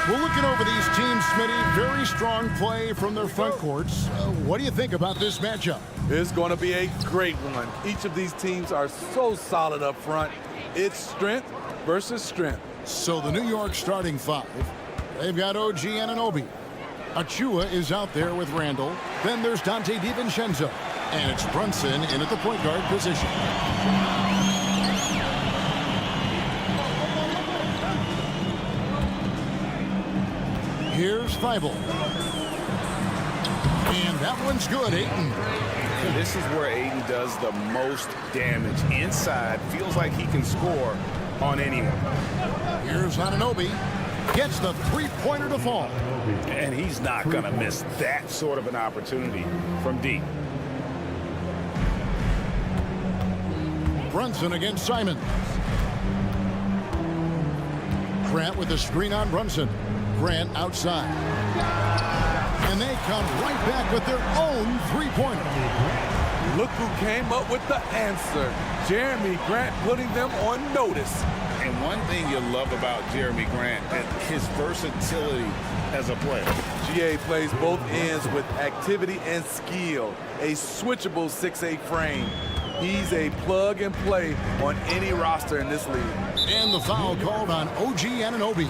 We're looking over these teams, Smitty. Very strong play from their front courts. What do you think about this matchup? It's going to be a great one. Each of these teams are so solid up front. It's strength versus strength. So the New York starting five, they've got OG Anunoby. Achua is out there with Randall. Then there's Dante DiVincenzo. And it's Brunson in at the point guard position. Here's Thibault. And that one's good, Ayton. This is where Ayton does the most damage. Inside, feels like he can score on anyone. Here's Anunoby. Gets the three-pointer to fall. And he's not going to miss that sort of an opportunity from deep. Brunson against Simon. Grant with the screen on Brunson. Grant outside. And they come right back with their own three-pointer. Look who came up with the answer. Jeremy Grant putting them on notice. And one thing you love about Jeremy Grant is his versatility as a player. GA plays both ends with activity and skill. A switchable 6'8" frame. He's a plug and play on any roster in this league. And the foul called on OG Anunoby.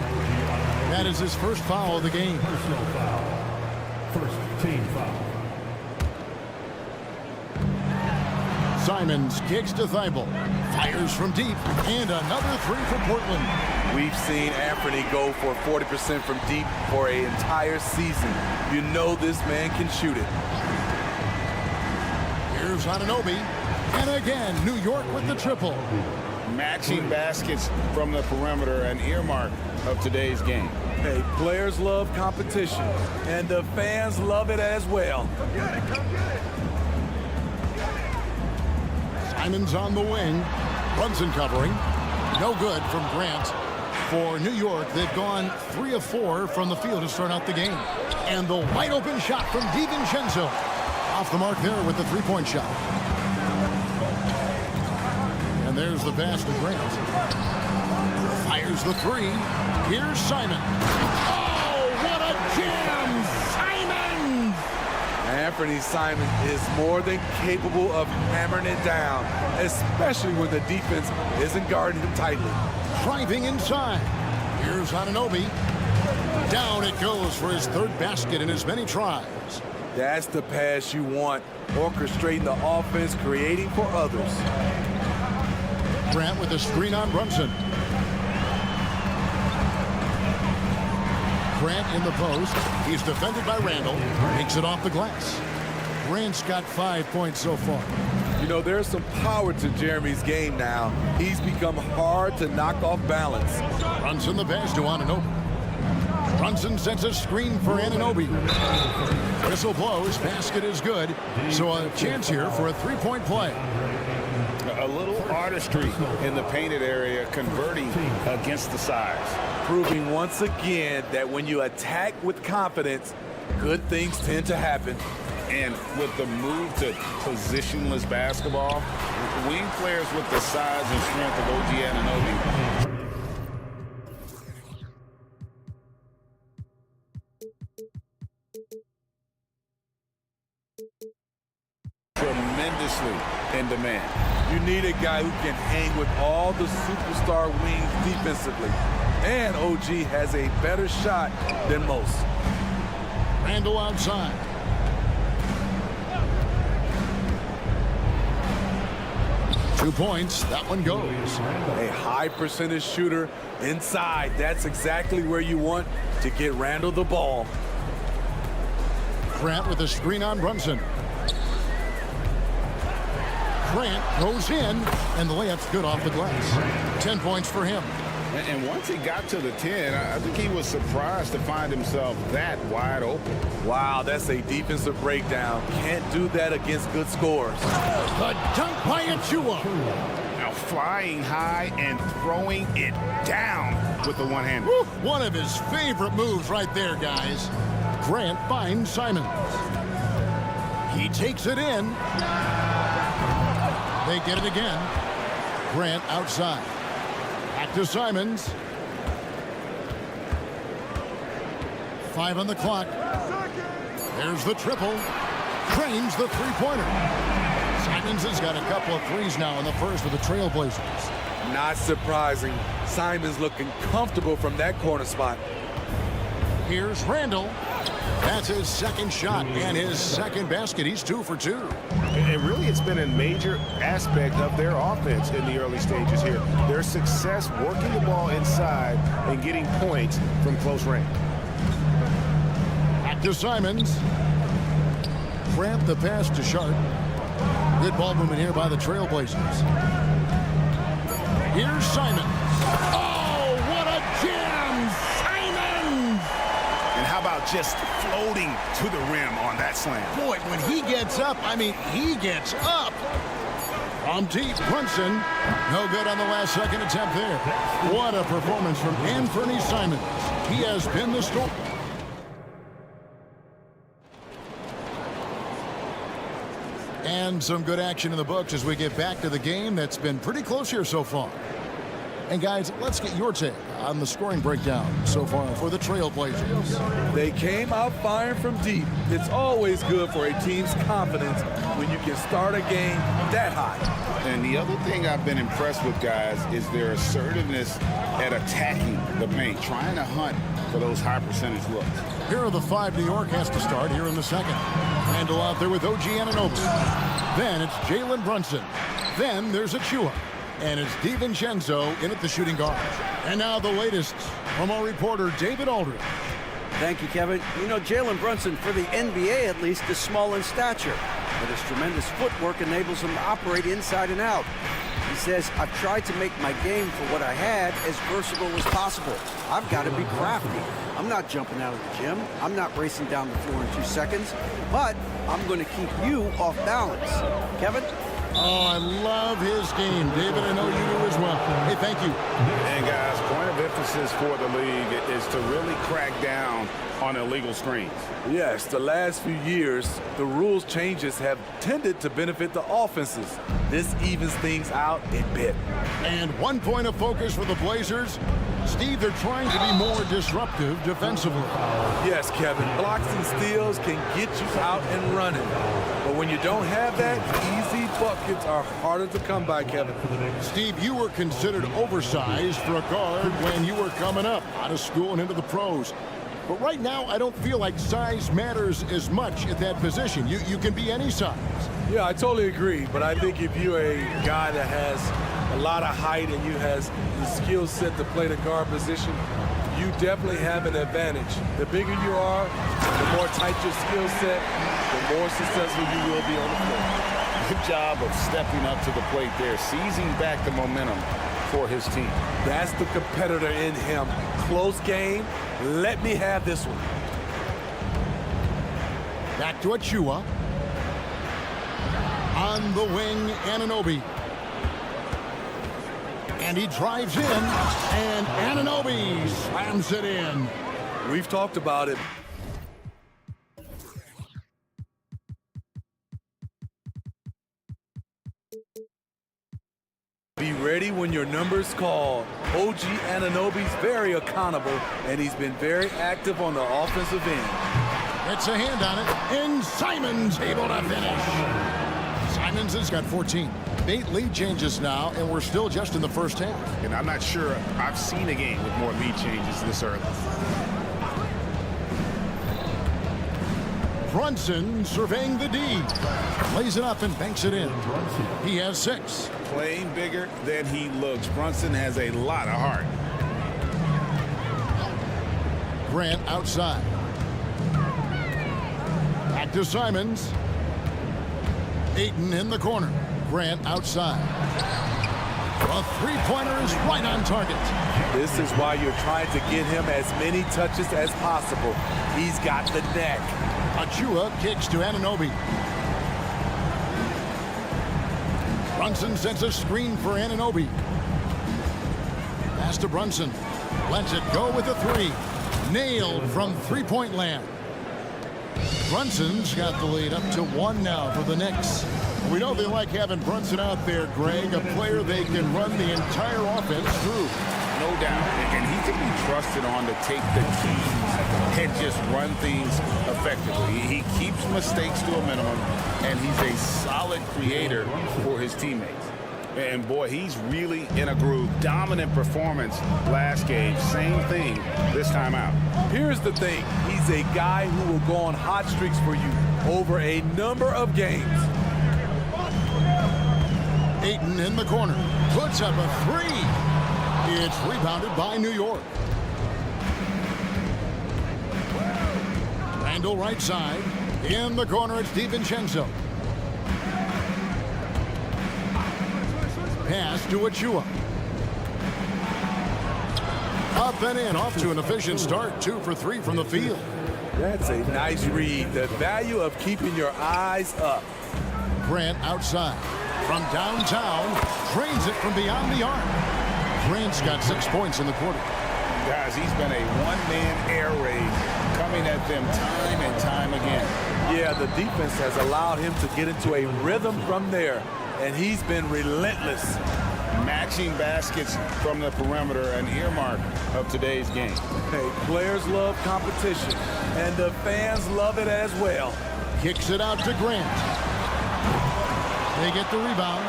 That is his first foul of the game. Personal foul. First team foul. Simons kicks to Thibault. Fires from deep. And another three for Portland. We've seen Anthony go for 40% from deep for an entire season. You know this man can shoot it. Here's Anunoby. And again, New York with the triple. Matching baskets from the perimeter, an earmark of today's game. Hey, players love competition, and the fans love it as well. Simons on the wing. Brunson covering. No good from Grant. For New York, they've gone 3 of 4 from the field to start out the game. And the wide open shot from DiVincenzo. Off the mark there with the three-point shot. And there's the pass to Grant. Fires the three. Here's Simon. Oh, what a jam! Simon! Anthony Simon is more than capable of hammering it down, especially when the defense isn't guarding him tightly. Driving inside. Here's Anunoby. Down it goes for his third basket in as many tries. That's the pass you want. Orchestrating the offense, creating for others. Grant with the screen on Brunson. Grant in the post. He's defended by Randall. Makes it off the glass. Grant's got 5 points so far. You know, there's some power to Jeremy's game now. He's become hard to knock off balance. Brunson the pass to Anunoby. Brunson sets a screen for Anunoby. Whistle blows. Basket is good. So a chance here for a three-point play. A little artistry in the painted area, converting against the size. Proving once again that when you attack with confidence, good things tend to happen. And with the move to positionless basketball, wing players with the size and strength of OG Anunoby tremendously in demand. You need a guy who can hang with all the superstar wings defensively. And OG has a better shot than most. Randall outside. Two points. That one goes. A high percentage shooter inside. That's exactly where you want to get Randall the ball. Grant with a screen on Brunson. Grant goes in, and the layup's good off the glass. 10 points for him. And once he got to the 10, I think he was surprised to find himself that wide open. Wow, that's a defensive breakdown. Can't do that against good scores. The dunk by Achua. Now flying high and throwing it down with the one-hander. One of his favorite moves right there, guys. Grant finds Simons. He takes it in. They get it again. Grant outside. Back to Simons. 5 on the clock. There's the triple. Cranes the three-pointer. Simons has got a couple of threes now in the first for the Trailblazers. Not surprising. Simons looking comfortable from that corner spot. Here's Randall. That's his second shot and his second basket. He's 2 for 2. And really, it's been a major aspect of their offense in the early stages here. Their success working the ball inside and getting points from close range. Back to Simons. Grant the pass to Sharp. Good ball movement here by the Trailblazers. Here's Simons. Oh, what a jam! Simons! And how about just floating to the rim on that slam? Boy, when he gets up, I mean, he gets up. From deep, Brunson. No good on the last second attempt there. What a performance from Anthony Simons. He has been the story. And some good action in the books as we get back to the game that's been pretty close here so far. And guys, let's get your take on the scoring breakdown so far for the Trailblazers. They came out firing from deep. It's always good for a team's confidence when you can start a game that high. And the other thing I've been impressed with, guys, is their assertiveness at attacking the paint, trying to hunt for those high percentage looks. Here are the 5 New York has to start here in the second. Randall out there with OG Anunoby. Then it's Jalen Brunson. Then there's Achua. And it's DiVincenzo in at the shooting guard. And now the latest from our reporter, David Aldridge. Thank you, Kevin. You know, Jalen Brunson, for the NBA at least, is small in stature, but his tremendous footwork enables him to operate inside and out. He says, I've tried to make my game for what I had as versatile as possible. I've got to be crafty. I'm not jumping out of the gym. I'm not racing down the floor in 2 seconds, but I'm going to keep you off balance. Kevin? Oh, I love his game. David, I know you do as well. Hey, thank you. And guys, point of emphasis for the league is to really crack down on illegal screens. Yes, the last few years, the rules changes have tended to benefit the offenses. This evens things out a bit. And 1 point of focus for the Blazers. Steve, they're trying to be more disruptive defensively. Yes, Kevin, blocks and steals can get you out and running. But when you don't have that, easy buckets are harder to come by, Kevin. Steve, you were considered oversized for a guard when you were coming up out of school and into the pros. But right now, I don't feel like size matters as much at that position. You can be any size. Yeah, I totally agree. But I think if you're a guy that has a lot of height and you has the skill set to play the guard position, you definitely have an advantage. The bigger you are, the more tight your skill set, the more successful you will be on the floor. Good job of stepping up to the plate there, seizing back the momentum for his team. That's the competitor in him. Close game. Let me have this one. Back to Achua. On the wing, Anunoby. And he drives in, and Anunoby slams it in. We've talked about it. Be ready when your number's called. OG Anunoby's very accountable, and he's been very active on the offensive end. Gets a hand on it, and Simons able to finish. Simons has got 14. 8 lead changes now, and we're still just in the first half. And I'm not sure I've seen a game with more lead changes this early. Brunson surveying the D. Plays it up and banks it in. He has 6. Playing bigger than he looks. Brunson has a lot of heart. Grant outside. Back to Simons. Ayton in the corner. Grant outside. A three-pointer is right on target. This is why you're trying to get him as many touches as possible. He's got the neck. Achua kicks to Anunoby. Brunson sends a screen for Anunoby. Pass to Brunson. Lets it go with a three. Nailed from three-point land. Brunson's got the lead up to 1 now for the Knicks. We know they like having Brunson out there, Greg, a player they can run the entire offense through. No doubt. And he can be trusted on to take the keys and just run things effectively. He keeps mistakes to a minimum, and he's a solid creator for his teammates. And boy, he's really in a groove. Dominant performance last game. Same thing this time out. Here's the thing. He's a guy who will go on hot streaks for you over a number of games. Ayton in the corner. Puts up a three. It's rebounded by New York. Randall right side. In the corner, it's DiVincenzo. Pass to Achua. Up and in, off to an efficient start. 2 for 3 from the field. That's a nice read. The value of keeping your eyes up. Grant outside. From downtown, drains it from beyond the arc. Grant's got 6 points in the quarter. Guys, he's been a one-man air raid coming at them time and time again. Yeah, the defense has allowed him to get into a rhythm from there, and he's been relentless. Matching baskets from the perimeter, an earmark of today's game. Hey, players love competition, and the fans love it as well. Kicks it out to Grant. They get the rebound.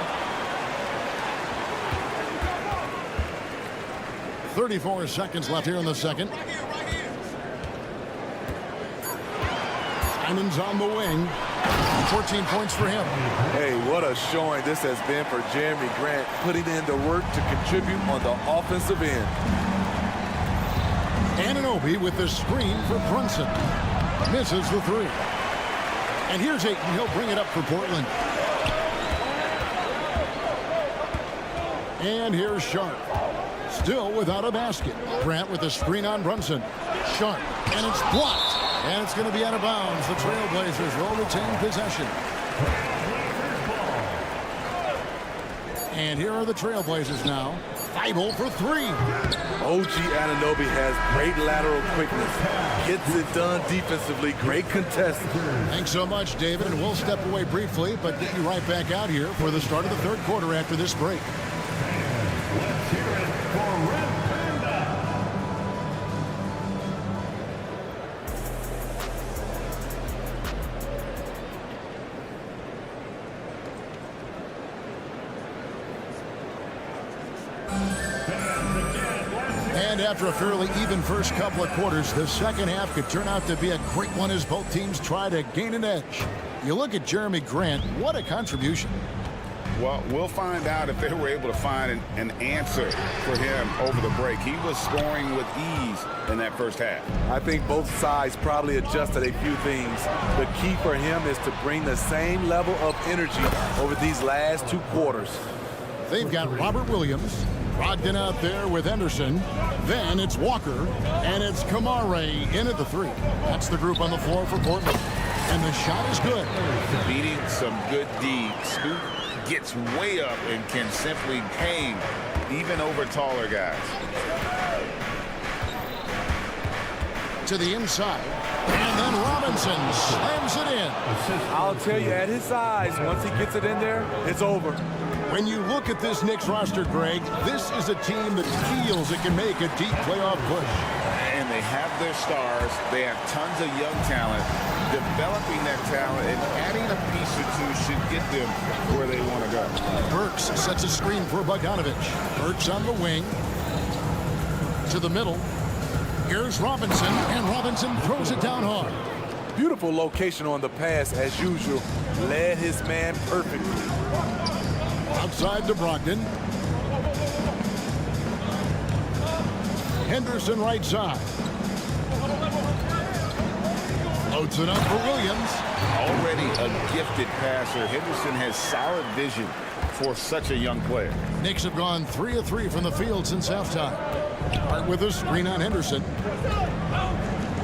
34 seconds left here in the second. Simon's on the wing. 14 points for him. Hey, what a showing this has been for Jeremy Grant, putting in the work to contribute on the offensive end. Anunoby with the screen for Brunson. Misses the three. And here's Ayton. He'll bring it up for Portland. And here's Sharp. Still without a basket. Grant with the screen on Brunson. Sharp. And it's blocked. And it's going to be out of bounds. The Trailblazers will retain possession. And here are the Trailblazers now. Thibault for three. OG Anunoby has great lateral quickness. Gets it done defensively. Great contest. Thanks so much, David. And we'll step away briefly, but get you right back out here for the start of the third quarter after this break. Let's hear it for Red Panda. And after a fairly even first couple of quarters, the second half could turn out to be a great one as both teams try to gain an edge. You look at Jeremy Grant, what a contribution. Well, we'll find out if they were able to find an answer for him over the break. He was scoring with ease in that first half. I think both sides probably adjusted a few things. The key for him is to bring the same level of energy over these last 2 quarters. They've got Robert Williams, Brogdon out there with Henderson. Then it's Walker, and it's Kamare in at the three. That's the group on the floor for Portland. And the shot is good. Beating some good D. Scoop gets way up and can simply hang even over taller guys. To the inside. And then Robinson slams it in. I'll tell you, at his size, once he gets it in there, it's over. When you look at this Knicks roster, Greg, this is a team that feels it can make a deep playoff push. And they have their stars. They have tons of young talent. Developing that talent and adding a piece or two should get them where they want to go. Burks sets a screen for Bogdanovich. Burks on the wing. To the middle. Here's Robinson, and Robinson throws it down hard. Beautiful location on the pass, as usual. Led his man perfectly. Outside to Brogdon. Henderson right side. Floats it up for Williams. Already a gifted passer. Henderson has solid vision for such a young player. Knicks have gone 3 of 3 from the field since halftime. Hart with a screen on Henderson.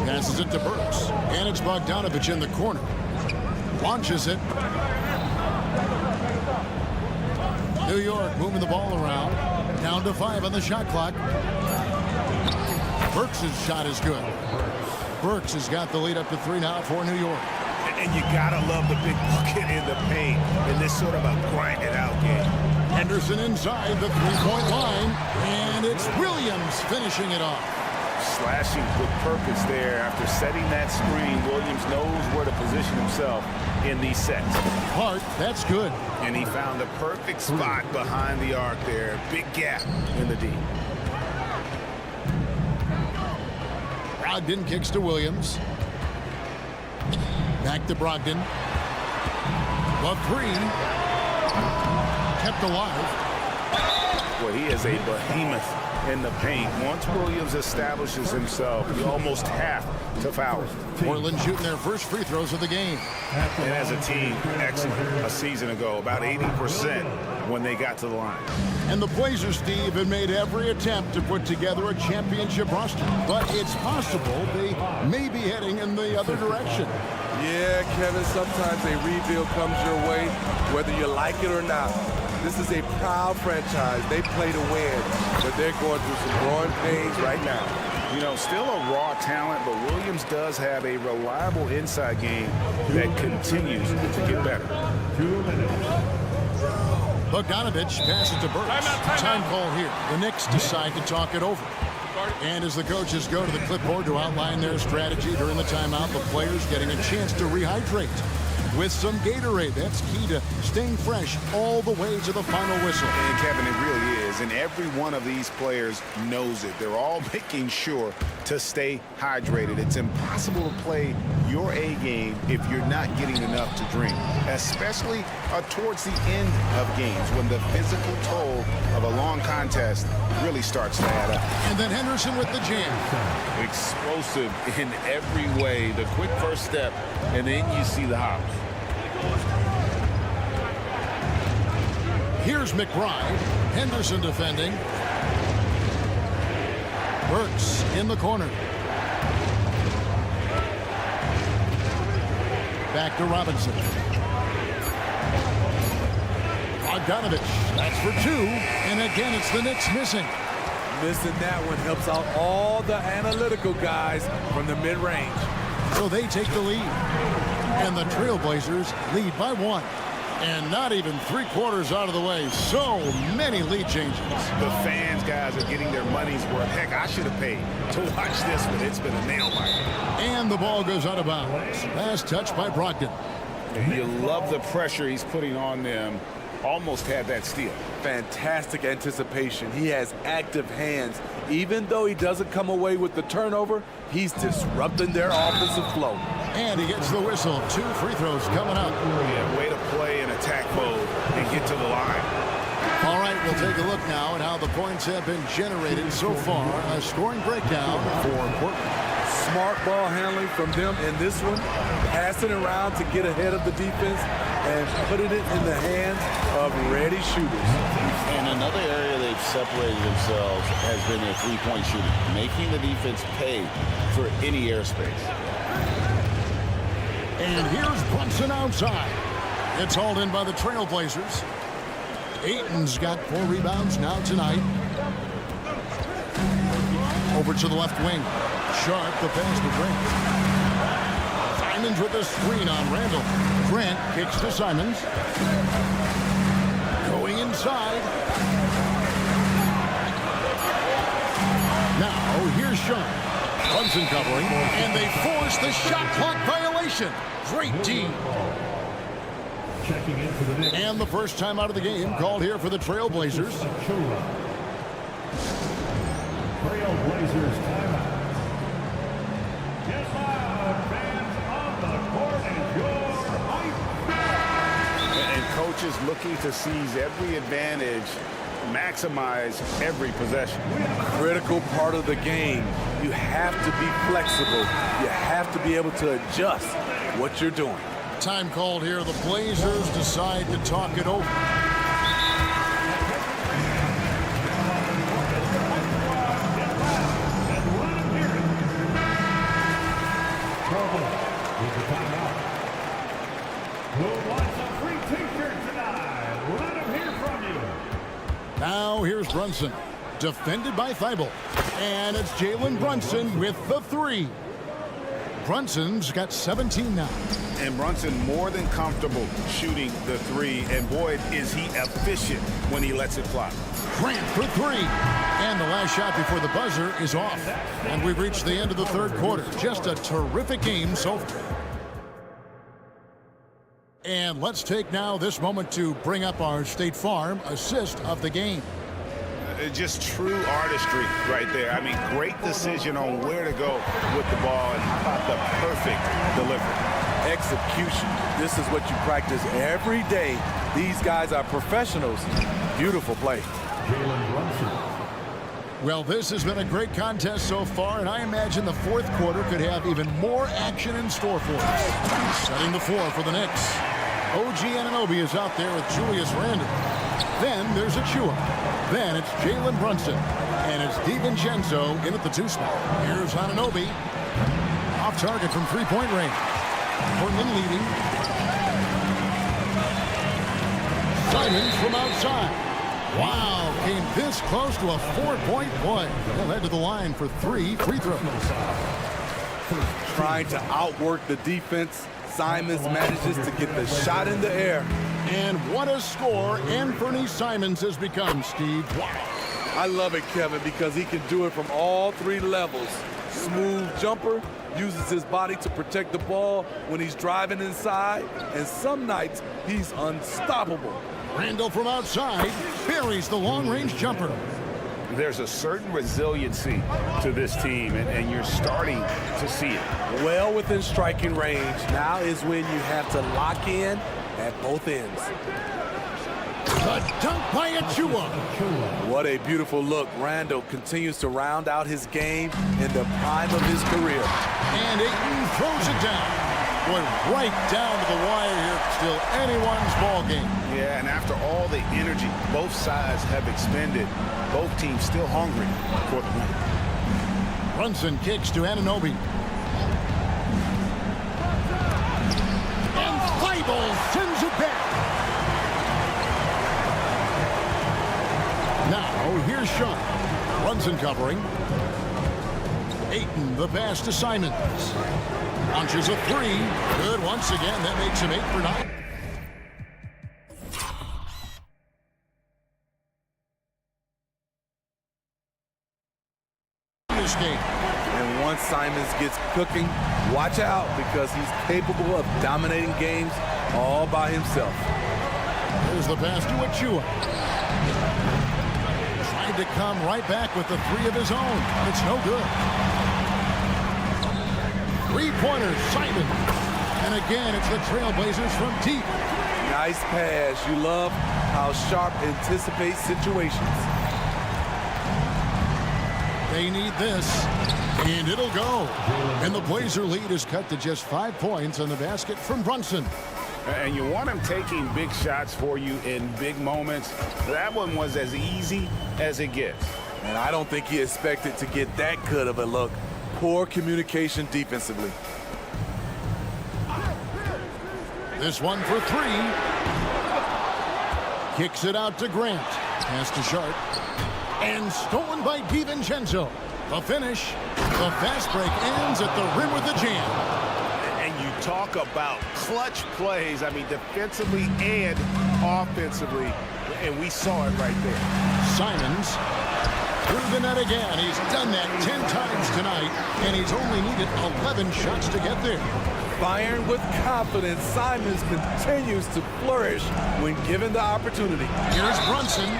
Passes it to Burks. And it's Bogdanovich in the corner. Launches it. New York moving the ball around. Down to 5 on the shot clock. Burks' shot is good. Burks has got the lead up to 3 now for New York. And you gotta love the big bucket in the paint in this sort of a grind-it-out game. Henderson inside the three-point line, and it's Williams finishing it off. Slashing with purpose there. After setting that screen, Williams knows where to position himself in these sets. Hart, that's good. And he found the perfect spot behind the arc there. Big gap in the D. Brogdon kicks to Williams. Back to Brogdon. The 3. Kept alive. Well, he is a behemoth in the paint. Once Williams establishes himself, you almost have to foul him. Portland shooting their first free throws of the game. And as a team, excellent a season ago, about 80% when they got to the line. And the Blazers, Steve, have made every attempt to put together a championship roster. But it's possible they may be heading in the other direction. Yeah, Kevin, sometimes a rebuild comes your way, whether you like it or not. This is a proud franchise. They play to win, but they're going through some growing pains right now. You know, still a raw talent, but Williams does have a reliable inside game that continues to get better. Bogdanovich passes to Burks. Time call here. The Knicks decide to talk it over. And as the coaches go to the clipboard to outline their strategy during the timeout, the players getting a chance to rehydrate with some Gatorade. That's key to staying fresh all the way to the final whistle. And Kevin, it really is. And every one of these players knows it. They're all making sure to stay hydrated. It's impossible to play your A game if you're not getting enough to drink, especially towards the end of games when the physical toll of a long contest really starts to add up. And then Henderson with the jam. Explosive in every way. The quick first step, and then you see the hops. Here's McBride. Henderson defending. Burks in the corner. Back to Robinson. Bogdanovich. That's for 2. And again, it's the Knicks missing. Missing that one helps out all the analytical guys from the mid-range. So they take the lead. And the Trailblazers lead by 1. And not even 3/4 out of the way. So many lead changes. The fans, guys, are getting their money's worth. Heck, I should have paid to watch this one. It's been a nail biter. And the ball goes out of bounds. Last touch by Brogdon. You love the pressure he's putting on them. Almost had that steal. Fantastic anticipation. He has active hands. Even though he doesn't come away with the turnover, he's disrupting their offensive flow. And he gets the whistle. 2 free throws coming up. Yeah, way to play in attack mode and get to the line. All right, we'll take a look now at how the points have been generated so far. A scoring breakdown for Portland. Smart ball handling from them in this one. Passing around to get ahead of the defense and putting it in the hands of ready shooters. And another area they've separated themselves has been their three-point shooting, making the defense pay for any airspace. And here's Brunson outside. It's hauled in by the Trailblazers. Ayton's got 4 rebounds now tonight. Over to the left wing. Sharp, the pass to Grant. Simons with a screen on Randall. Grant kicks to Simons. Going inside. Now, here's Sean. Brunson covering. And they force the shot clock violation. Great team. And the first time out of the game called here for the Trailblazers. Trailblazers timeout. Get loud, fans on the court, and your hype. And coaches looking to seize every advantage, maximize every possession. Critical part of the game. You have to be flexible. You have to be able to adjust what you're doing. Time called here. The Blazers decide to talk it over. With the timeout. Who wants a free t-shirt tonight? Let him hear from you. Now here's Brunson, defended by Thibault. And it's Jalen Brunson with the three. Brunson's got 17 now. And Brunson more than comfortable shooting the three. And boy, is he efficient when he lets it fly. Grant for three. And the last shot before the buzzer is off. And we've reached the end of the third quarter. Just a terrific game so far. And let's take now this moment to bring up our State Farm assist of the game. Just true artistry right there. I mean, great decision on where to go with the ball. And how about the perfect delivery? Execution. This is what you practice every day. These guys are professionals. Beautiful play. Jalen Brunson. Well, this has been a great contest so far, and I imagine the fourth quarter could have even more action in store for us. Setting the floor for the Knicks. OG Anunoby is out there with Julius Randle. Then there's Achua. Then it's Jalen Brunson. And it's DiVincenzo in at the two spot. Here's Anunoby. Off target from three-point range. Portland leading. Simons from outside. Wow, came this close to a four-point play. He'll head to the line for 3 free throws. Trying to outwork the defense. Simons manages to get the shot in the air. And what a score Anthony Simons has become, Steve. Wow. I love it, Kevin, because he can do it from all three levels. Smooth jumper, uses his body to protect the ball when he's driving inside, and some nights he's unstoppable. Randall from outside buries the long-range jumper. There's a certain resiliency to this team, and you're starting to see it. Well within striking range. Now is when you have to lock in at both ends. The dunk by Achua. What a beautiful look. Randall continues to round out his game in the prime of his career. And Ayton throws it down. Went right down to the wire here. Still anyone's ball game. Yeah, and after all the energy both sides have expended, both teams still hungry for the win. Brunson kicks to Anunoby. And Thibault sends it back. Now, here's Sean. Brunson covering. Ayton, the pass to Simons. Launches a three. Good once again. That makes him 8 for 9. This game. And once Simons gets cooking, watch out because he's capable of dominating games all by himself. Here's the pass to Achua. Tried to come right back with the three of his own. It's no good. Three-pointer, Simon. And again, it's the Trailblazers from deep. Nice pass. You love how Sharp anticipates situations. They need this, and it'll go. And the Blazer lead is cut to just 5 points on the basket from Brunson. And you want him taking big shots for you in big moments. That one was as easy as it gets. And I don't think he expected to get that good of a look. Poor communication defensively. This one for three. Kicks it out to Grant. Pass to Sharp. And stolen by DiVincenzo. The finish. The fast break ends at the rim with a jam. And you talk about clutch plays, I mean, defensively and offensively. And we saw it right there. Simons through the net again. He's done that 10 times tonight, and he's only needed 11 shots to get there. Firing with confidence, Simons continues to flourish when given the opportunity. Here's Brunson,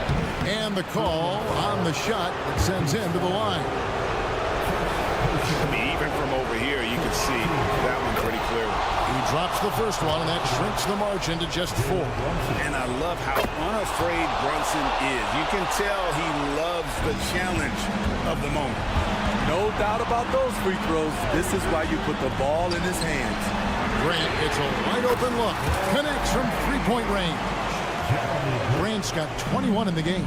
and the call on the shot that sends him to the line. I mean, even from over here, you can see that one pretty clearly. He drops the first one, and that shrinks the margin to just 4. And I love how unafraid Brunson is. You can tell he loves the challenge of the moment. No doubt about those free throws. This is why you put the ball in his hands. Grant gets a wide open look. Connects from three-point range. Grant's got 21 in the game.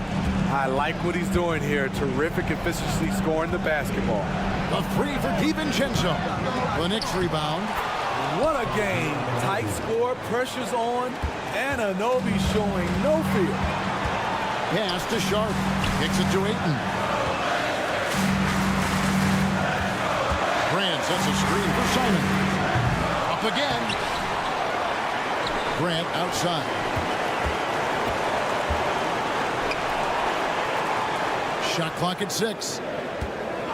I like what he's doing here. Terrific efficiency scoring the basketball. A three for DiVincenzo. The Knicks rebound. What game. Tight score, pressure's on, and Anobi showing no fear. Pass to Sharp. Kicks it to Ayton. Grant sets a screen for Simon. Up again. Grant outside. Shot clock at 6.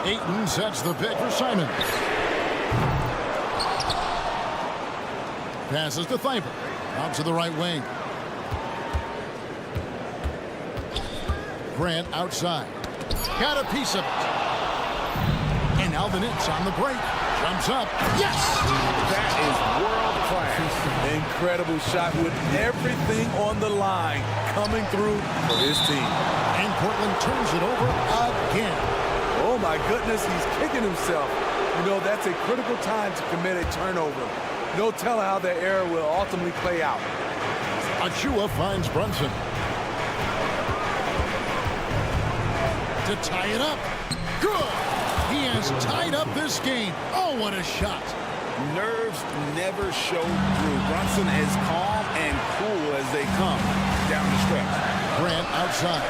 Ayton sets the pick for Simon. Passes to Thybulle. Out to the right wing. Grant outside. Got a piece of it. And now the Knicks on the break. Jumps up. Yes! That is world class. Incredible shot with everything on the line coming through for his team. And Portland turns it over again. Oh my goodness, he's kicking himself. You know, that's a critical time to commit a turnover. No telling how that error will ultimately play out. Achua finds Brunson. To tie it up. Good! He has tied up this game. Oh, what a shot. Nerves never show through. Brunson as calm and cool as they come down the stretch. Grant outside.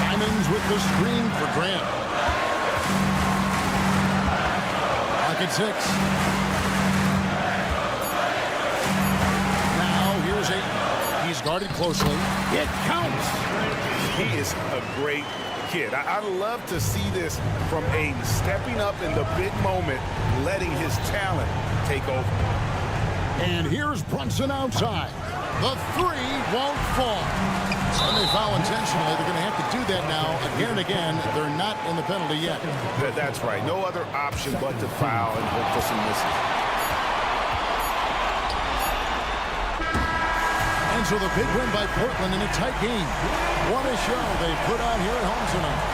Simons with the screen for Grant. Pocket 6. Now here's Ayton. He's guarded closely. It counts. He is a great kid. I love to see this from Ayton, stepping up in the big moment, letting his talent take over. And here's Brunson outside. The 3 won't fall. When they foul intentionally, they're going to have to do that now again and again. They're not in the penalty yet. That's right. No other option but to foul and hope for some misses. And so the big win by Portland in a tight game. What a show they put on here at home tonight.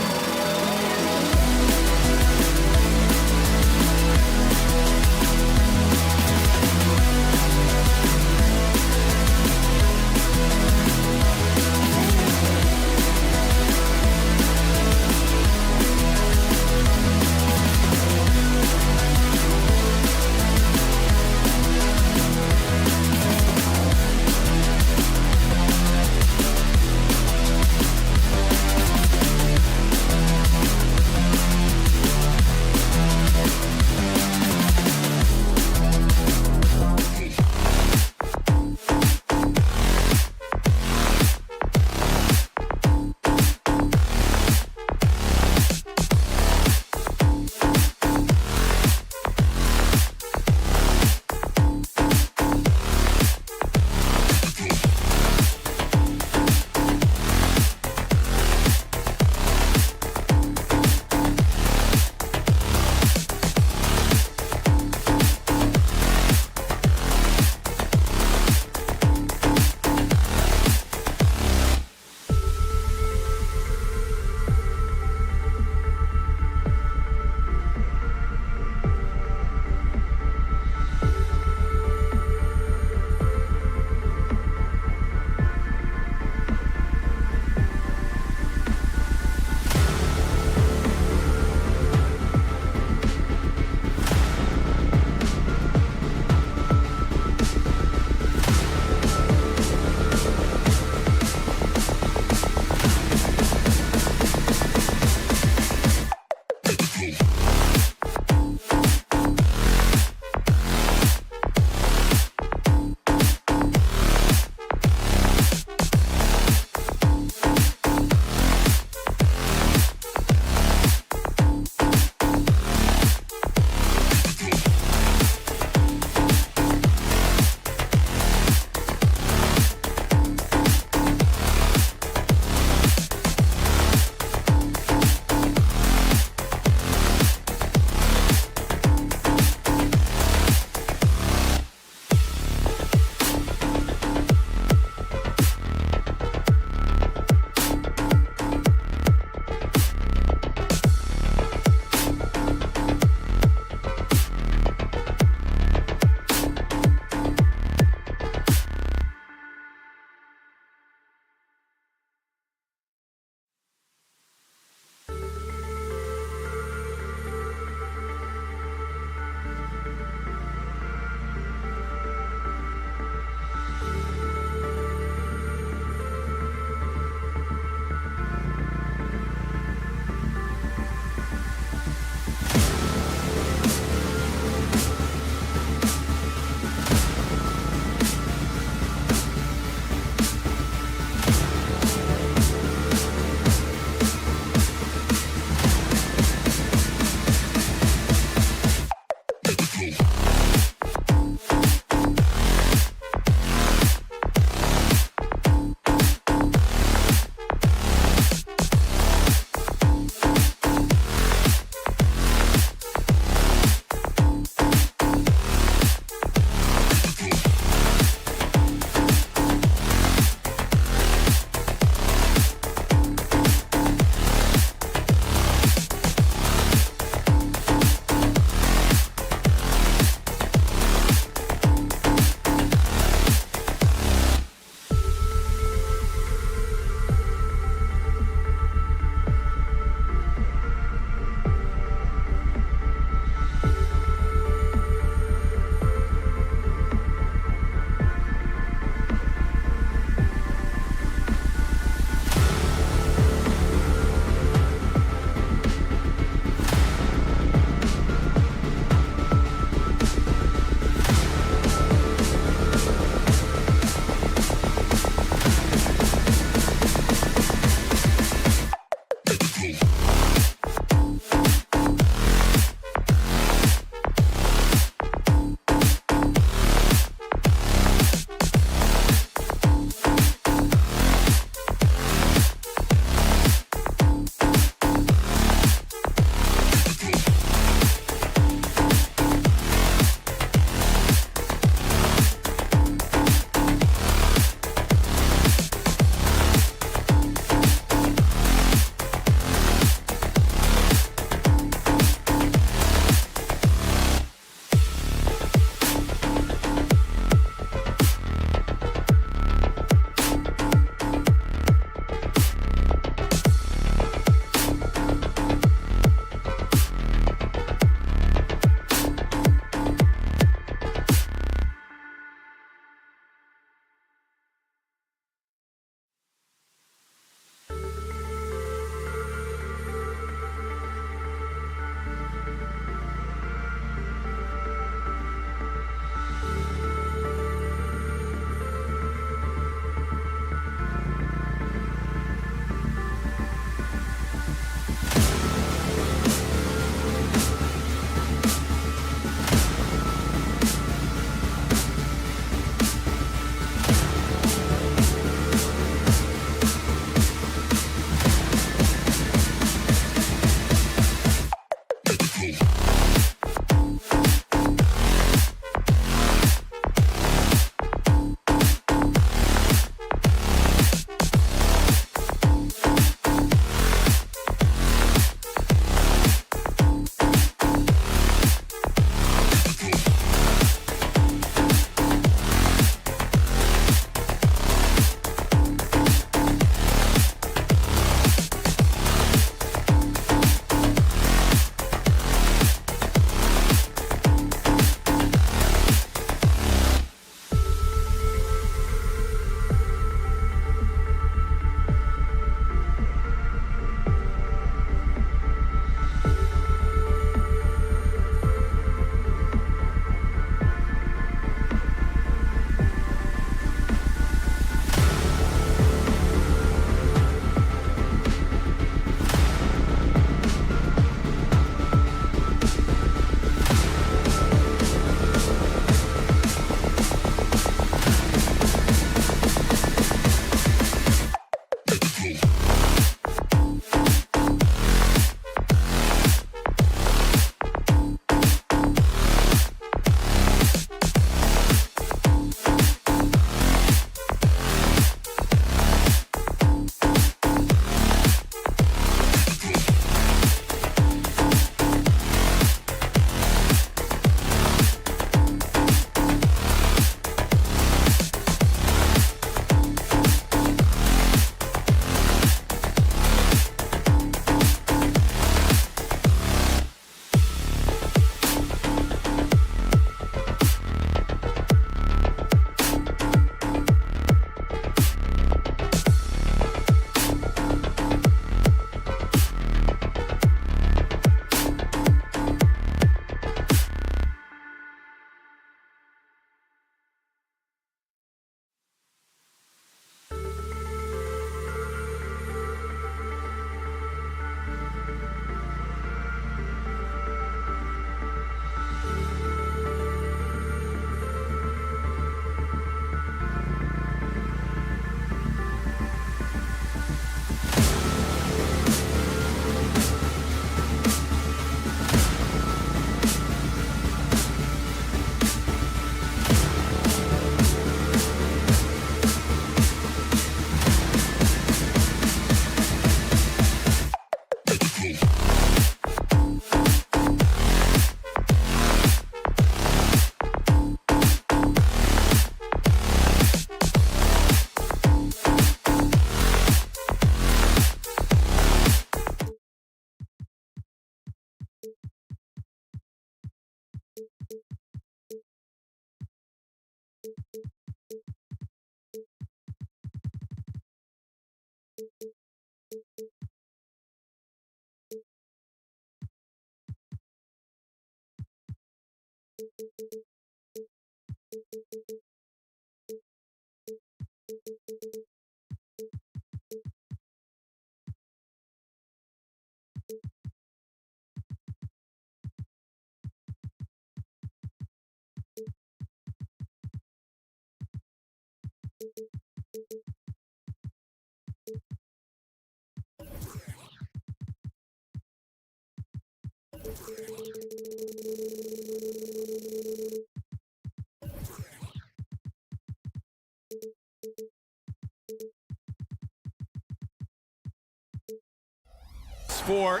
For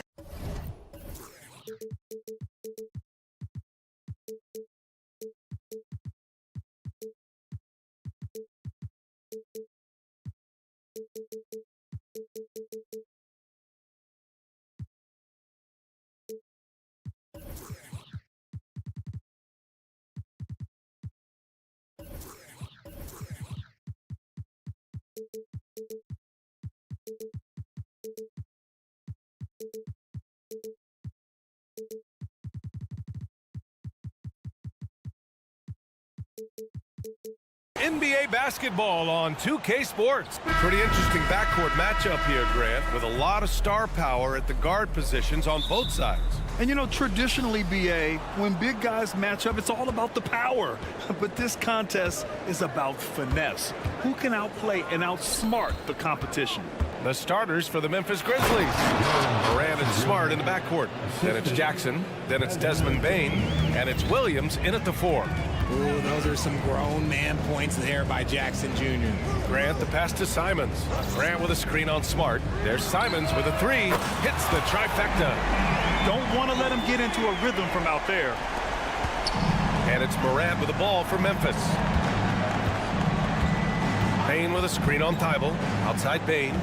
NBA basketball on 2K Sports. Pretty interesting backcourt matchup here, Grant, with a lot of star power at the guard positions on both sides. And you know, traditionally, BA, when big guys match up, it's all about the power. But this contest is about finesse. Who can outplay and outsmart the competition? The starters for the Memphis Grizzlies. Morant and Smart in the backcourt. Then it's Jackson. Then it's Desmond Bane. And it's Williams in at the 4. Ooh, those are some grown man points there by Jackson Jr. Grant the pass to Simons. Grant with a screen on Smart. There's Simons with a 3. Hits the trifecta. Don't want to let him get into a rhythm from out there. And it's Morant with the ball for Memphis. Bane with a screen on Thibault. Outside Bane.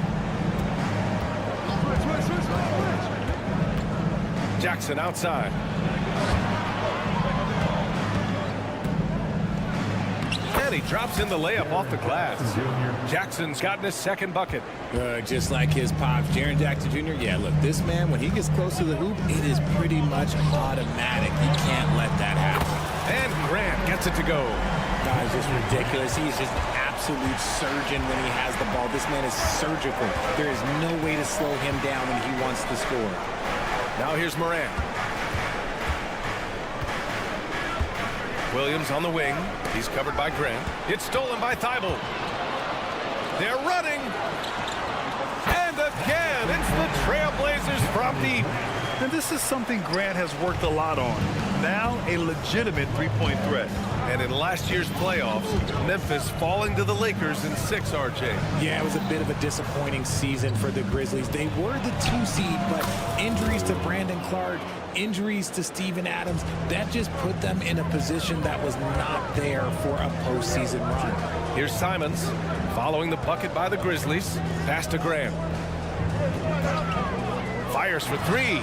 Jackson outside. And he drops in the layup off the glass. Jackson's gotten his second bucket. Just like his pops, Jaren Jackson Jr. Yeah, look, this man, when he gets close to the hoop, it is pretty much automatic. You can't let that happen. And Grant gets it to go. Guy's just ridiculous. He's just an absolute surgeon when he has the ball. This man is surgical. There is no way to slow him down when he wants to score. Now here's Morant. Williams on the wing. He's covered by Grant. It's stolen by Thibault. They're running. And again, it's the Trailblazers from deep. And this is something Grant has worked a lot on. Now a legitimate three-point threat. And in last year's playoffs, Memphis falling to the Lakers in 6, RJ. Yeah, it was a bit of a disappointing season for the Grizzlies. They were the 2 seed, but injuries to Brandon Clark, injuries to Steven Adams, that just put them in a position that was not there for a postseason run. Here's Simons following the bucket by the Grizzlies. Pass to Grant. Fires for 3.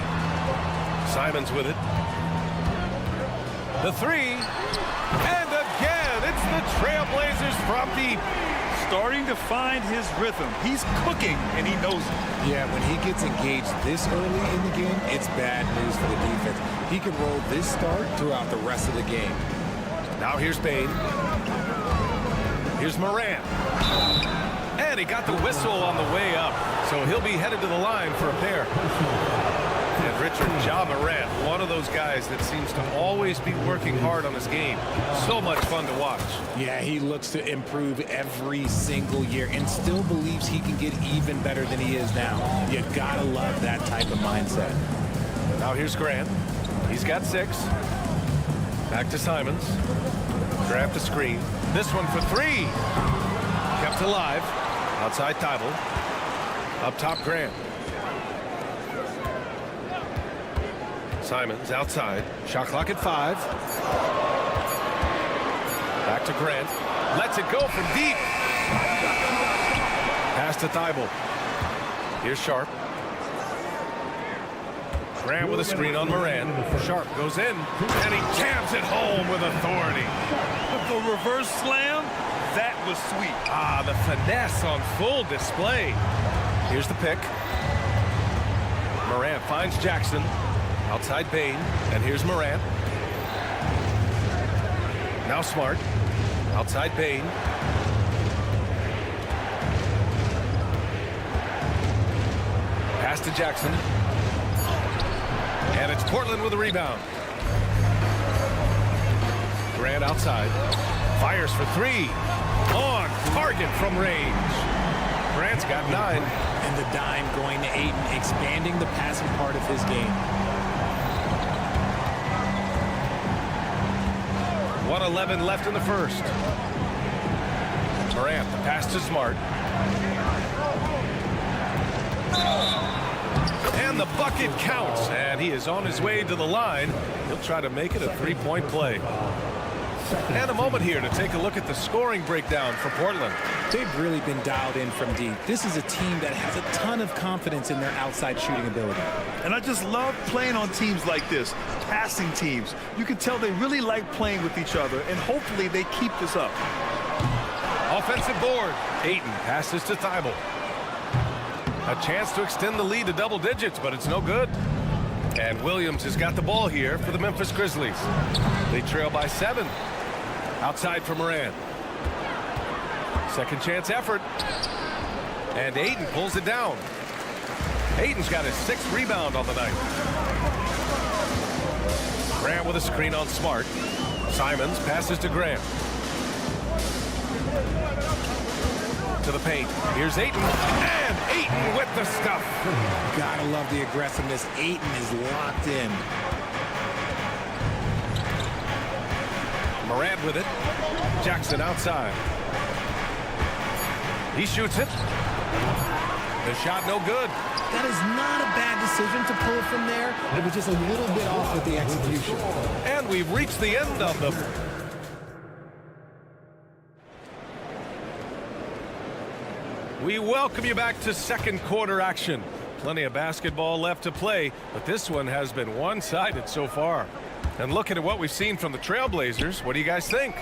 Simons with it. The 3. And again, it's the Trailblazers from deep. Starting to find his rhythm. He's cooking, and he knows it. Yeah, when he gets engaged this early in the game, it's bad news for the defense. He can roll this start throughout the rest of the game. Now here's Bane. Here's Morant. And he got the whistle on the way up. So he'll be headed to the line for a pair. And Richard, Ja Morant, one of those guys that seems to always be working hard on his game. So much fun to watch. Yeah, he looks to improve every single year and still believes he can get even better than he is now. You gotta love that type of mindset. Now here's Grant. He's got 6. Back to Simons. Grab the screen. This one for 3. Kept alive. Outside Thibault. Up top Grant. Simons outside. Shot clock at 5. Back to Grant. Lets it go from deep. Pass to Thibault. Here's Sharp. Grant with a screen on Moran. Sharp goes in, and he jams it home with authority. The reverse slam, that was sweet. Ah, the finesse on full display. Here's the pick. Morant finds Jackson. Outside Bane, and here's Morant. Now Smart. Outside Bane. Pass to Jackson. And it's Portland with a rebound. Grant outside. Fires for 3. On target from range. Grant's got 9. And the dime going to Ayton, expanding the passing part of his game. 1:11 left in the first. Morant, the pass to Smart. And the bucket counts, and he is on his way to the line. He'll try to make it a three-point play. And a moment here to take a look at the scoring breakdown for Portland. They've really been dialed in from deep. This is a team that has a ton of confidence in their outside shooting ability. And I just love playing on teams like this, passing teams. You can tell they really like playing with each other, and hopefully they keep this up. Offensive board. Ayton passes to Thibault. A chance to extend the lead to double digits, but it's no good. And Williams has got the ball here for the Memphis Grizzlies. They trail by 7. Outside for Moran. Second chance effort. And Ayton pulls it down. Ayton's got his 6th rebound on the night. Grant with a screen on Smart. Simons passes to Grant. To the paint. Here's Ayton. And Ayton with the stuff. Gotta love the aggressiveness. Ayton is locked in. Morant with it. Jackson outside. He shoots it. The shot no good. That is not a bad decision to pull it from there. It was just a little bit off with the execution. And we've reached the end of the... We welcome you back to second quarter action. Plenty of basketball left to play, but this one has been one-sided so far. And looking at what we've seen from the Trailblazers, what do you guys think?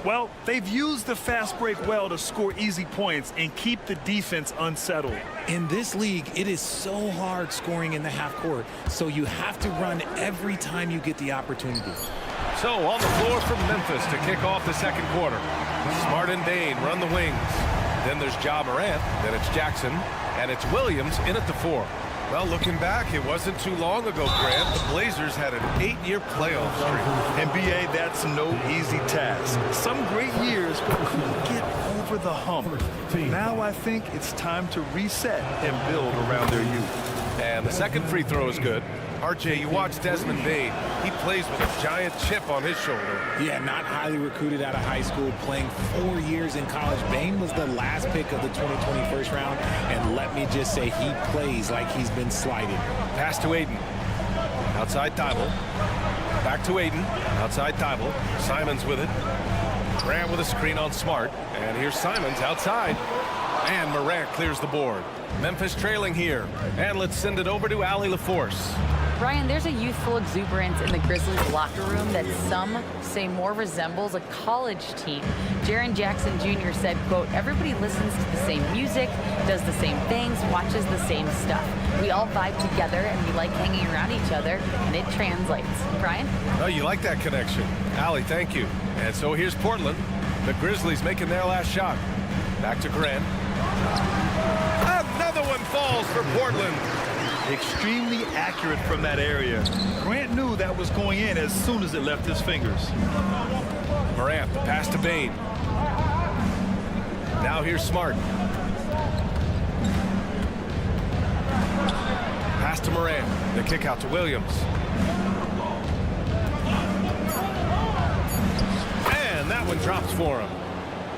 Well, they've used the fast break well to score easy points and keep the defense unsettled. In this league, it is so hard scoring in the half court, so you have to run every time you get the opportunity. So on the floor from Memphis to kick off the second quarter. Smart and Bane run the wings. Then there's Ja Morant, then it's Jackson, and it's Williams in at the 4. Well, looking back, it wasn't too long ago, Grant. The Blazers had an 8-year playoff streak. NBA, that's no easy task. Some great years, but couldn't get over the hump. Now I think it's time to reset and build around their youth. And the second free throw is good. RJ, you watch Desmond Bane. He plays with a giant chip on his shoulder. Yeah, not highly recruited out of high school, playing 4 years in college. Bane was the last pick of the 2020 first round, and let me just say he plays like he's been slighted. Pass to Ayton. Outside Thibault. Back to Ayton. Outside Thibault. Simons with it. Grant with a screen on Smart. And here's Simons outside. And Morant clears the board. Memphis trailing here. And let's send it over to Allie LaForce. Brian, there's a youthful exuberance in the Grizzlies locker room that some say more resembles a college team. Jaren Jackson Jr. said, quote, everybody listens to the same music, does the same things, watches the same stuff. We all vibe together and we like hanging around each other, and it translates. Brian? Oh, you like that connection. Allie, thank you. And so here's Portland. The Grizzlies making their last shot. Back to Grant. Another one falls for Portland. Extremely accurate from that area. Grant knew that was going in as soon as it left his fingers. Morant, the pass to Bane. Now here's Smart. Pass to Morant. The kick out to Williams. And that one drops for him.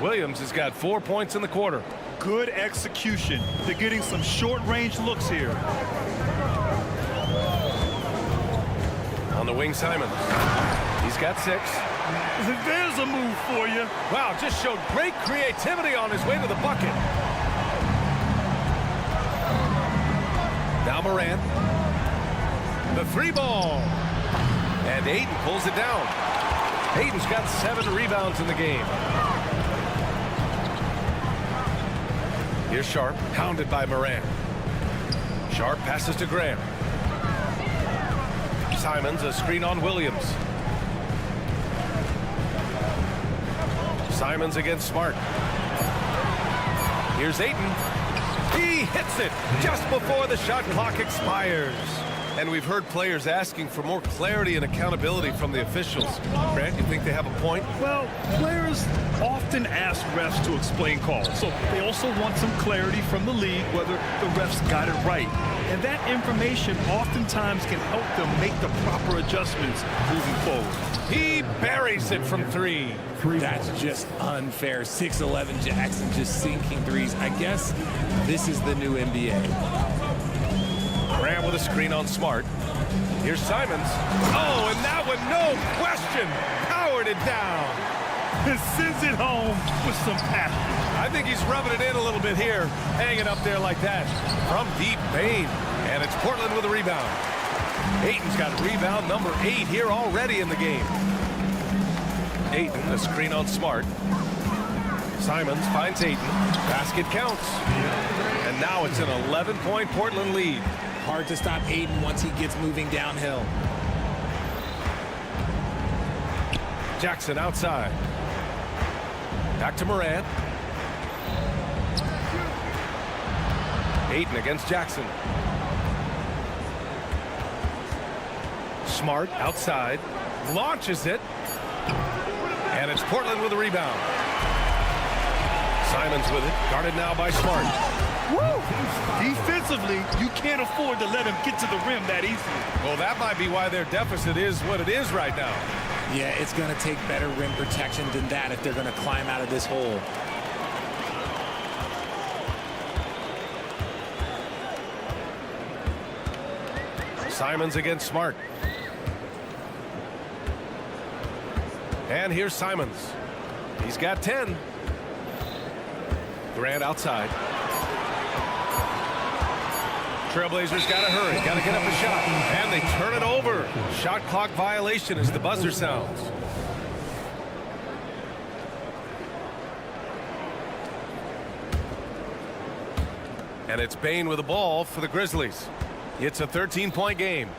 Williams has got 4 points in the quarter. Good execution. They're getting some short-range looks here. On the wing, Simons. He's got 6. There's a move for you. Wow, just showed great creativity on his way to the bucket. Now Morant. The 3 ball. And Ayton pulls it down. Ayton's got 7 rebounds in the game. Here's Sharp, hounded by Morant. Sharp passes to Grant. Simons, a screen on Williams. Simons against Smart. Here's Ayton. He hits it just before the shot clock expires. And we've heard players asking for more clarity and accountability from the officials. Grant, you think they have a point? Well, players often ask refs to explain calls, so they also want some clarity from the league whether the refs got it right. And that information oftentimes can help them make the proper adjustments moving forward. He buries it from 3. That's just unfair. 6'11" Jackson just sinking threes. I guess this is the new NBA. Grant with a screen on Smart. Here's Simons. Oh, and that one, no question, powered it down. Sends it home with some passion. I think he's rubbing it in a little bit here, hanging up there like that. From deep, Bane. And it's Portland with a rebound. Ayton's got rebound number 8 here already in the game. Ayton, a screen on Smart. Simons finds Ayton. Basket counts. And now it's an 11-point Portland lead. Hard to stop Ayton once he gets moving downhill. Jackson outside. Back to Morant. Ayton against Jackson. Smart outside. Launches it. And it's Portland with a rebound. Simons with it. Guarded now by Smart. Woo! Defensively, you can't afford to let him get to the rim that easily. Well, that might be why their deficit is what it is right now. Yeah, it's going to take better rim protection than that if they're going to climb out of this hole. Simons against Smart. And here's Simons. He's got 10. Grant outside. Trailblazers got to hurry. Got to get up a shot. And they turn it over. Shot clock violation as the buzzer sounds. And it's Bane with the ball for the Grizzlies. It's a 13-point game.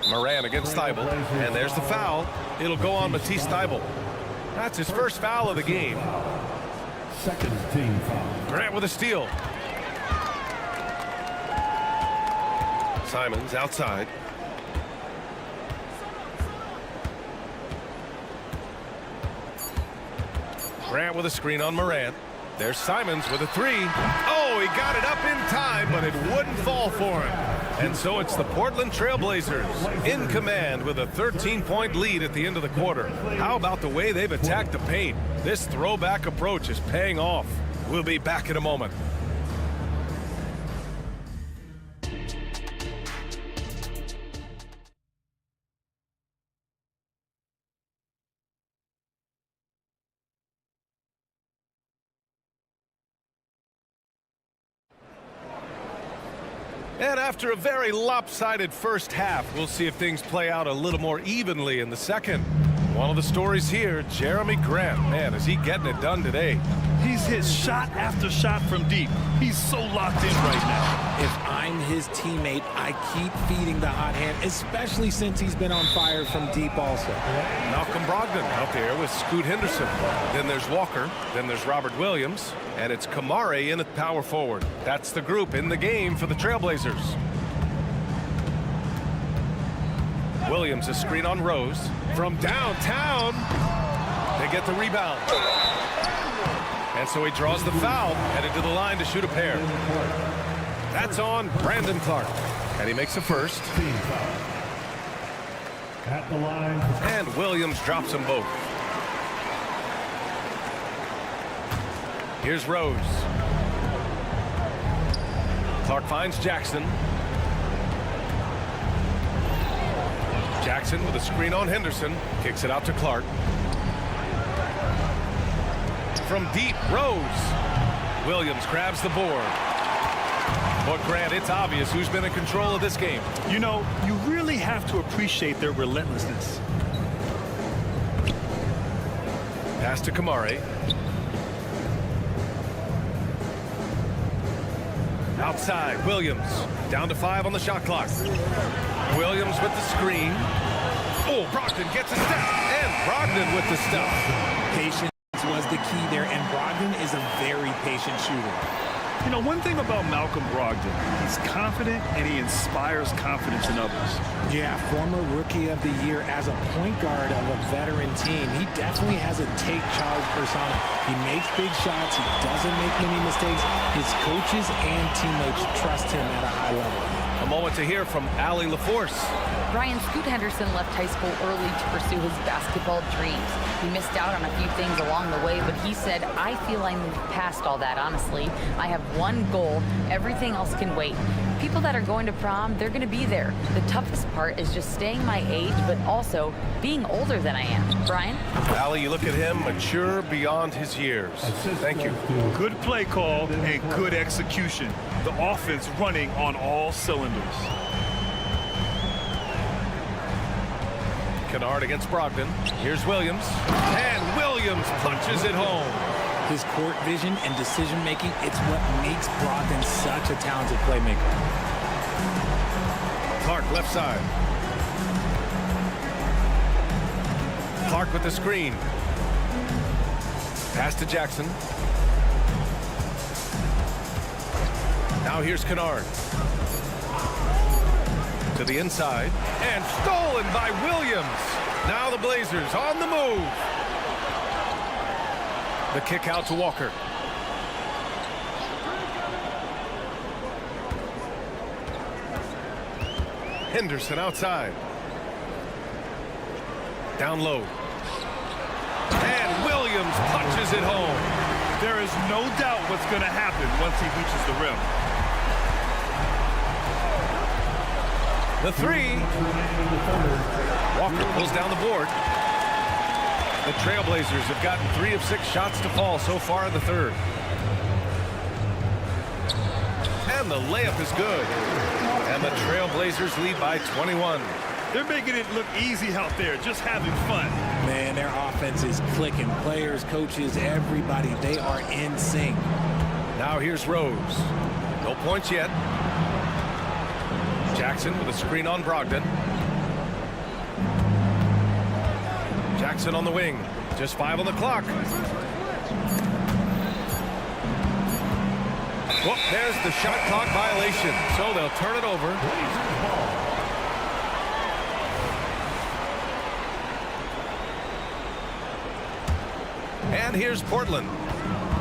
Moran against Thibault, and there's the foul. It'll go on Matisse Thibault. That's his first foul of the game. Second team foul. Grant with a steal. Simons outside. Grant with a screen on Moran. There's Simons with a three. Oh, he got it up in time, but it wouldn't fall for him. And so it's the Portland Trailblazers in command with a 13-point lead at the end of the quarter. How about the way they've attacked the paint? This throwback approach is paying off. We'll be back in a moment. And after a very lopsided first half, we'll see if things play out a little more evenly in the second. One of the stories here, Jeremy Grant. Man, is he getting it done today? He's hit shot after shot from deep. He's so locked in right now. If I'm his teammate, I keep feeding the hot hand, especially since he's been on fire from deep also. Malcolm Brogdon out there with Scoot Henderson. Then there's Walker. Then there's Robert Williams. And it's Kamare in at power forward. That's the group in the game for the Trailblazers. Williams, a screen on Rose. From downtown, they get the rebound. And so he draws the foul, headed to the line to shoot a pair. That's on Brandon Clark. And he makes a first. At the line. And Williams drops them both. Here's Rose. Clark finds Jackson. Jackson with a screen on Henderson. Kicks it out to Clark. From deep, Rose. Williams grabs the board. But Grant, it's obvious who's been in control of this game. You know, you really have to appreciate their relentlessness. Pass to Kamare. Outside, Williams. Down to 5 on the shot clock. Williams with the screen. Oh, Brogdon gets a step. And Brogdon with the step. Patience was the key there, and Brogdon is a very patient shooter. You know, one thing about Malcolm Brogdon, he's confident and he inspires confidence in others. Yeah, former Rookie of the Year as a point guard of a veteran team. He definitely has a take charge persona. He makes big shots. He doesn't make many mistakes. His coaches and teammates trust him at a high level. A moment to hear from Allie LaForce. Brian, Scoot Henderson left high school early to pursue his basketball dreams. He missed out on a few things along the way, but he said, I feel I moved past all that, honestly. I have one goal. Everything else can wait. People that are going to prom, they're going to be there. The toughest part is just staying my age, but also being older than I am. Brian? Allie, you look at him, mature beyond his years. Thank you. Good play call and good execution. The offense running on all cylinders. Kennard against Brogdon. Here's Williams. And Williams punches it home. His court vision and decision-making, it's what makes Brogdon such a talented playmaker. Clark left side. Clark with the screen. Pass to Jackson. Now here's Kennard. To the inside. And stolen by Williams. Now the Blazers on the move. The kick out to Walker. Henderson outside. Down low. And Williams punches it home. There is no doubt what's going to happen once he reaches the rim. The three. Walker pulls down the board. The Trailblazers have gotten 3 of 6 shots to fall so far in the third. And the layup is good. And the Trailblazers lead by 21. They're making it look easy out there, just having fun. Man, their offense is clicking. Players, coaches, everybody, they are in sync. Now here's Rose. No points yet. Jackson with a screen on Brogdon. Jackson on the wing. Just 5 on the clock. Well, there's the shot clock violation. So they'll turn it over. And here's Portland.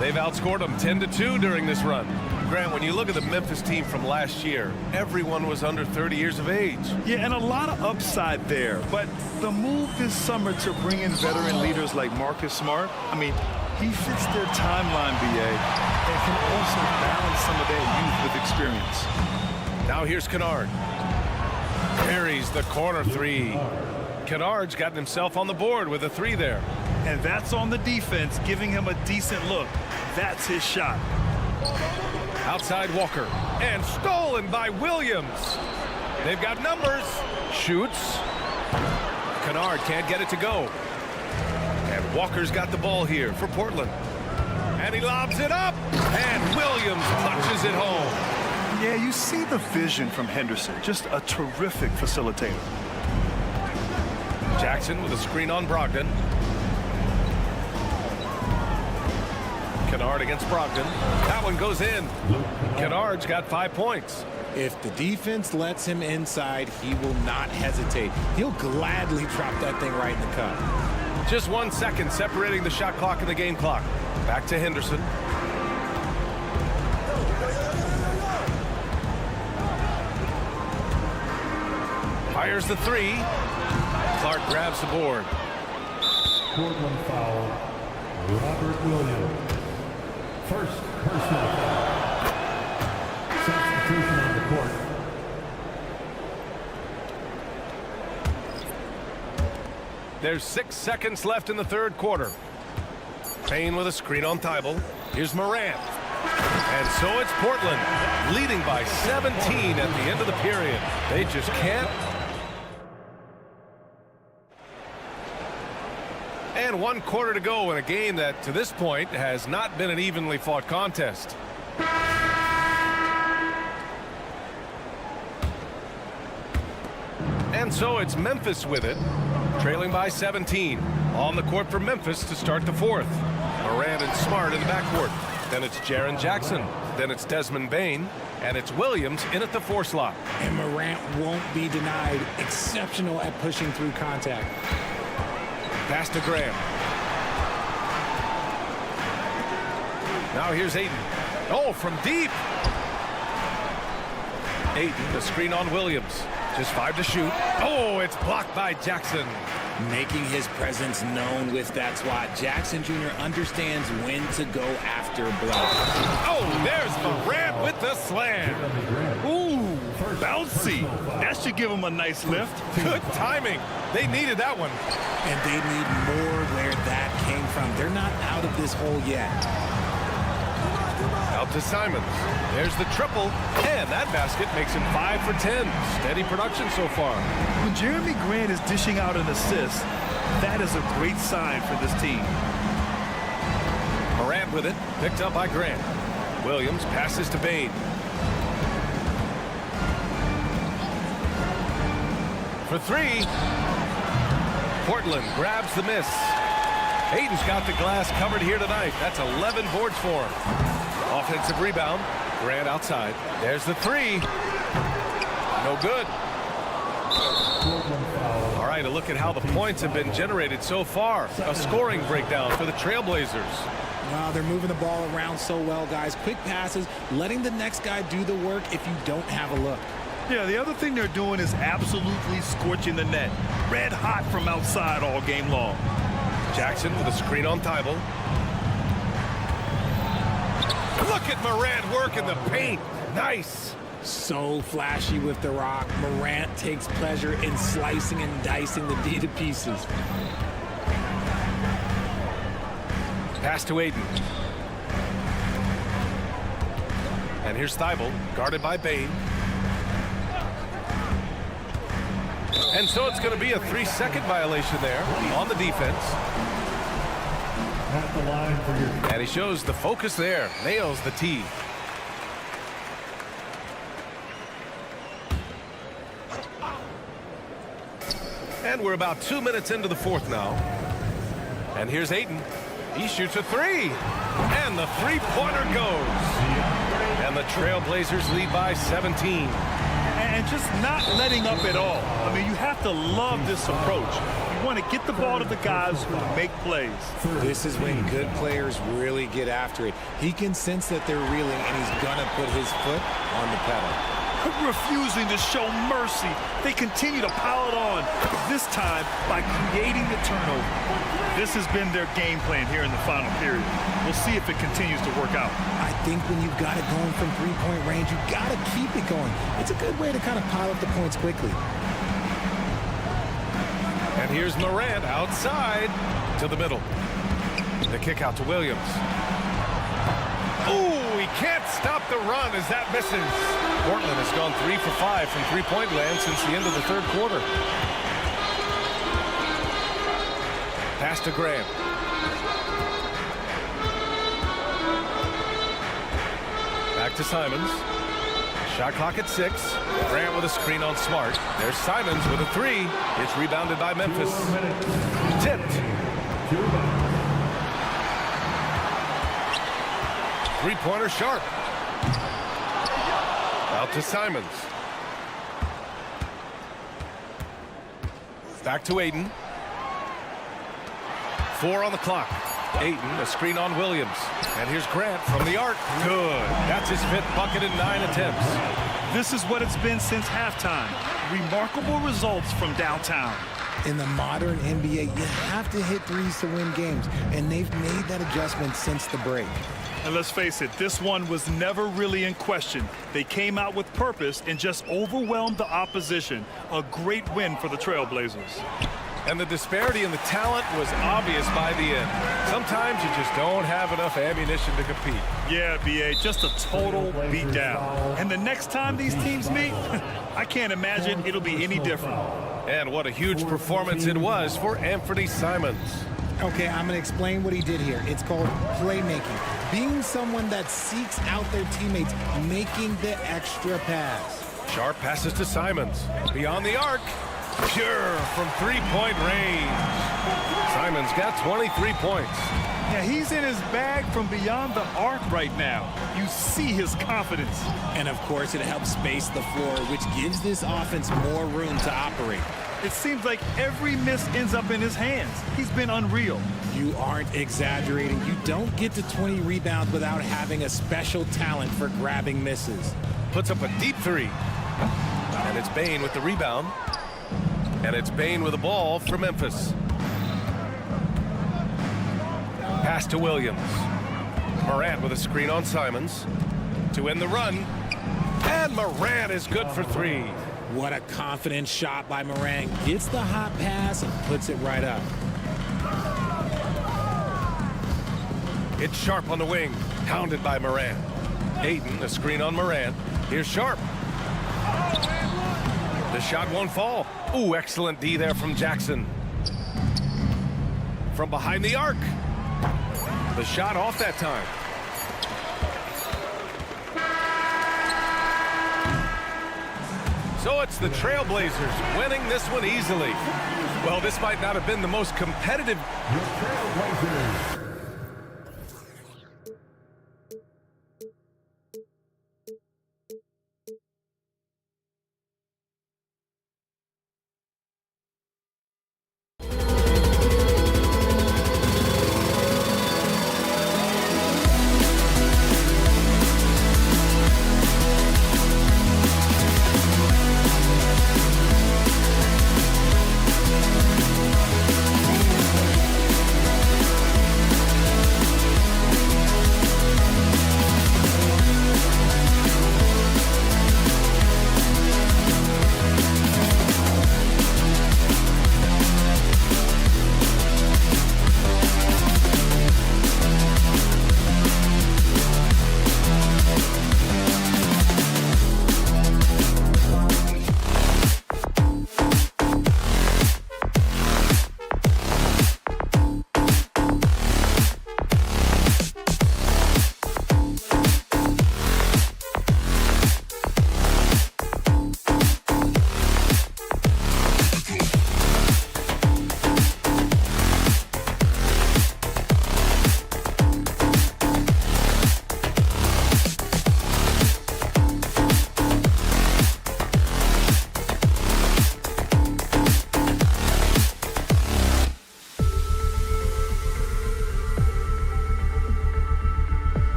They've outscored them 10-2 during this run. Grant, when you look at the Memphis team from last year, everyone was under 30 years of age. Yeah, and a lot of upside there. But the move this summer to bring in veteran leaders like Marcus Smart, I mean, he fits their timeline, BA, and can also balance some of that youth with experience. Now here's Kennard. Carries the corner three. Kennard's gotten himself on the board with a 3 there. And that's on the defense, giving him a decent look. That's his shot. Outside Walker. And stolen by Williams. They've got numbers. Shoots. Kennard can't get it to go. And Walker's got the ball here for Portland. And he lobs it up. And Williams punches it home. Yeah, you see the vision from Henderson. Just a terrific facilitator. Jackson with a screen on Brogdon. Kennard against Brogdon. That one goes in. Kennard's got 5 points. If the defense lets him inside, he will not hesitate. He'll gladly drop that thing right in the cup. Just 1 second separating the shot clock and the game clock. Back to Henderson. Fires the 3. Clark grabs the board. Portland foul. Robert Williams. First personal foul. Substitution on the court. There's 6 seconds left in the third quarter. Payne with a screen on Thibault. Here's Morant. And so it's Portland, leading by 17 at the end of the period. They just can't. And 1 quarter to go in a game that, to this point, has not been an evenly fought contest. And so it's Memphis with it, trailing by 17. On the court for Memphis to start the fourth. Morant and Smart in the backcourt. Then it's Jaren Jackson. Then it's Desmond Bane. And it's Williams in at the 4 slot. And Morant won't be denied. Exceptional at pushing through contact. Pass to Graham. Now here's Ayton. Oh, from deep. Ayton, the screen on Williams. Just 5 to shoot. Oh, it's blocked by Jackson. Making his presence known with that swat. Jackson Jr. understands when to go after block. Oh, there's Morant with the slam. Ooh, bouncy. That should give him a nice lift. Good timing. They needed that one. And they need more where that came from. They're not out of this hole yet. Out to Simons. There's the triple. And that basket makes him 5 for 10. Steady production so far. When Jeremy Grant is dishing out an assist, that is a great sign for this team. Morant with it. Picked up by Grant. Williams passes to Bane. For 3. Portland grabs the miss. Ayton's got the glass covered here tonight. That's 11 boards for him. Offensive rebound. Grant outside. There's the 3. No good. All right, a look at how the points have been generated so far. A scoring breakdown for the Trailblazers. Wow, they're moving the ball around so well, guys. Quick passes, letting the next guy do the work if you don't have a look. Yeah, the other thing they're doing is absolutely scorching the net. Red hot from outside all game long. Jackson with a screen on Thibault. Look at Morant working the paint. Nice. So flashy with the rock. Morant takes pleasure in slicing and dicing the D to pieces. Pass to Ayton. And here's Thibault, guarded by Bane. And so it's going to be a 3-second violation there on the defense. At the line for your... And he shows the focus there. Nails the tee. And we're about 2 minutes into the fourth now. And here's Ayton. He shoots a three. And the three-pointer goes. And the Trailblazers lead by 17. And just not letting up at all. I mean, you have to love this approach. You want to get the ball to the guys who make plays. This is when good players really get after it. He can sense that they're reeling, and he's going to put his foot on the pedal. Refusing to show mercy. They continue to pile it on, this time by creating the turnover. This has been their game plan here in the final period. We'll see if it continues to work out. I think when you've got it going from three-point range, you've got to keep it going. It's a good way to kind of pile up the points quickly. And here's Morant outside to the middle. The kick out to Williams. Ooh, he can't stop the run as that misses. Portland has gone 3 for 5 from three-point land since the end of the third quarter. Pass to Graham. Back to Simons. Shot clock at 6. Grant with a screen on Smart. There's Simons with a three. It's rebounded by Memphis. Tipped. Three-pointer Sharp. Out to Simons. Back to Ayton. 4 on the clock. Ayton, a screen on Williams. And here's Grant from the arc. Good. That's his 5th bucket in 9 attempts. This is what it's been since halftime. Remarkable results from downtown. In the modern NBA, you have to hit threes to win games, and they've made that adjustment since the break. And let's face it, this one was never really in question. They came out with purpose and just overwhelmed the opposition. A great win for the Trailblazers. And the disparity in the talent was obvious by the end. Sometimes you just don't have enough ammunition to compete. Yeah, B.A., just a total beatdown. And the next time these teams meet, I can't imagine it'll be any different. And what a huge performance it was for Anthony Simons. Okay, I'm going to explain what he did here. It's called playmaking. Being someone that seeks out their teammates, making the extra pass. Sharp passes to Simons. Beyond the arc. Pure from three-point range. Simons got 23 points. Yeah, he's in his bag from beyond the arc right now. You see his confidence. And, of course, it helps space the floor, which gives this offense more room to operate. It seems like every miss ends up in his hands. He's been unreal. You aren't exaggerating. You don't get to 20 rebounds without having a special talent for grabbing misses. Puts up a deep three. And it's Bane with the rebound. And it's Bane with the ball for Memphis. Pass to Williams. Morant with a screen on Simons to end the run. And Morant is good for 3. What a confident shot by Morant. Gets the hot pass and puts it right up. It's Sharp on the wing. Pounded by Morant. Ayton, a screen on Morant. Here's Sharp. The shot won't fall. Ooh, excellent D there from Jackson. From behind the arc. The shot off that time. So it's the Trailblazers winning this one easily. Well, this might not have been the most competitive. The Trailblazers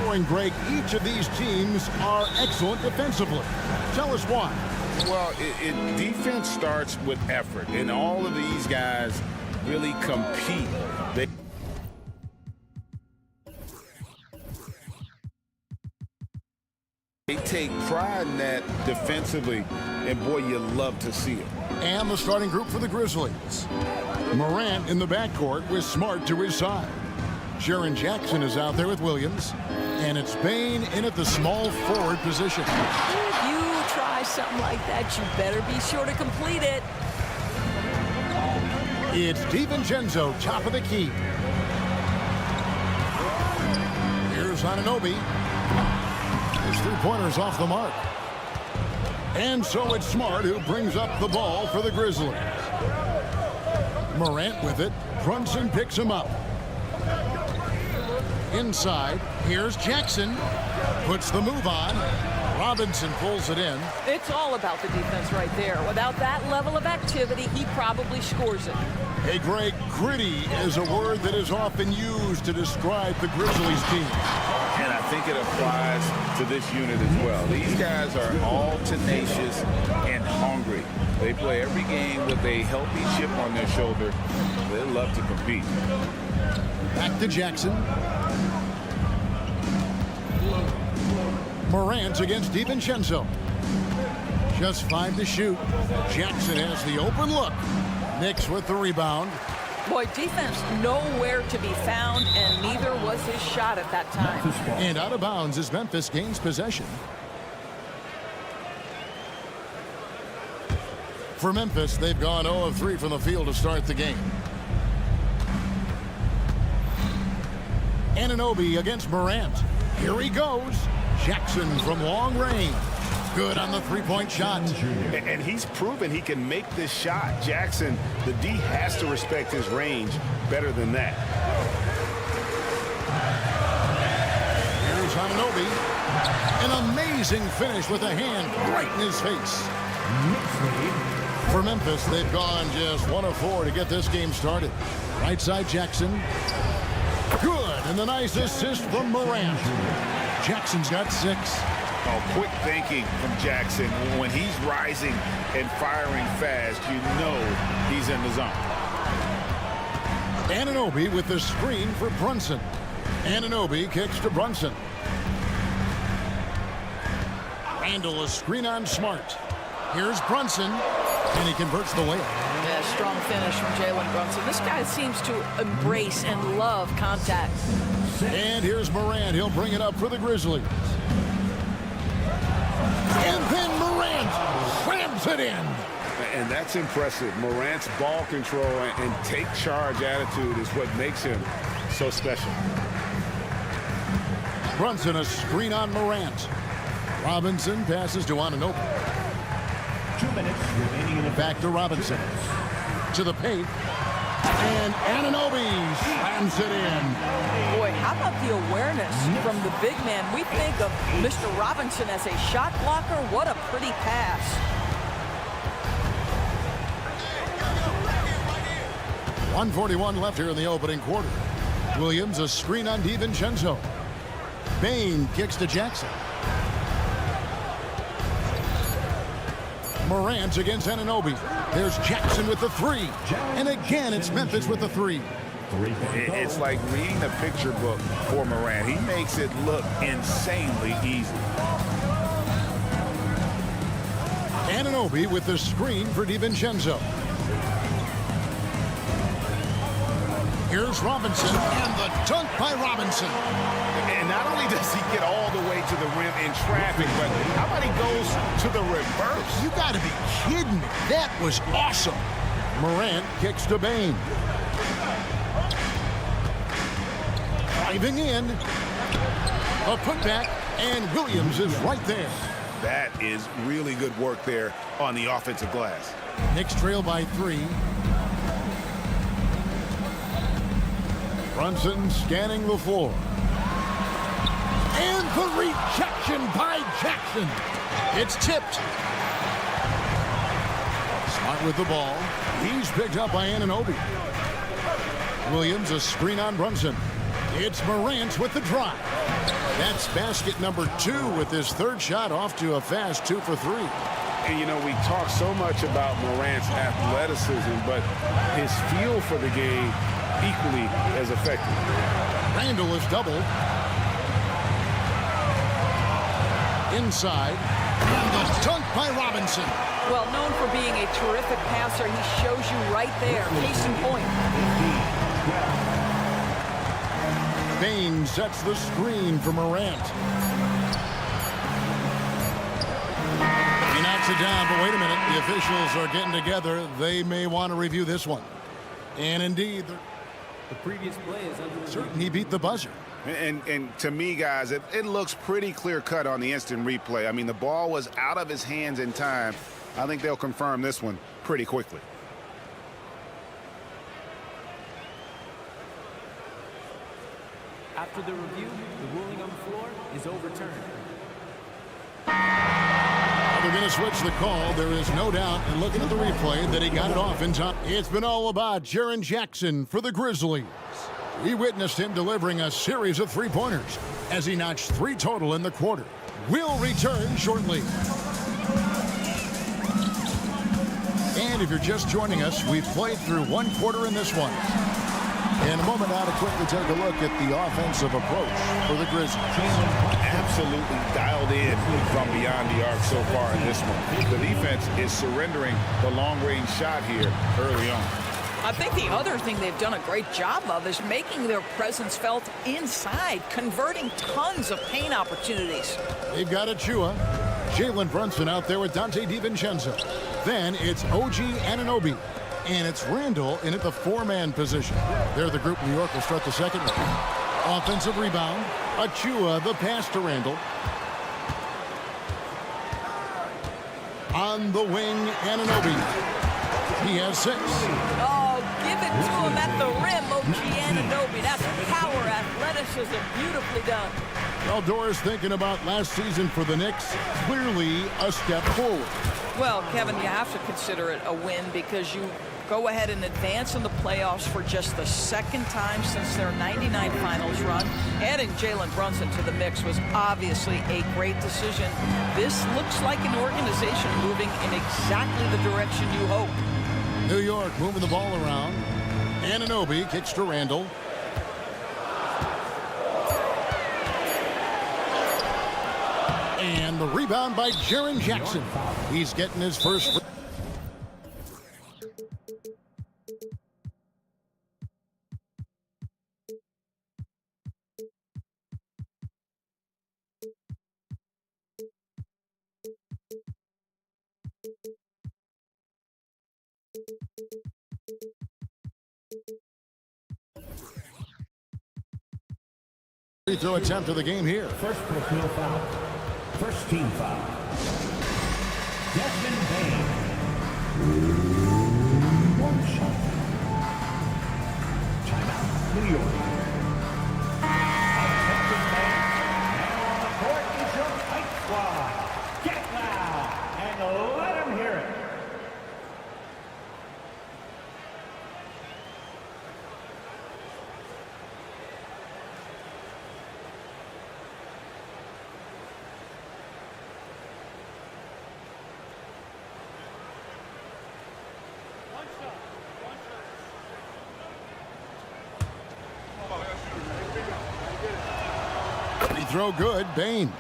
showing, Greg, each of these teams are excellent defensively. Tell us why. Well, defense starts with effort, and all of these guys really compete. They take pride in that defensively, and boy, you love to see it. And the starting group for the Grizzlies. Morant in the backcourt with Smart to his side. Jaren Jackson is out there with Williams. And it's Bane in at the small forward position. If you try something like that, you better be sure to complete it. It's DiVincenzo, top of the key. Here's Anunoby. His three-pointer's off the mark. And so it's Smart who brings up the ball for the Grizzlies. Morant with it. Brunson picks him up. Inside, here's Jackson. Puts the move on. Robinson pulls it in. It's all about the defense right there. Without that level of activity, he probably scores it. Hey, Greg, gritty is a word that is often used to describe the Grizzlies team. And I think it applies to this unit as well. These guys are all tenacious and hungry. They play every game with a healthy chip on their shoulder. They love to compete. Back to Jackson. Morant against DiVincenzo. Just 5 to shoot. Jackson has the open look. Knicks with the rebound. Boy, defense nowhere to be found, and neither was his shot at that time. And out of bounds as Memphis gains possession. For Memphis, they've gone 0 of 3 from the field to start the game. Anunoby against Morant. Here he goes. Jackson from long range. Good on the three-point shot. And he's proven he can make this shot. Jackson, the D has to respect his range better than that. Here's Anunoby. An amazing finish with a hand right in his face. For Memphis, they've gone just 1 of 4 to get this game started. Right side Jackson. Good, and the nice assist from Morant. Jackson's got 6. Oh, quick thinking from Jackson. When he's rising and firing fast, you know he's in the zone. Anunoby with the screen for Brunson. Anunoby kicks to Brunson. Randall, a screen on Smart. Here's Brunson, and he converts the layup. Yeah, strong finish from Jalen Brunson. This guy seems to embrace and love contact. And here's Morant. He'll bring it up for the Grizzlies. And then Morant slams it in. And that's impressive. Morant's ball control and take charge attitude is what makes him so special. Brunson, a screen on Morant. Robinson passes to Anunoby. 2 minutes remaining in the Back to Robinson. To the paint. And Anunoby slams it in. Boy, how about the awareness from the big man? We think of Mr. Robinson as a shot blocker. What a pretty pass. .141 left here in the opening quarter. Williams, a screen on DiVincenzo. Bane kicks to Jackson. Morant against Anunoby. There's Jackson with the 3. And again, it's Memphis with the 3. It's like reading a picture book for Morant. He makes it look insanely easy. Anunoby with the screen for DiVincenzo. Here's Robinson, and the dunk by Robinson. And not only does he get all the way to the rim in traffic, but how about he goes to the reverse? You got to be kidding me. That was awesome. Morant kicks to Bane. Driving in. A putback, and Williams is right there. That is really good work there on the offensive glass. Knicks trail by 3. Brunson scanning the floor. And the rejection by Jackson. It's tipped. Smart with the ball. He's picked up by Anunoby. Williams, a screen on Brunson. It's Morant with the drive. That's basket number 2 with his third shot off to a fast 2 for 3. And, you know, we talk so much about Morant's athleticism, but his feel for the game equally as effective. Randall is doubled. Inside. And the dunk by Robinson. Well, known for being a terrific passer, he shows you right there. Case in point. Bain sets the screen for Morant. He knocks it down, but wait a minute. The officials are getting together. They may want to review this one. And indeed, the previous play is uncertain. He beat the buzzer. And to me, guys, it looks pretty clear-cut on the instant replay. I mean, the ball was out of his hands in time. I think they'll confirm this one pretty quickly. After the review, the ruling on the floor is overturned. They're going to switch the call. There is no doubt, and looking at the replay, that he got it off in time. It's been all about Jaren Jackson for the Grizzlies. We witnessed him delivering a series of three-pointers as he notched 3 total in the quarter. We'll return shortly. And if you're just joining us, we've played through 1 quarter in this one. In a moment now to quickly take a look at the offensive approach for the Grizzlies. Absolutely dialed in from beyond the arc so far in this one. The defense is surrendering the long-range shot here early on. I think the other thing they've done a great job of is making their presence felt inside, converting tons of paint opportunities. They've got Achua, Jalen Brunson out there with Dante DiVincenzo. Then it's OG Anunoby. And it's Randall in at the 4-man position. They're the group New York will start the second round. Offensive rebound. Achua, the pass to Randall. On the wing, Anunoby. He has 6. Oh, give it to him at the rim, OG Anunoby. That's power, athleticism, beautifully done. Well, Doris, thinking about last season for the Knicks, clearly a step forward. Well, Kevin, you have to consider it a win because you go ahead and advance in the playoffs for just the 2nd time since their 99 finals run. Adding Jalen Brunson to the mix was obviously a great decision. This looks like an organization moving in exactly the direction you hope. New York moving the ball around. Anunoby kicks to Randall. And the rebound by Jaren Jackson. He's getting his first. Free throw attempt of the game here. First personal foul. First team foul. Desmond Bain. 1 shot. Timeout, New York. Desmond Bain. Now on the court is your fight squad. Get loud and let them hear it. Throw good, Bain.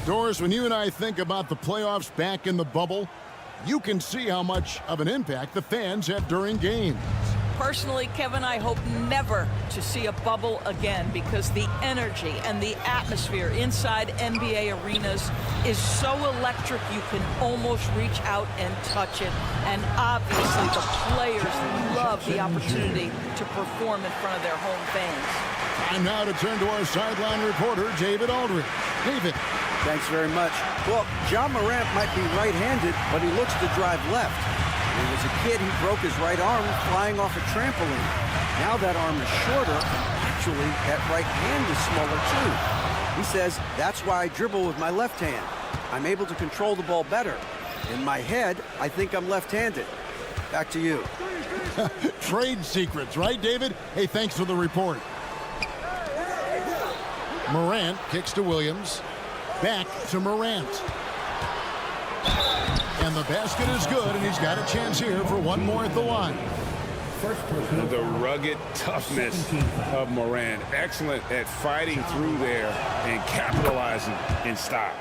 Doris, when you and I think about the playoffs back in the bubble, you can see how much of an impact the fans have during games. Personally, Kevin, I hope never to see a bubble again because the energy and the atmosphere inside NBA arenas is so electric you can almost reach out and touch it. And obviously the players love the opportunity to perform in front of their home fans. And now to turn to our sideline reporter, David Aldridge. David. Thanks very much. Well, John Morant might be right-handed, but he looks to drive left. When he was a kid, he broke his right arm flying off a trampoline. Now that arm is shorter. Actually, that right hand is smaller, too. He says, that's why I dribble with my left hand. I'm able to control the ball better. In my head, I think I'm left-handed. Back to you. Trade secrets, right, David? Hey, thanks for the report. Morant kicks to Williams. Back to Morant. And the basket is good, and he's got a chance here for one more at the line. The rugged toughness of Morant. Excellent at fighting through there and capitalizing in style.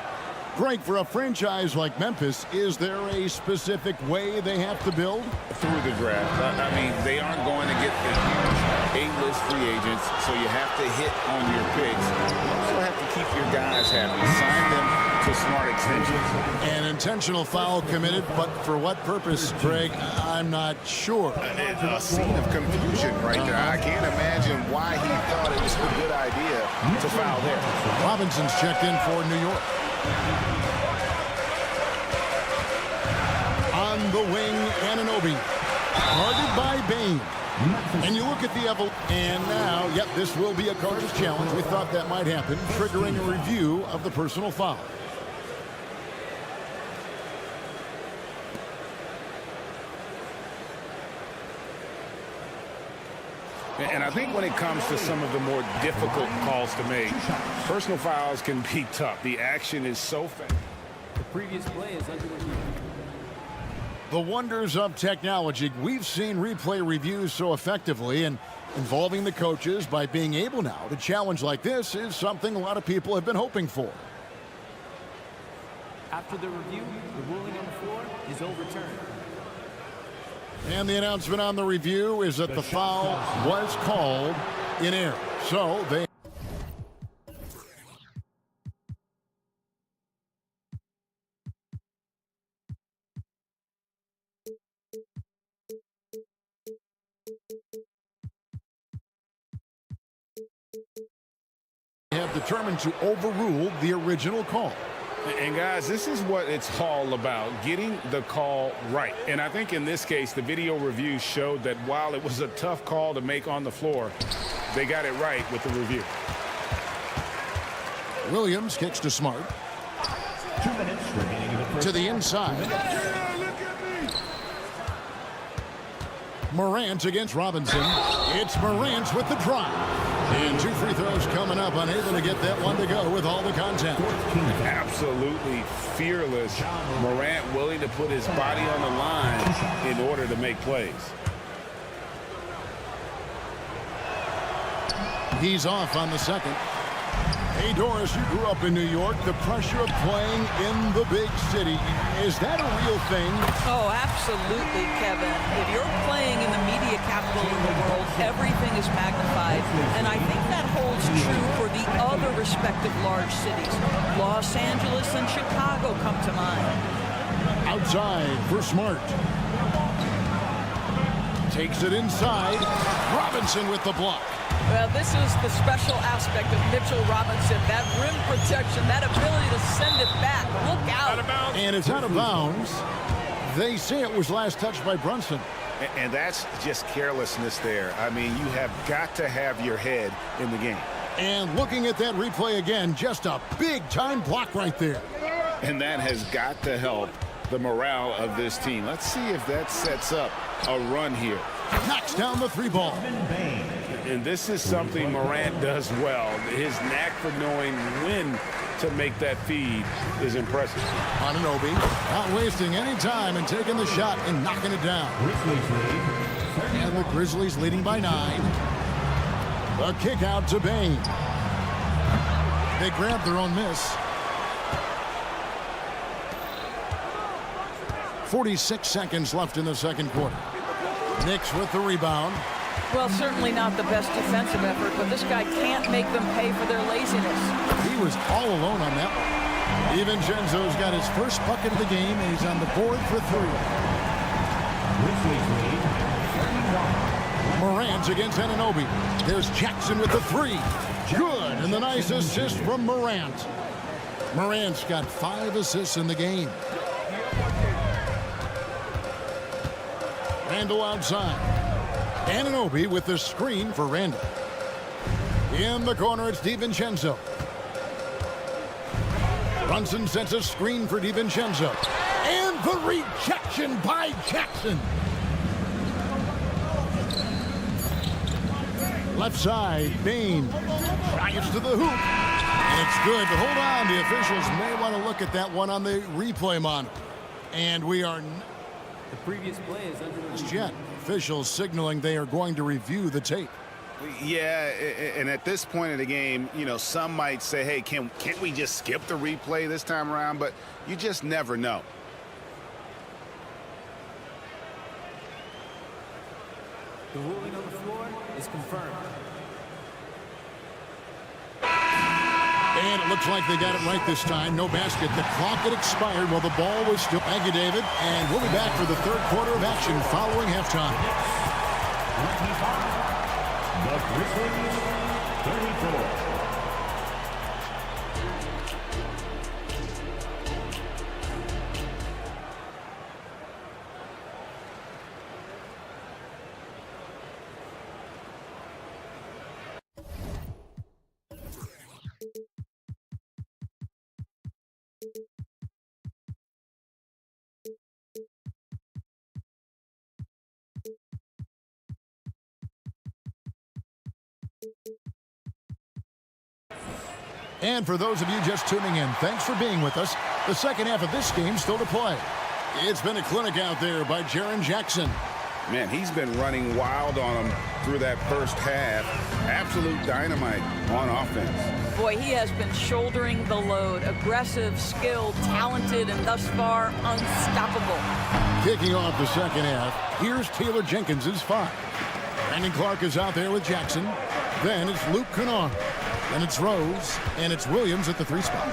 Greg, for a franchise like Memphis, is there a specific way they have to build? Through the draft. I mean, they aren't going to get the huge A-list free agents, so you have to hit on your picks. You also have to keep your guys happy. Sign them to smart extensions. An intentional foul committed, but for what purpose, Greg? I'm not sure. A scene of confusion right there. I can't imagine why he thought it was a good idea to foul there. Robinson's checked in for New York. On the wing, Anunoby. Guarded by Bane. And you look at the and now, yep, this will be a Carter's challenge. We thought that might happen, triggering a review of the personal foul. And I think when it comes to some of the more difficult calls to make, personal fouls can be tough. The action is so fast. The previous play is under review. The wonders of technology. We've seen replay reviews so effectively, and involving the coaches by being able now to challenge like this is something a lot of people have been hoping for. After the review, the ruling on the floor is overturned. And the announcement on the review is that the foul was called in error. So they have determined to overrule the original call. And guys, this is what it's all about, getting the call right. And I think in this case, the video review showed that while it was a tough call to make on the floor, they got it right with the review. Williams kicks to Smart. 2 minutes remaining in the first. To the inside. Morant against Robinson. It's Morant with the drive. And 2 free throws coming up, unable to get that one to go with all the contact. Absolutely fearless. Morant willing to put his body on the line in order to make plays. He's off on the second. Hey, Doris, you grew up in New York. The pressure of playing in the big city, is that a real thing? Oh, absolutely, Kevin. If you're playing in the media capital of the world, everything is magnified. And I think that holds true for the other respective large cities. Los Angeles and Chicago come to mind. Outside for Smart. Takes it inside. Robinson with the block. Well, this is the special aspect of Mitchell Robinson. That rim protection, that ability to send it back. Look out. Out of bounds. And it's out of bounds. They say it was last touched by Brunson. And that's just carelessness there. I mean, you have got to have your head in the game. And looking at that replay again, just a big-time block right there. And that has got to help the morale of this team. Let's see if that sets up a run here. Knocks down the 3 ball. And this is something Morant does well. His knack for knowing when to make that feed is impressive. Anunoby not wasting any time and taking the shot and knocking it down. And the Grizzlies leading by 9. A kick out to Bane. They grab their own miss. 46 seconds left in the second quarter. Knicks with the rebound. Well, certainly not the best defensive effort, but this guy can't make them pay for their laziness. He was all alone on that one. DiVincenzo's got his first bucket of the game, and he's on the board for 3. Morant against Anunoby. There's Jackson with the 3. Good, and the nice assist from Morant. Morant's got 5 assists in the game. Randall outside. Anunoby with the screen for Randall. In the corner, it's DiVincenzo. Brunson sets a screen for DiVincenzo. And the rejection by Jackson. Left side, Bane drives to the hoop. And it's good, but hold on. The officials may want to look at that one on the replay monitor. And we are... The previous play is under the Jet. Officials signaling they are going to review the tape. Yeah, and at this point in the game, you know, some might say, hey, can't we just skip the replay this time around? But you just never know. The ruling on the floor is confirmed. And it looks like they got it right this time. No basket. The clock had expired while the ball was still. Thank you, David. And we'll be back for the third quarter of action following halftime. 25, the Grizzlies, 34. And for those of you just tuning in, thanks for being with us. The second half of this game still to play. It's been a clinic out there by Jaren Jackson. Man, he's been running wild on him through that first half. Absolute dynamite on offense. Boy, he has been shouldering the load. Aggressive, skilled, talented, and thus far unstoppable. Kicking off the second half, here's Taylor Jenkins' 5. Brandon Clark is out there with Jackson. Then it's Luke Kennard. Then it's Rose, and it's Williams at the 3 spot.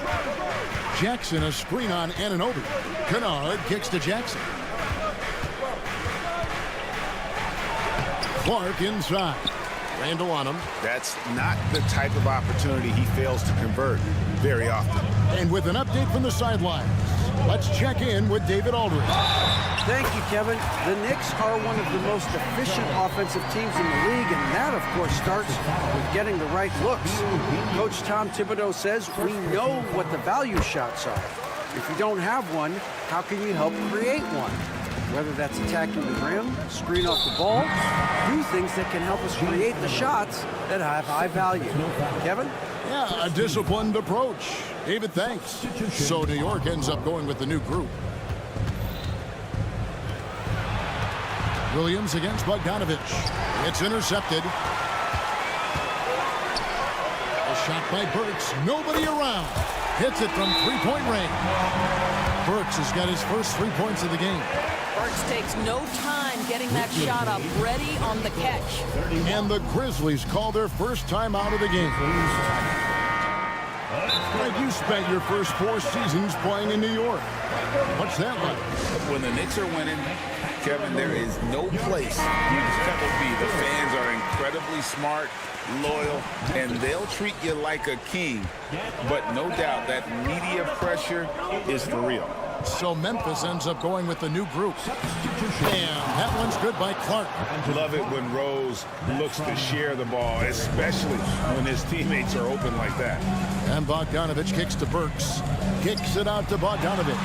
Jackson a screen on Anunoby. Kennard kicks to Jackson. Clark inside. Randall on him. That's not the type of opportunity he fails to convert very often. And with an update from the sidelines, let's check in with David Aldridge. Thank you, Kevin. The Knicks are one of the most efficient offensive teams in the league, and that, of course, starts with getting the right looks. Coach Tom Thibodeau says we know what the value shots are. If you don't have one, how can you help create one? Whether that's attacking the rim, screen off the ball, do things that can help us create the shots that have high value. Kevin? Yeah, a disciplined approach. David, thanks. So New York ends up going with the new group. Williams against Bogdanovich. It's intercepted. A shot by Burks. Nobody around. Hits it from three-point range. Burks has got his first 3 points of the game. Burks takes no time getting that shot up, ready on the catch. And the Grizzlies call their first time out of the game. Like you spent your first 4 seasons playing in New York. What's that like? When the Knicks are winning, Kevin, there is no place you'd ever be. The fans are incredibly smart, loyal, and they'll treat you like a king. But no doubt that media pressure is for real. So Memphis ends up going with the new group. And that one's good by Clark. Love it when Rose looks to share the ball, especially when his teammates are open like that. And Bogdanovich kicks to Burks. Kicks it out to Bogdanovich.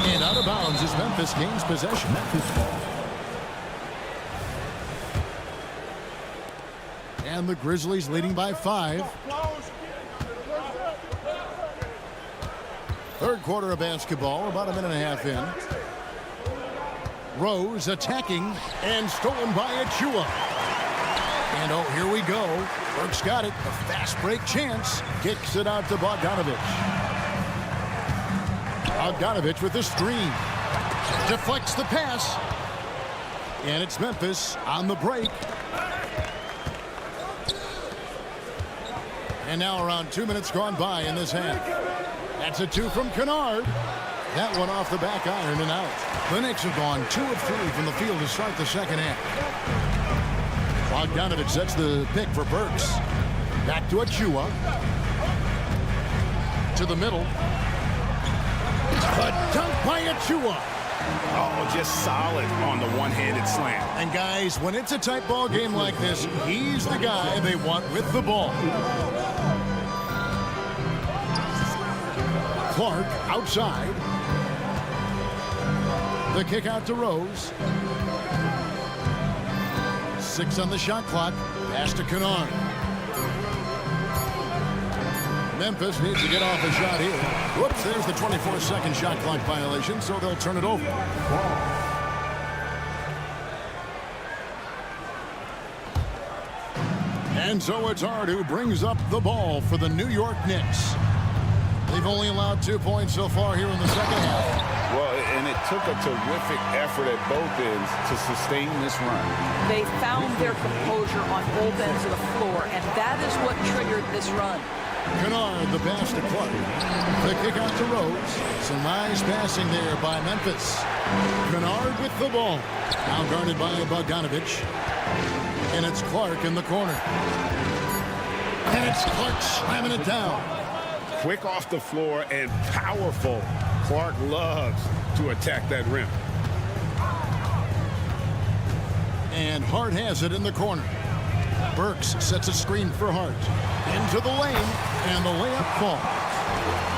And out of bounds as Memphis gains possession. And the Grizzlies leading by 5. Third quarter of basketball, about a minute and a half in. Rose attacking and stolen by Achua. And oh, here we go. Burks got it. A fast break chance. Kicks it out to Bogdanovich. Bogdanovich with the screen. Deflects the pass. And it's Memphis on the break. And now around 2 minutes gone by in this half. That's a 2 from Kennard. That one off the back iron and out. The Knicks have gone 2 of 3 from the field to start the second half. Bogdanovich sets the pick for Burks. Back to Achua. To the middle. A dunk by Achua. Oh, just solid on the one-handed slam. And guys, when it's a tight ball game like this, he's the guy they want with the ball. Clark outside. The kick out to Rose. 6 on the shot clock. Pass to Kennard. Memphis needs to get off a shot here. Whoops, there's the 24-second shot clock violation, so they'll turn it over. And so it's Hart who brings up the ball for the New York Knicks. They've only allowed 2 points so far here in the second half. Well, and it took a terrific effort at both ends to sustain this run. They found their composure on both ends of the floor, and that is what triggered this run. Kennard, the pass to Clark. The kick out to Rose. Some nice passing there by Memphis. Kennard with the ball. Now guarded by Bogdanovich. And it's Clark in the corner. And it's Clark slamming it down. Quick off the floor and powerful. Clark loves to attack that rim. And Hart has it in the corner. Burks sets a screen for Hart. Into the lane, and the layup falls.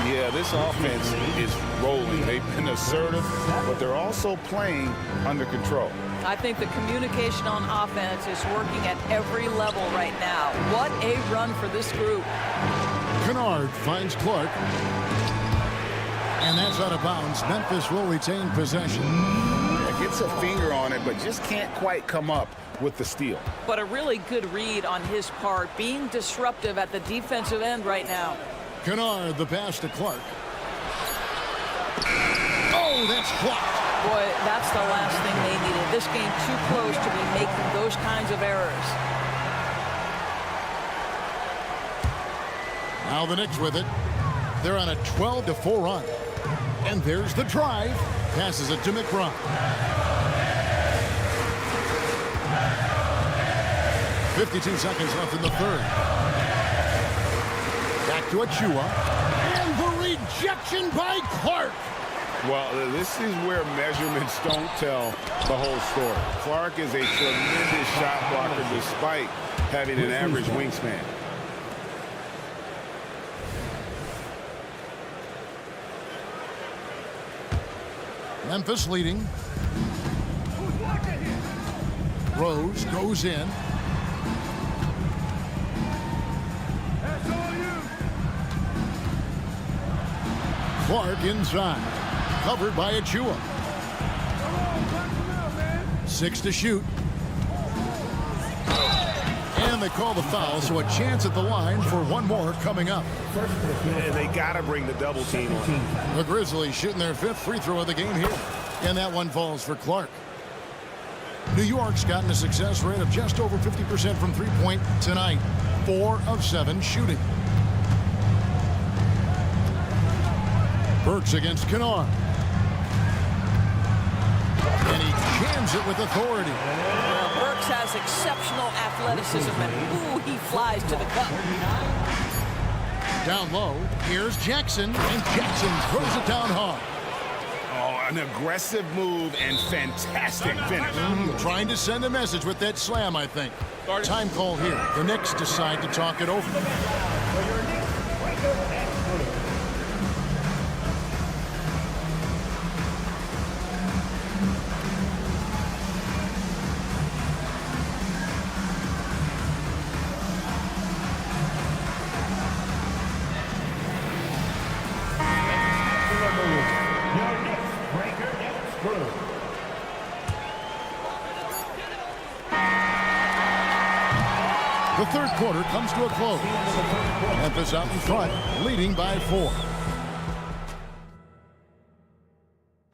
Yeah, this offense is rolling. They've been assertive, but they're also playing under control. I think the communication on offense is working at every level right now. What a run for this group. Kennard finds Clark. And that's out of bounds. Memphis will retain possession. Gets a finger on it, but just can't quite come up with the steal. But a really good read on his part, being disruptive at the defensive end right now. Kennard, the pass to Clark. Oh, that's blocked. Boy, that's the last thing they needed. This game too close to be making those kinds of errors. Now the Knicks with it. They're on a 12-4 run. And there's the drive. Passes it to McBride. .52 seconds left in the third. Back to Achua. And the rejection by Clark. Well, this is where measurements don't tell the whole story. Clark is a tremendous shot blocker despite having an average wingspan. Memphis leading. Rose goes in. Clark inside. Covered by Achua. 6 to shoot. And they call the foul, so a chance at the line for one more coming up. And they got to bring the double team on. The Grizzlies shooting their 5th free throw of the game here. And that one falls for Clark. New York's gotten a success rate of just over 50% from three-point tonight. 4 of 7 shooting. Burks against Kennard. And he jams it with authority. Well, Burks has exceptional athleticism, and ooh, he flies to the cup. Down low, here's Jackson, and Jackson throws it down hard. Oh, an aggressive move and fantastic finish. Trying to send a message with that slam, I think. Time call here. The Knicks decide to talk it over. The third quarter comes to a close. Memphis out in front, leading by 4.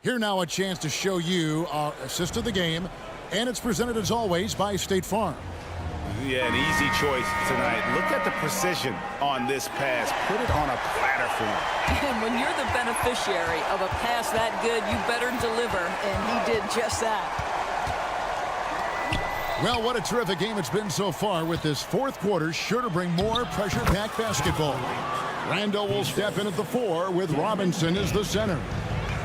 Here now a chance to show you our assist of the game, and it's presented as always by State Farm. Yeah, an easy choice tonight. Look at the precision on this pass. Put it on a platter for him. And when you're the beneficiary of a pass that good, you better deliver, and he did just that. Well, what a terrific game it's been so far, with this fourth quarter sure to bring more pressure-packed basketball. Randall will step in at the 4 with Robinson as the center.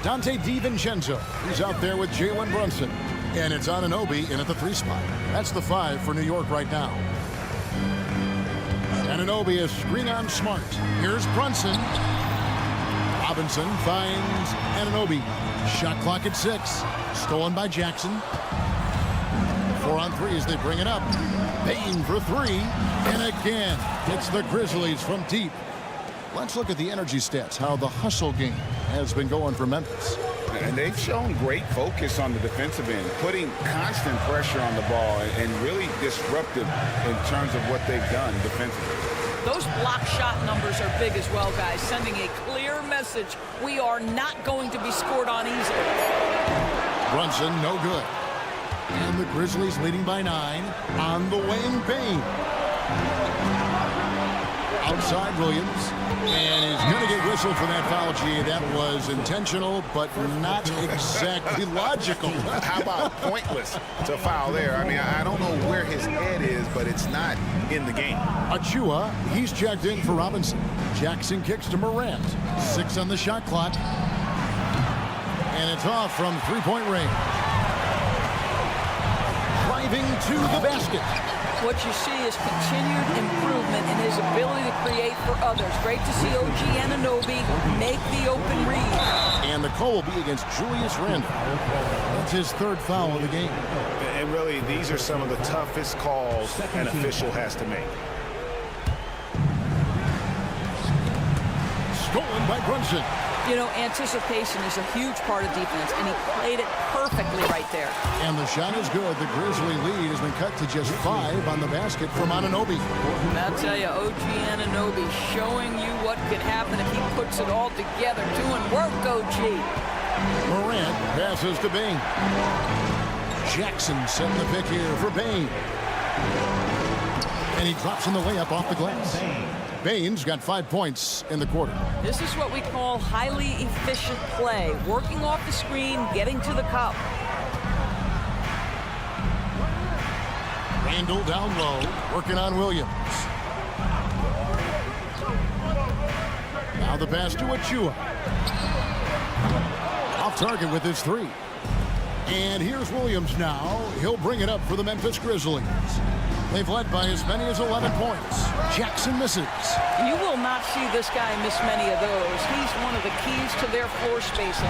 Dante DiVincenzo, he's out there with Jalen Brunson. And it's Anunoby in at the 3 spot. That's the 5 for New York right now. Anunoby is screen on Smart. Here's Brunson. Robinson finds Anunoby. Shot clock at 6. Stolen by Jackson. 4 on 3 as they bring it up. Payne for 3. And again, it's the Grizzlies from deep. Let's look at the energy stats, how the hustle game has been going for Memphis. And they've shown great focus on the defensive end, putting constant pressure on the ball and really disruptive in terms of what they've done defensively. Those block shot numbers are big as well, guys, sending a clear message. We are not going to be scored on easily. Brunson, no good. And the Grizzlies leading by 9 on the wing. Bane. Outside Williams. And he's going to get whistled for that foul, G. That was intentional, but not exactly logical. How about pointless to foul there? I mean, I don't know where his head is, but it's not in the game. Achua, he's checked in for Robinson. Jackson kicks to Morant. 6 on the shot clock. And it's off from three-point range. Driving to the basket. What you see is continued improvement in his ability to create for others. Great to see OG Anunoby make the open read. And the call will be against Julius Randle. That's his 3rd foul of the game. And really, these are some of the toughest calls an official has to make. Stolen by Brunson. You know, anticipation is a huge part of defense, and he played it perfectly right there. And the shot is good. The Grizzly lead has been cut to just 5 on the basket from Anunoby. And I'll tell you, OG Anunoby showing you what can happen if he puts it all together. Doing work, OG. Morant passes to Bane. Jackson setting the pick here for Bane. And he drops in the layup off the glass. Bane's got 5 points in the quarter. This is what we call highly efficient play. Working off the screen, getting to the cup. Randle down low, working on Williams. Now the pass to Achua. Off target with his 3. And here's Williams now. He'll bring it up for the Memphis Grizzlies. They've led by as many as 11 points. Jackson misses. You will not see this guy miss many of those. He's one of the keys to their floor spacing.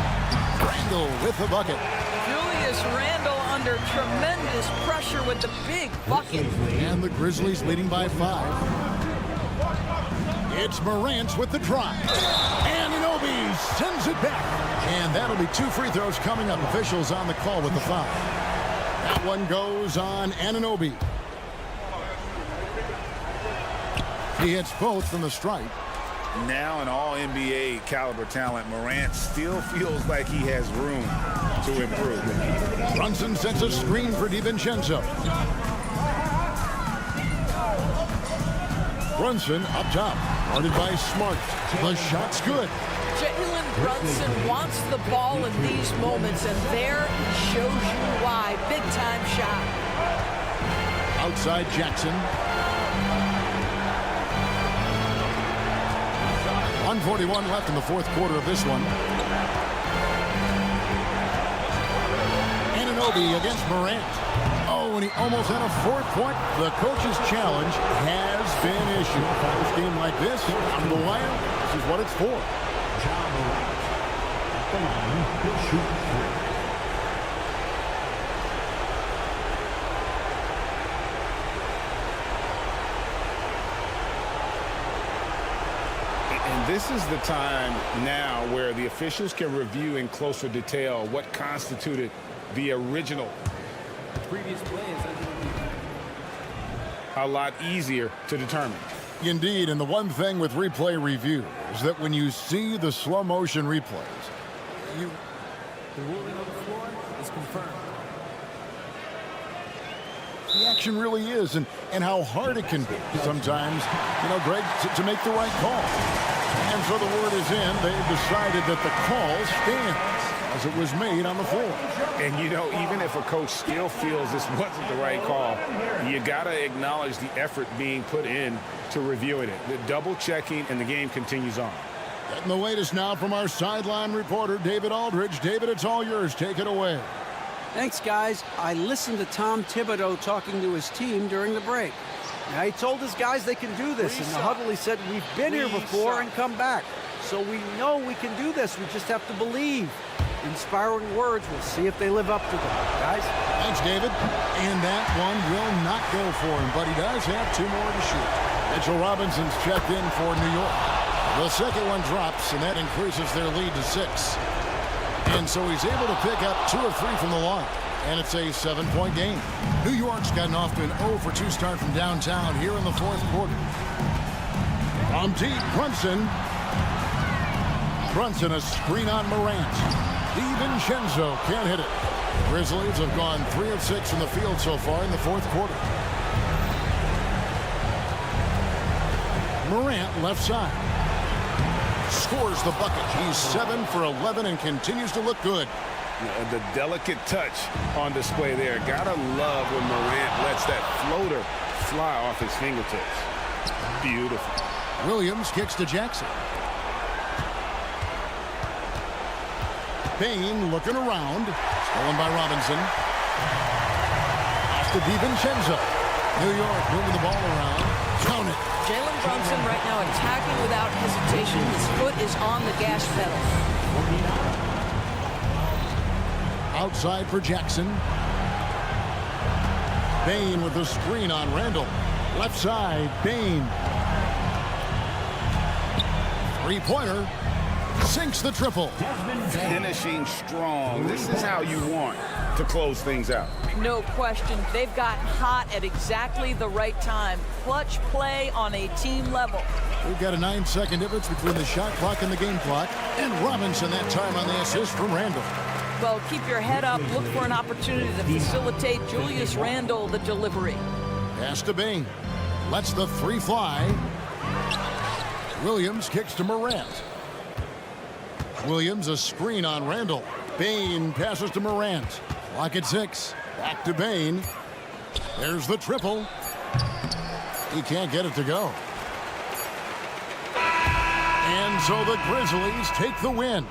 Randle with the bucket. Julius Randle under tremendous pressure with the big bucket. And the Grizzlies leading by 5. It's Morant with the drive. And Anunoby sends it back. And that'll be 2 free throws coming up. Officials on the call with the foul. That one goes on Anunoby. He hits both from the stripe. Now an all-NBA caliber talent, Morant still feels like he has room to improve. Brunson sets a screen for DiVincenzo. Brunson up top, guarded by Smart. The shot's good. Jalen Brunson wants the ball in these moments, and there he shows you why. Big-time shot. Outside Jackson. 1:41 left in the 4th quarter of this one. Anunoby against Morant. Oh, and he almost had a 4th point. The coach's challenge has been issued. This game like this, on the wire, this is what it's for. This is the time now where the officials can review in closer detail what constituted the original. Previous play is a lot easier to determine. Indeed, and the one thing with replay review is that when you see the slow motion replays, the ruling on the floor is confirmed. The action really is, and how hard it can be sometimes, you know, Greg, to make the right call. And so the word is in. They've decided that the call stands as it was made on the floor. And, you know, even if a coach still feels this wasn't the right call, you got to acknowledge the effort being put in to reviewing it. The double checking, and the game continues on. Getting the latest now from our sideline reporter, David Aldridge. David, it's all yours. Take it away. Thanks, guys. I listened to Tom Thibodeau talking to his team during the break. Now, he told his guys they can do this. In the huddle, he said, we've been here before and come back. So we know we can do this. We just have to believe. Inspiring words. We'll see if they live up to them. Guys? Thanks, David. And that one will not go for him, but he does have 2 more to shoot. Mitchell Robinson's checked in for New York. The second one drops, and that increases their lead to 6. And so he's able to pick up 2 of 3 from the line. And it's a 7-point game. New York's gotten off to an 0-for-2 start from downtown here in the fourth quarter. From deep, Brunson. Brunson, a screen on Morant. DiVincenzo can't hit it. Grizzlies have gone 3 of 6 from the field so far in the fourth quarter. Morant, left side. Scores the bucket. He's 7 for 11 and continues to look good. The delicate touch on display there. Gotta love when Morant lets that floater fly off his fingertips. Beautiful. Williams kicks to Jackson. Payne looking around. Stolen by Robinson. Off to DiVincenzo. New York moving the ball around. Count it. Jalen Brunson right now attacking without hesitation. His foot is on the gas pedal. Outside for Jackson. Bain with the screen on Randall. Left side, Bain. Three-pointer. Sinks the triple. Finishing strong. This is how you want to close things out. No question. They've gotten hot at exactly the right time. Clutch play on a team level. We've got a 9-second difference between the shot clock and the game clock. And Robinson that time on the assist from Randall. Well, keep your head up. Look for an opportunity to facilitate Julius Randle the delivery. Pass to Bain. Lets the 3 fly. Williams kicks to Morant. Williams a screen on Randall. Bain passes to Morant. Clock at 6. Back to Bain. There's the triple. He can't get it to go. And so the Grizzlies take the win.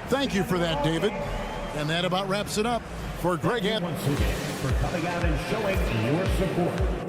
Thank you for that, David. And that about wraps it up for Greg Anthony. Once again, for coming out and showing your support.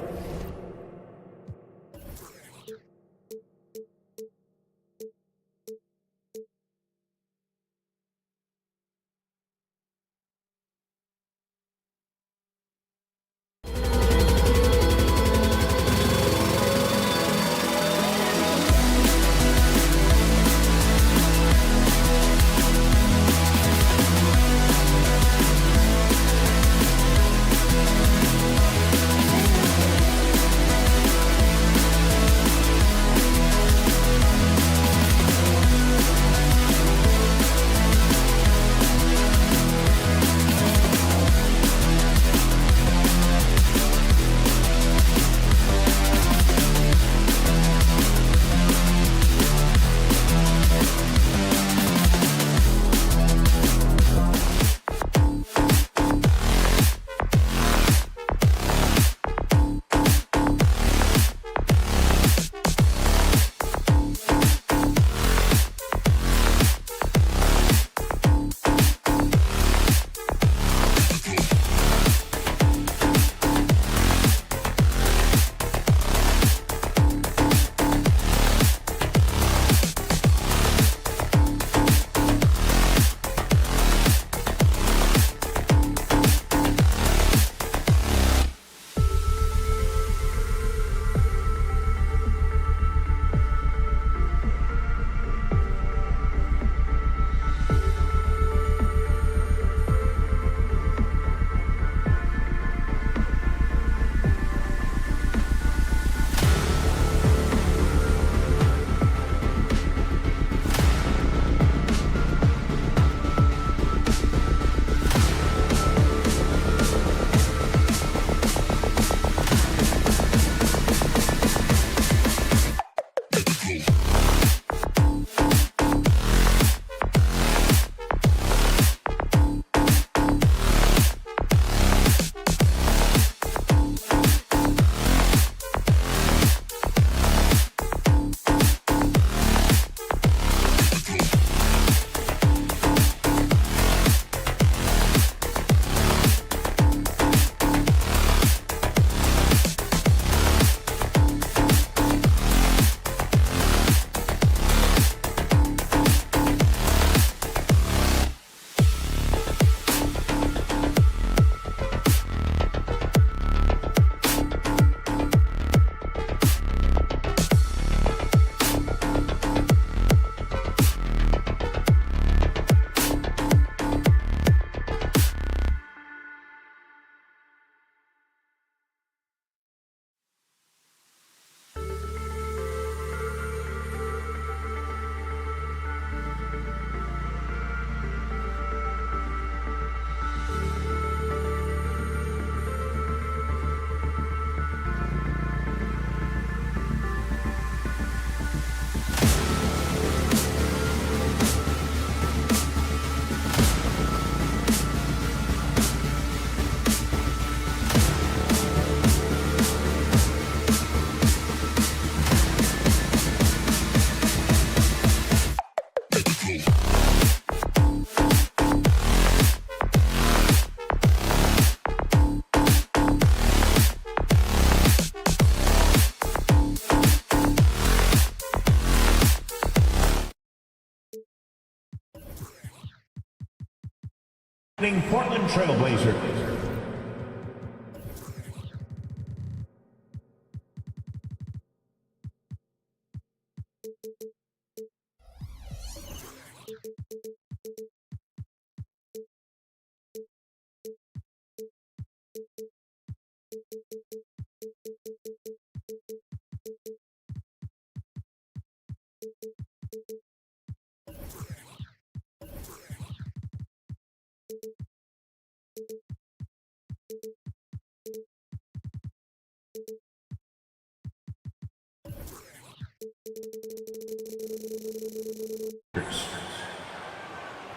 Portland Trailblazers.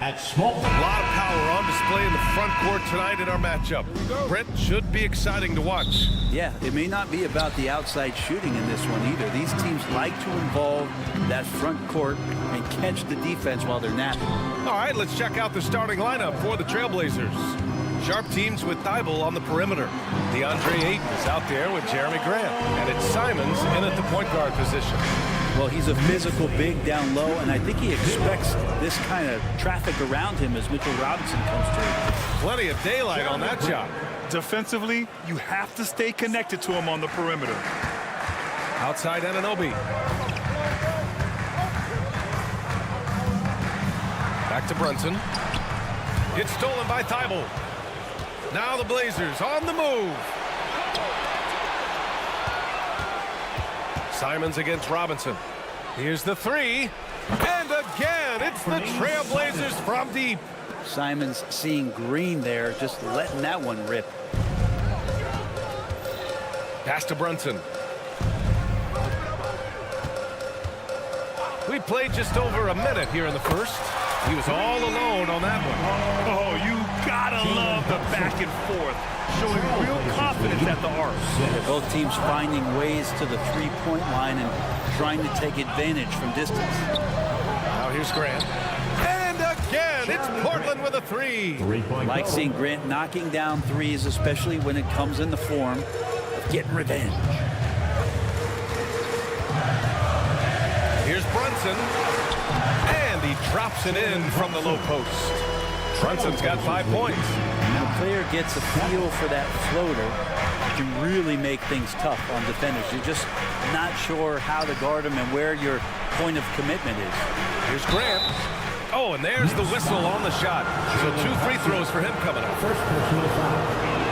At small. A lot of power on display in the front court tonight in our matchup. Brent, should be exciting to watch. Yeah, it may not be about the outside shooting in this one either. These teams like to involve that front court and catch the defense while they're napping. All right, let's check out the starting lineup for the Trailblazers. Sharp teams with Thibault on the perimeter. DeAndre Ayton is out there with Jeremy Grant. And it's Simons in at the point guard position. Well, he's a physical big down low, and I think he expects this kind of traffic around him as Mitchell Robinson comes through. Plenty of daylight on that job. Defensively, you have to stay connected to him on the perimeter. Outside Anunoby. Back to Brunson. It's stolen by Thibault. Now the Blazers on the move. Simons against Robinson. Here's the three. And again, it's the Trailblazers from deep. Simons seeing green there, just letting that one rip. Pass to Brunson. We played just over a minute here in the first. He was all alone on that one. Oh, you gotta love the back and forth. Showing real confidence at the arc. Both teams finding ways to the three-point line and trying to take advantage from distance. Now here's Grant. And again, it's Portland with a three. Like seeing Grant knocking down threes, especially when it comes in the form of getting revenge. Here's Brunson. And he drops it in from the low post. Brunson's got 5 points. When a player gets a feel for that floater, it can really make things tough on defenders. You're just not sure how to guard them and where your point of commitment is. Here's Grant. Oh, and there's the whistle on the shot. So 2 free throws for him coming up.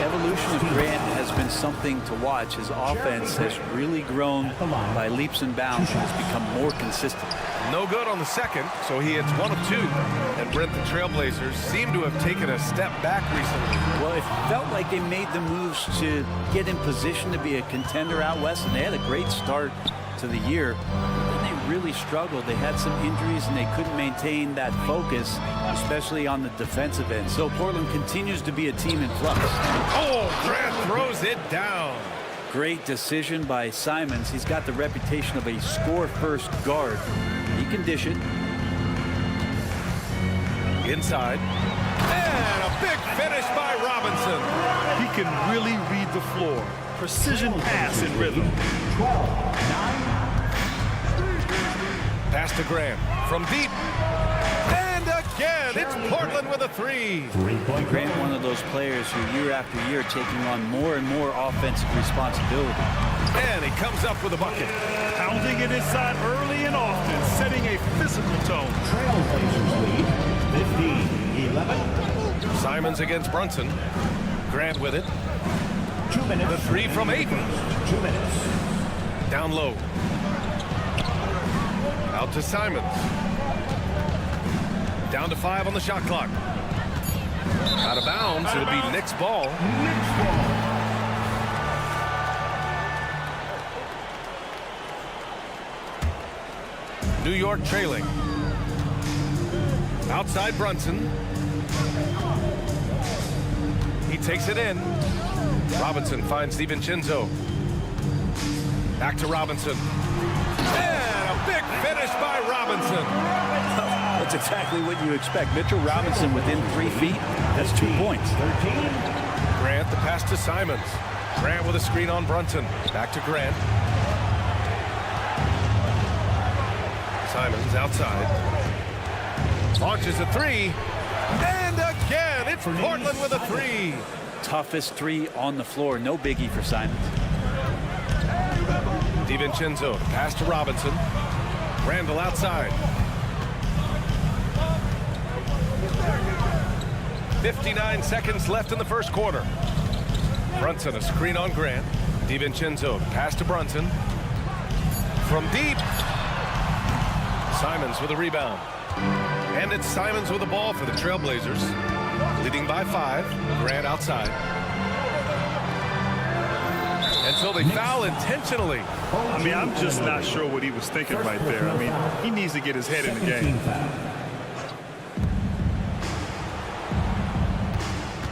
Evolution of Grant has been something to watch. His offense has really grown by leaps and bounds and has become more consistent. No good on the second, so he hits 1 of 2. And Brent, the Trailblazers seem to have taken a step back recently. Well, it felt like they made the moves to get in position to be a contender out west, and they had a great start to the year. Then they really struggled. They had some injuries, and they couldn't maintain that focus, especially on the defensive end. So Portland continues to be a team in flux. Oh, Grant throws it down. Great decision by Simons. He's got the reputation of a score-first guard. He can dish it. Inside. And a big finish by Robinson. He can really read the floor. Precision pass in rhythm. 12-9. Pass to Grant from deep. And again, it's Portland with a three. Grant, one of those players who year after year taking on more and more offensive responsibility. And he comes up with a bucket. Pounding it inside early and often, setting a physical tone. Trailblazers lead 15-11. Simons against Brunson. Grant with it. 2 minutes. The three from Ayton. 2 minutes. Down low. Out to Simons. Down to 5 on the shot clock. Out of bounds. It'll be Knicks ball. New York trailing. Outside Brunson. He takes it in. Robinson finds DiVincenzo. Back to Robinson. And a big finish by Robinson. That's exactly what you expect. Mitchell Robinson within 3 feet. That's 2 points. 13. Grant, the pass to Simons. Grant with a screen on Brunson. Back to Grant. Simons outside. Launches a three. And And again, it's Portland with a three. Toughest three on the floor. No biggie for Simons. DiVincenzo, pass to Robinson. Randall outside. 59 seconds left in the first quarter. Brunson, a screen on Grant. DiVincenzo, pass to Brunson. From deep. Simons with a rebound. And it's Simons with the ball for the Trailblazers. Leading by 5. Grant outside. And so they foul intentionally. I mean, I'm just not sure what he was thinking right there. I mean, he needs to get his head in the game.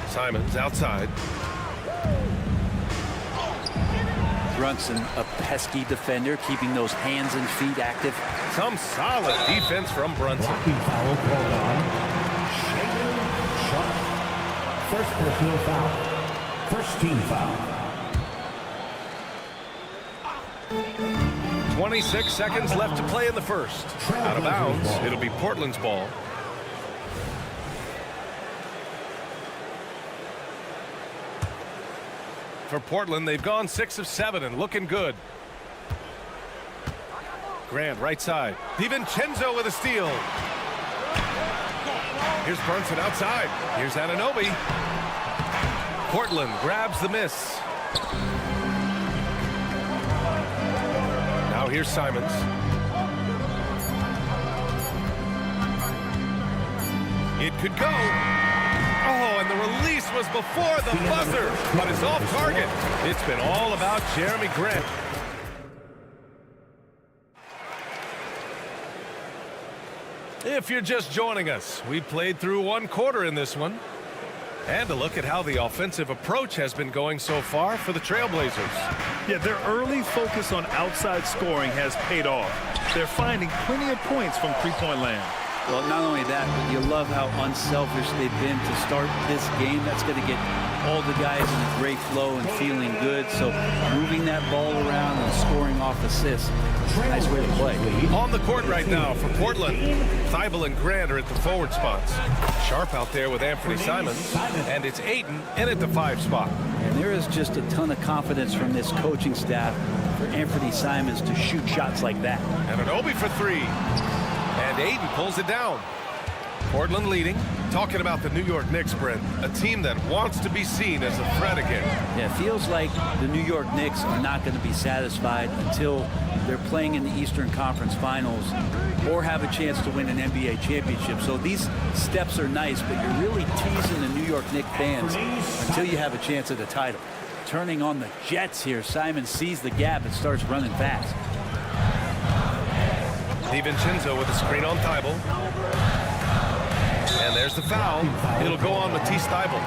Simons outside. Brunson, a pesky defender, keeping those hands and feet active. Some solid defense from Brunson. Foul called on Shaden Sharp. First personal foul. First team foul. 26 seconds left to play in the first. Out of bounds, it'll be Portland's ball. For Portland, they've gone 6 of 7 and looking good. Grant, right side. DiVincenzo with a steal. Here's Brunson outside. Here's Anunoby. Portland grabs the miss. Now here's Simons. It could go. Oh, and the release was before the buzzer, but it's off target. It's been all about Jeremy Grant. If you're just joining us, we played through one quarter in this one. And a look at how the offensive approach has been going so far for the Trailblazers. Yeah, their early focus on outside scoring has paid off. They're finding plenty of points from three-point land. Well, not only that, but you love how unselfish they've been to start this game. That's going to get all the guys in a great flow and feeling good. So moving that ball around and scoring off assists, nice way to play. On the court right now for Portland, Thibault and Grant are at the forward spots. Sharp out there with Anthony Simons, and it's Ayton in at the 5 spot. And there is just a ton of confidence from this coaching staff for Anthony Simons to shoot shots like that. And Anunoby for 3. And Ayton pulls it down. Portland leading. Talking about the New York Knicks, Brent, a team that wants to be seen as a threat again. Yeah, it feels like the New York Knicks are not going to be satisfied until they're playing in the Eastern Conference Finals or have a chance to win an NBA championship. So these steps are nice, but you're really teasing the New York Knicks fans until you have a chance at the title. Turning on the Jets here, Simon sees the gap and starts running fast. DiVincenzo with a screen on Thibault. And there's the foul. It'll go on Matisse Thibault.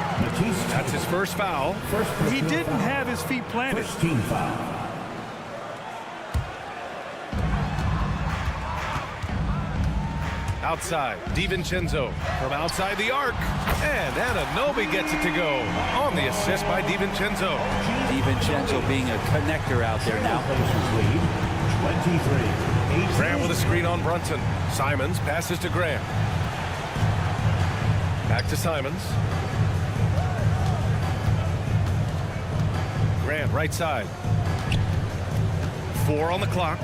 That's his first foul. He didn't have his feet planted. First team foul. Outside, DiVincenzo from outside the arc. And Anunoby gets it to go on the assist by DiVincenzo. DiVincenzo being a connector out there now. 23. Grant with a screen on Brunson. Simons passes to Grant. Back to Simons. Grant, right side. 4 on the clock.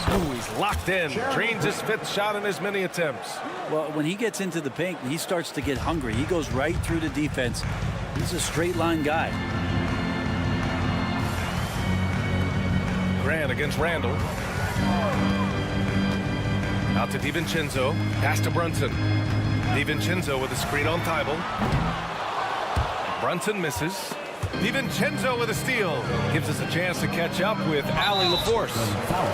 Ooh, he's locked in. Drains his 5th shot in as many attempts. Well, when he gets into the paint, he starts to get hungry. He goes right through the defense. He's a straight line guy. Grant against Randall. Out to DiVincenzo. Pass to Brunson. DiVincenzo with a screen on Thibault. Brunson misses. DiVincenzo with a steal. Gives us a chance to catch up with Allie LaForce.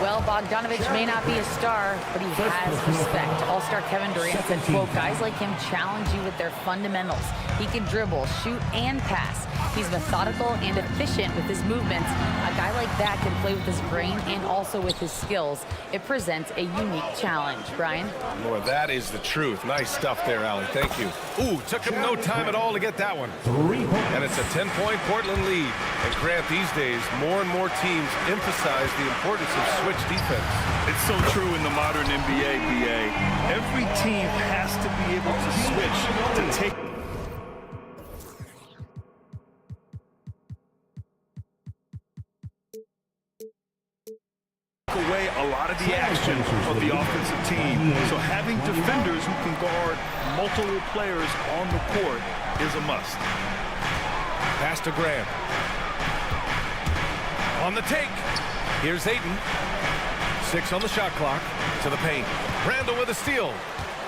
Well, Bogdanovich may not be a star, but he has respect. All-star Kevin Durant said, quote, guys like him challenge you with their fundamentals. He can dribble, shoot, and pass. He's methodical and efficient with his movements. A guy like that can play with his brain and also with his skills. It presents a unique challenge. Brian? Boy, that is the truth. Nice stuff there, Allie. Thank you. Ooh, took him no time at all to get that one. And it's a 10-point Portland lead. And Grant, these days, more and more teams emphasize the importance of switch defense. It's so true in the modern NBA, BA. Every team has to be able to switch, to take away a lot of the action of the offensive team. So having defenders who can guard multiple players on the court is a must. Pass to Graham. On the take. Here's Ayton. 6 on the shot clock. To the paint. Randall with a steal.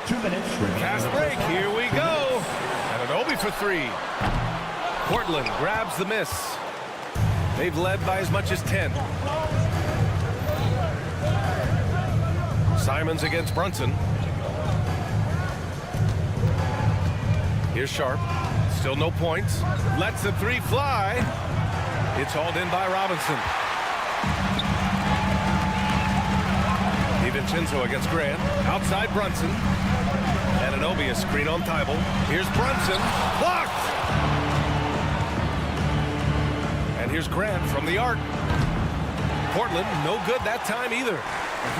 2 minutes. Fast break. Here we go. And an Obi for 3. Portland grabs the miss. They've led by as much as 10. Simons against Brunson. Here's Sharp. Still no points. Lets the 3 fly. It's hauled in by Robinson. DiVincenzo against Grant. Outside Brunson. And an Obi, a screen on Thibault. Here's Brunson. Blocked! And here's Grant from the arc. Portland, no good that time either.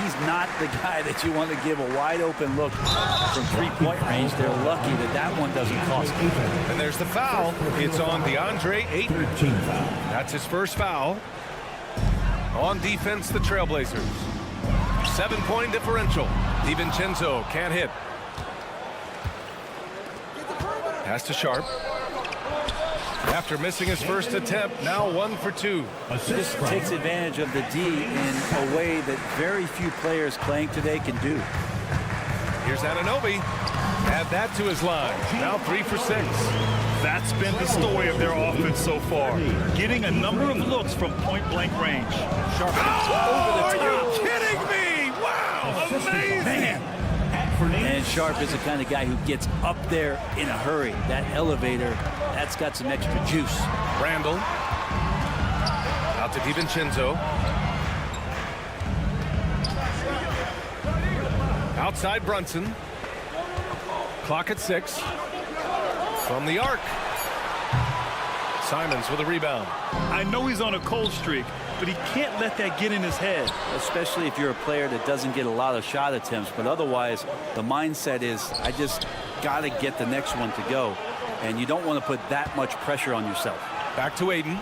He's not the guy that you want to give a wide-open look from three-point range. They're lucky that that one doesn't cost them. And there's the foul. It's on DeAndre Ayton. That's his first foul. On defense, the Trailblazers. 7-point differential. DiVincenzo can't hit. Pass to Sharp. After missing his first attempt, now 1 for 2. This takes advantage of the D in a way that very few players playing today can do. Here's Anunoby. Add that to his line. Now 3 for 6. That's been the story of their offense so far. Getting a number of looks from point-blank range. Sharp over the top. Are you kidding me? Wow, amazing. And Sharp is the kind of guy who gets up there in a hurry. That elevator, that's got some extra juice. Randall. Out to DiVincenzo. Outside Brunson. Clock at 6. From the arc. Simons with a rebound. I know he's on a cold streak, but he can't let that get in his head. Especially if you're a player that doesn't get a lot of shot attempts, but otherwise the mindset is I just got to get the next one to go, and you don't want to put that much pressure on yourself. Back to Ayton.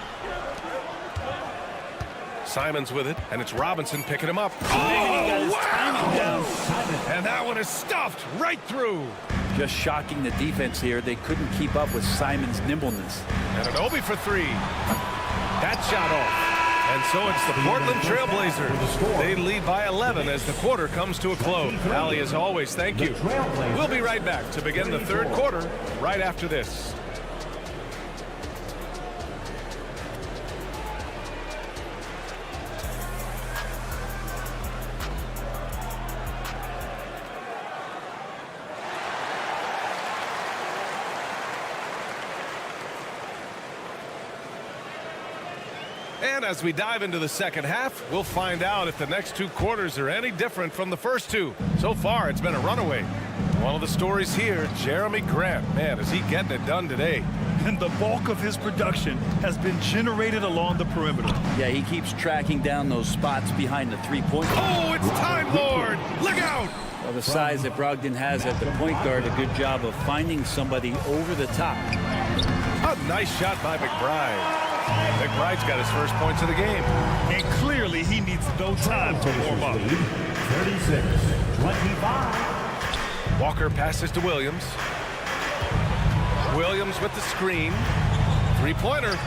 Simons with it, and it's Robinson picking him up. Oh, wow! And that one is stuffed right through. Just shocking the defense here. They couldn't keep up with Simons' nimbleness. And an Obi for 3. That shot off. And so it's the Portland Trailblazers. They lead by 11 as the quarter comes to a close. Allie, as always, thank you. We'll be right back to begin the third quarter right after this. And as we dive into the second half, we'll find out if the next 2 quarters are any different from the first 2. So far, it's been a runaway. One of the stories here, Jeremy Grant. Man, is he getting it done today. And the bulk of his production has been generated along the perimeter. Yeah, he keeps tracking down those spots behind the three-point. Oh, it's Time Lord! Look out! Well, the size that Brogdon has at the point guard, a good job of finding somebody over the top. A nice shot by McBride. McBride's got his first points of the game. And clearly he needs no time to warm up. 36-25. Walker passes to Williams. Williams with the screen. 3-pointer.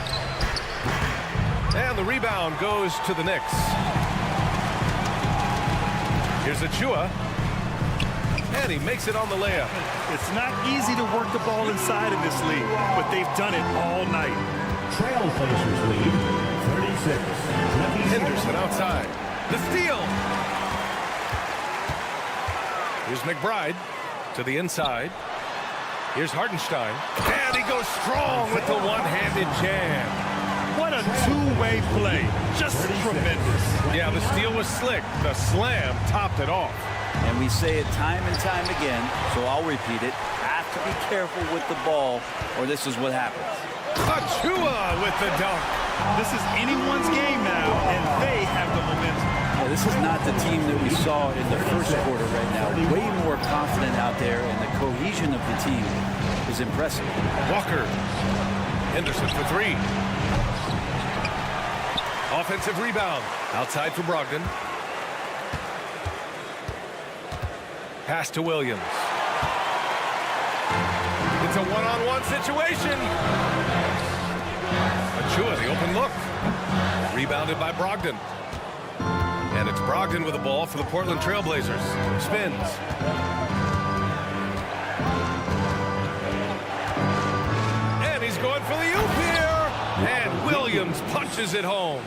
And the rebound goes to the Knicks. Here's Achua. And he makes it on the layup. It's not easy to work the ball inside in this league, but they've done it all night. Trailblazers lead 36-27. Henderson outside. The steal. Here's McBride to the inside. Here's Hartenstein. And he goes strong with the one-handed jam. What a two-way play. Just tremendous. Yeah, the steal was slick. The slam topped it off. And we say it time and time again, so I'll repeat it. Have to be careful with the ball, or this is what happens. Achua with the dunk. This is anyone's game now, and they have the momentum. Yeah, This is not the team that we saw in the first quarter right now. Way more confident out there, and the cohesion of the team is impressive. Walker. Henderson for three. Offensive rebound. Outside for Brogdon. Pass to Williams. It's a one-on-one situation. Achua, the open look. Rebounded by Brogdon. And it's Brogdon with the ball for the Portland Trailblazers. Spins. And he's going for the oop here. And Williams punches it home.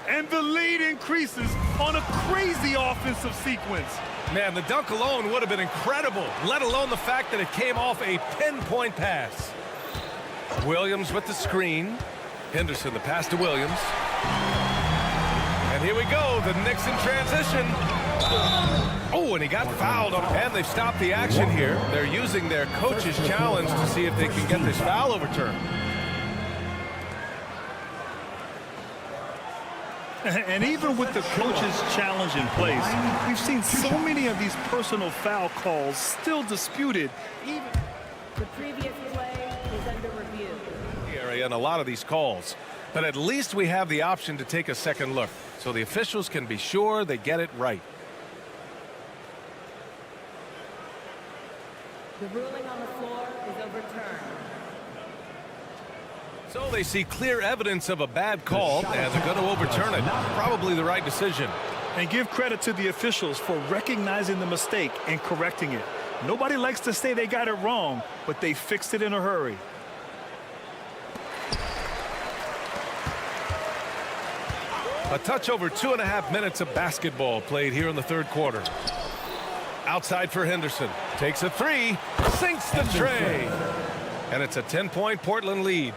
And the lead increases on a crazy offensive sequence. Man, the dunk alone would have been incredible, let alone the fact that it came off a pinpoint pass. Williams with the screen. Henderson, the pass to Williams. And here we go, the Knicks in transition. Oh, and he got fouled. And they've stopped the action here. They're using their coach's challenge to see if they can get this foul overturned. And even with the coach's challenge in place, we've seen so many of these personal foul calls still disputed. Even the previous play is under review. Area and a lot of these calls, but at least we have the option to take a second look, so the officials can be sure they get it right. The ruling on the floor is overturned. So they see clear evidence of a bad call, and they're going to overturn it. Probably the right decision. And give credit to the officials for recognizing the mistake and correcting it. Nobody likes to say they got it wrong, but they fixed it in a hurry. A touch over 2.5 minutes of basketball played here in the third quarter. Outside for Henderson. Takes a three. Sinks the tray. And it's a 10-point Portland lead.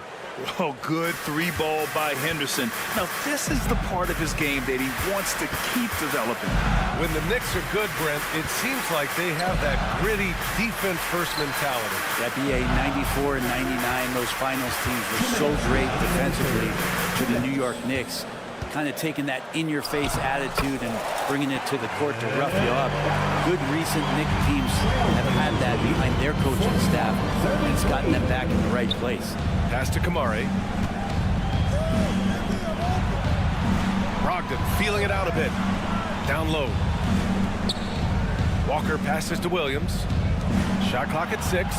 Oh, good three ball by Henderson. Now, this is the part of his game that he wants to keep developing. When the Knicks are good, Brent, it seems like they have that gritty defense-first mentality. That BA 94 and 99, those finals teams were so great defensively to the New York Knicks. Kind of taking that in-your-face attitude and bringing it to the court to rough you up. Good recent Knicks teams have had that behind their coaching staff, and it's gotten them back in the right place. Pass to Kamari. Brogdon feeling it out a bit. Down low. Walker passes to Williams. Shot clock at 6.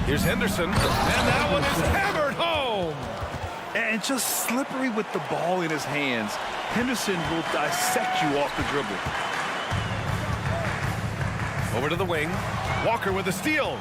Here's Henderson. And that one is hammered home. And just slippery with the ball in his hands. Henderson will dissect you off the dribble. Over to the wing. Walker with a steal.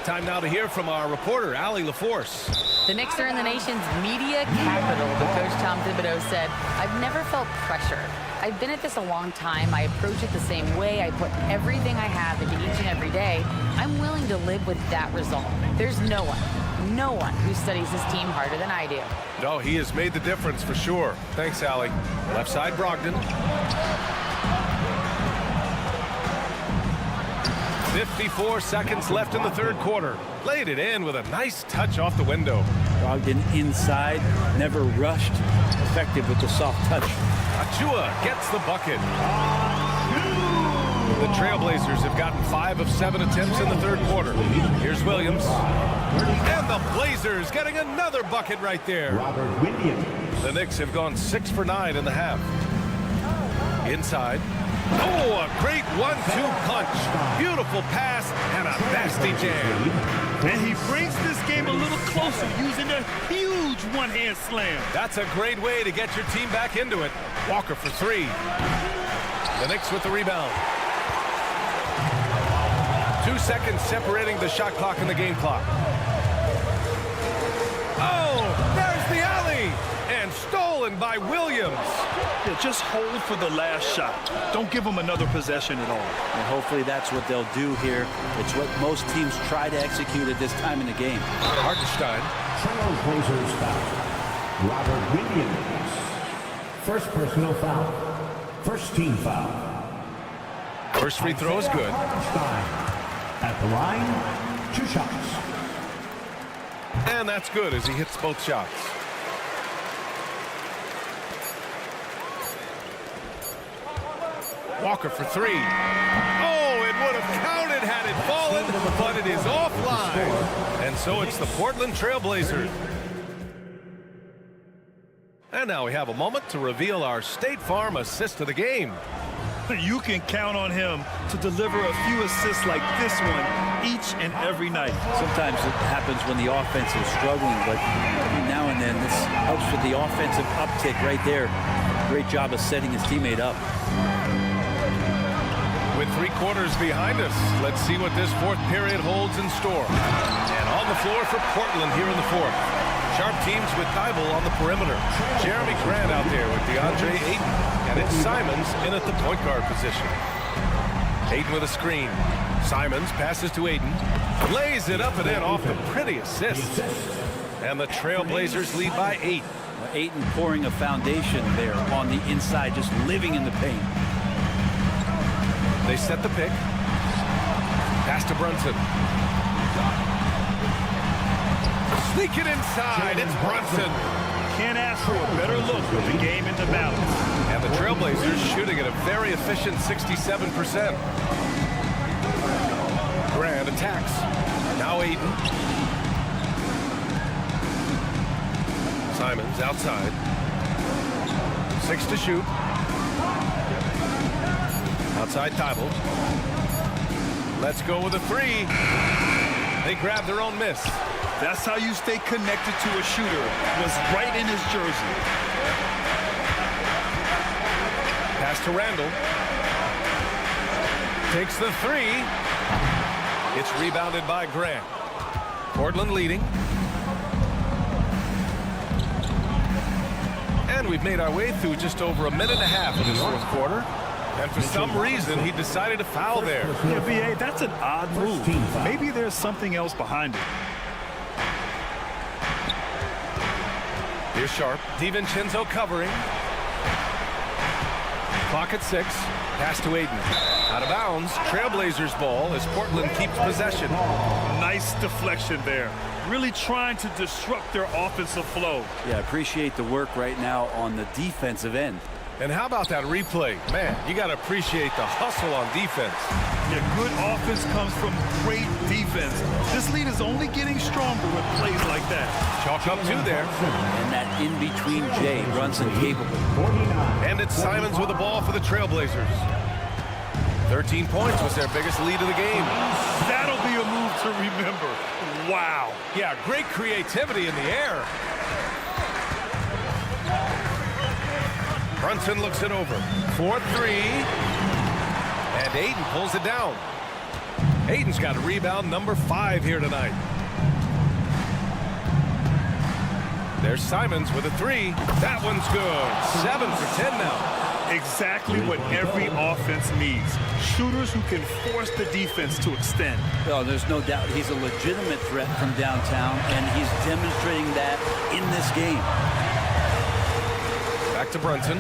Time now to hear from our reporter, Allie LaForce. The Knicks are in the nation's media capital, but Coach Tom Thibodeau said, "I've never felt pressure. I've been at this a long time. I approach it the same way. I put everything I have into each and every day. I'm willing to live with that result. There's no one who studies his team harder than I do." No, he has made the difference for sure. Thanks, Allie. Left side, Brogdon. 54 seconds left in the third quarter. Laid it in with a nice touch off the window. Brogdon inside, never rushed, effective with the soft touch. Achua gets the bucket. The Trailblazers have gotten 5 of 7 attempts in the third quarter. Here's Williams. And the Blazers getting another bucket right there. The Knicks have gone 6 for 9 in the half. Inside. Oh, a great 1-2 punch. Beautiful pass and a nasty jam. And he brings this game a little closer using a huge one-hand slam. That's a great way to get your team back into it. Walker for 3. The Knicks with the rebound. 2 seconds separating the shot clock and the game clock. Oh, there's the alley. And stolen by Williams. Yeah, just hold for the last shot. Don't give them another possession at all. And hopefully that's what they'll do here. It's what most teams try to execute at this time in the game. Hartenstein. Trailblazers foul. Robert Williams. First personal foul. First team foul. First free throw is good. At the line, 2 shots. And that's good as he hits both shots. Walker for three. Oh, it would have counted had it fallen, but it is offline. And so it's the Portland Trailblazers. And now we have a moment to reveal our State Farm assist of the game. You can count on him to deliver a few assists like this one each and every night. Sometimes it happens when the offense is struggling, but now and then this helps with the offensive uptick right there. Great job of setting his teammate up. With 3 quarters behind us, let's see what this fourth period holds in store. And on the floor for Portland here in the fourth. Sharp teams with Thibault on the perimeter. Jeremy Grant out there with DeAndre Ayton. And it's Simons in at the point guard position. Ayton with a screen. Simons passes to Ayton. Lays it up and in off the pretty assist. And the Trailblazers lead by 8. Ayton pouring a foundation there on the inside, just living in the paint. They set the pick. Pass to Brunson. Sneak it inside. It's Brunson. Can't ask for a better look with the game in the balance. And the Trailblazers shooting at a very efficient 67%. Grant attacks. Now Ayton. Simons outside. 6 to shoot. Outside Thibault. Let's go with a 3. They grab their own miss. That's how you stay connected to a shooter. Was right in his jersey. Pass to Randall. Takes the 3. It's rebounded by Grant. Portland leading. And we've made our way through just over a minute and a half of this fourth quarter. And for some reason, he decided to foul there. Yeah, B.A., that's an odd move. Maybe there's something else behind it. Here's Sharp. DiVincenzo covering. Clock at 6. Pass to Ayton. Out of bounds. Trailblazers ball as Portland keeps possession. Nice deflection there. Really trying to disrupt their offensive flow. Yeah, appreciate the work right now on the defensive end. And how about that replay? Man, you got to appreciate the hustle on defense. Yeah, good offense comes from great defense. This lead is only getting stronger with plays like that. Chalk up 2 there. And that in-between Jay, Brunson capable. And it's Simons with the ball for the Trailblazers. 13 points was their biggest lead of the game. That'll be a move to remember. Wow. Yeah, great creativity in the air. Brunson looks it over. 4-3. And Ayton pulls it down. Ayton's got a rebound number 5 here tonight. There's Simons with a 3. That one's good. 7 for 10 now. Exactly what every offense needs. Shooters who can force the defense to extend. Oh, there's no doubt he's a legitimate threat from downtown, and he's demonstrating that in this game. Back to Brunson.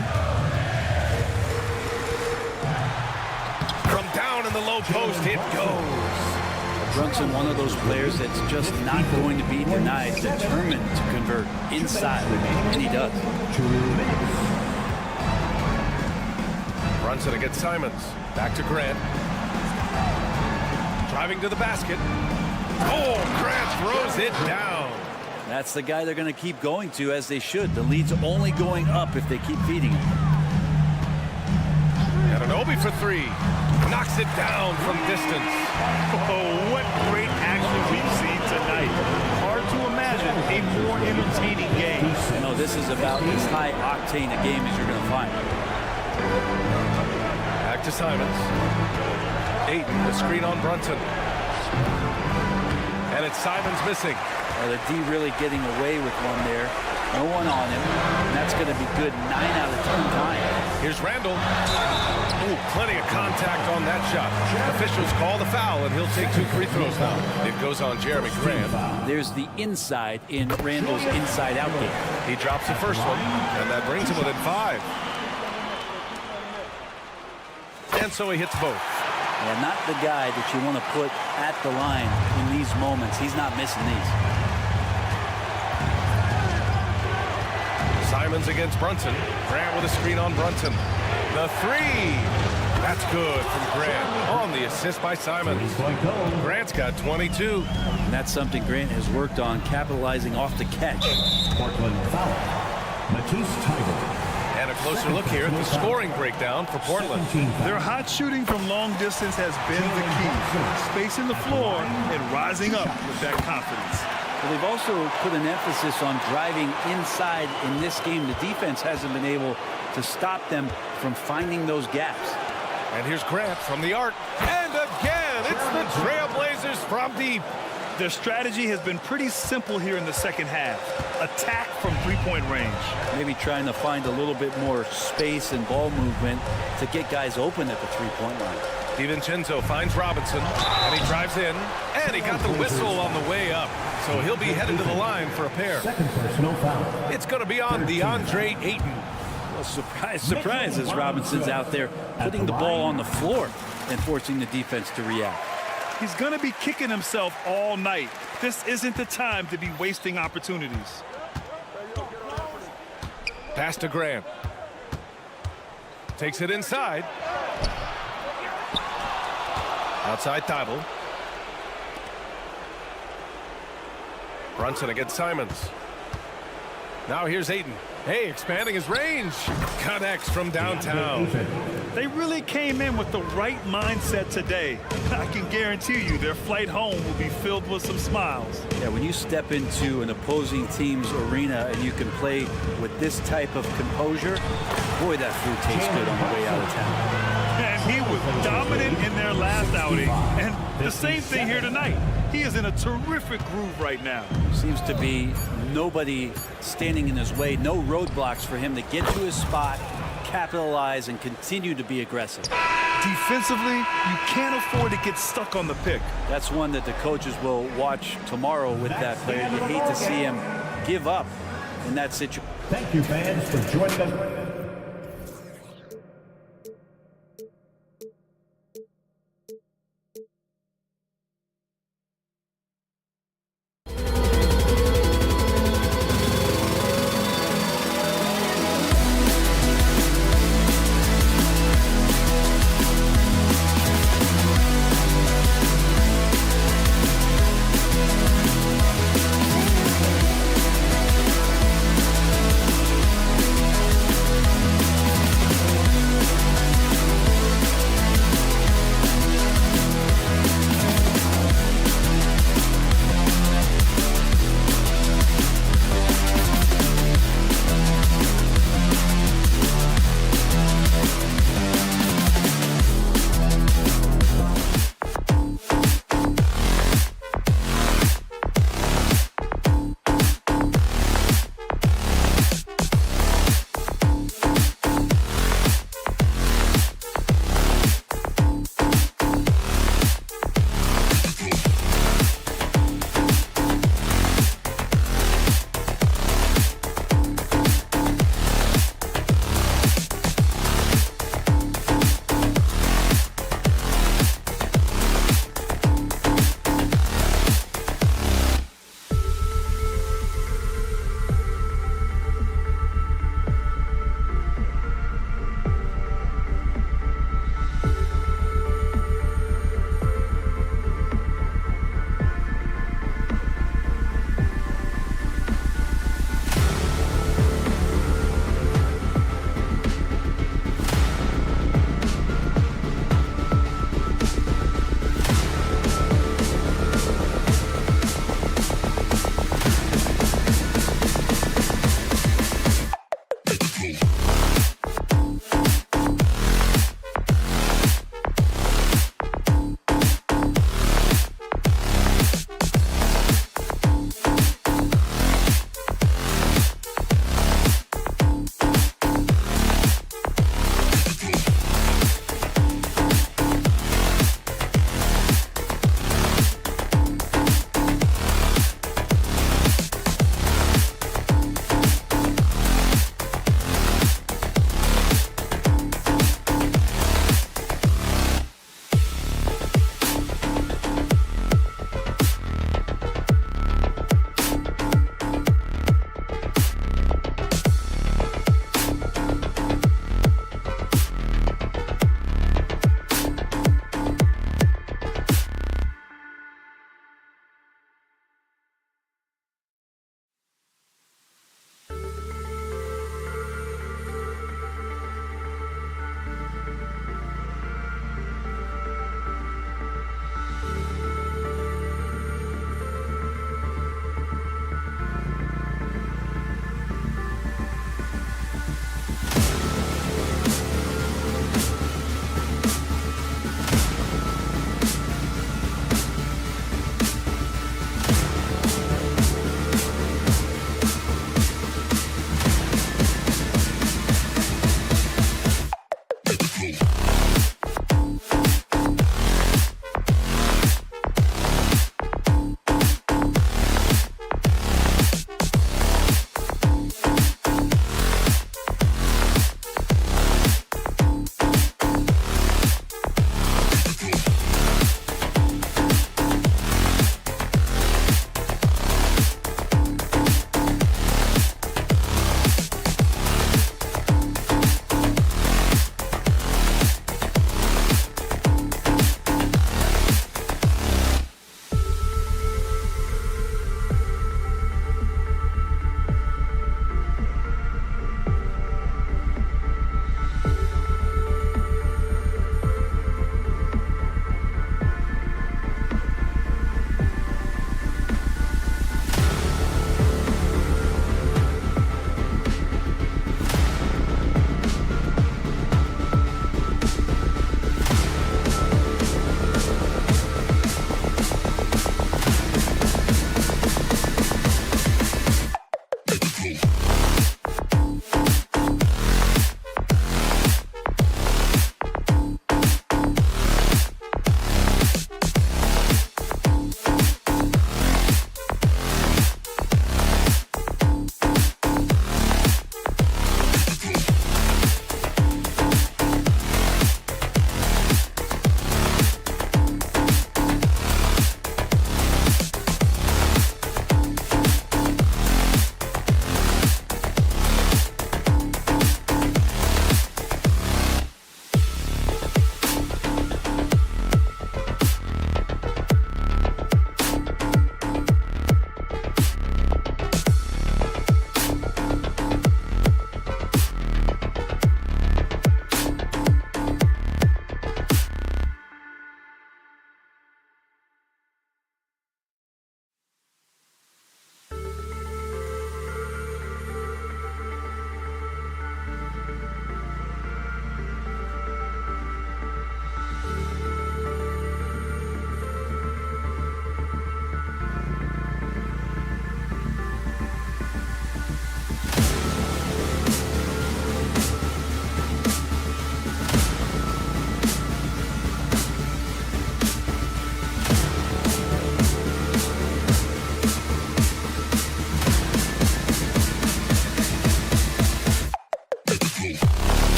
From down in the low post, it goes. Brunson, one of those players that's just not going to be denied, determined to convert inside, and he does. Brunson against Simons. Back to Grant. Driving to the basket. Oh, Grant throws it down. That's the guy they're going to keep going to, as they should. The lead's only going up if they keep feeding him. Anunoby for 3. Knocks it down from distance. Oh, what great action we've seen tonight. Hard to imagine a more entertaining game. You know, this is about as high-octane a game as you're going to find. Back to Simons. Ayton, the screen on Brunson. And it's Simons missing. The D really getting away with one there. No one on him. And that's going to be good 9 out of 10 times. Here's Randall. Ooh, plenty of contact on that shot. Officials call the foul, and he'll take 2 free throws now. It goes on Jeremy Grant. There's the inside in Randall's inside-out game. He drops the first one, and that brings him within 5. And so he hits both. Yeah, not the guy that you want to put at the line in these moments. He's not missing these. Simons against Brunson. Grant with a screen on Brunson. The 3. That's good from Grant on the assist by Simons. Grant's got 22. And that's something Grant has worked on, capitalizing off the catch. Portland foul. Matisse Tybalt. And a closer look here at the scoring breakdown for Portland. Their hot shooting from long distance has been the key. Spacing the floor and rising up with that confidence. Well, they've also put an emphasis on driving inside in this game. The defense hasn't been able to stop them from finding those gaps. And here's Grant from the arc. And again, it's the Trailblazers from deep. Their strategy has been pretty simple here in the second half. Attack from three-point range. Maybe trying to find a little bit more space and ball movement to get guys open at the three-point line. DiVincenzo finds Robinson, and he drives in, and he got the whistle on the way up. So he'll be headed to the line for a pair. Second personal foul. It's going to be on DeAndre Ayton. Well, surprise, as Robinson's out there putting the ball on the floor and forcing the defense to react. He's going to be kicking himself all night. This isn't the time to be wasting opportunities. Pass to Grant. Takes it inside. Outside Tybalt. Brunson against Simons. Now here's Ayton. Hey, expanding his range. Connects from downtown. They really came in with the right mindset today. I can guarantee you their flight home will be filled with some smiles. Yeah, when you step into an opposing team's arena and you can play with this type of composure, boy, that food tastes good on the way out of town. And he was dominant in their last outing. And the same thing here tonight. He is in a terrific groove right now. Seems to be nobody standing in his way, no roadblocks for him to get to his spot, capitalize, and continue to be aggressive. Defensively, you can't afford to get stuck on the pick. That's one that the coaches will watch tomorrow with that player. You hate to see him give up in that situation. Thank you, fans, for joining us.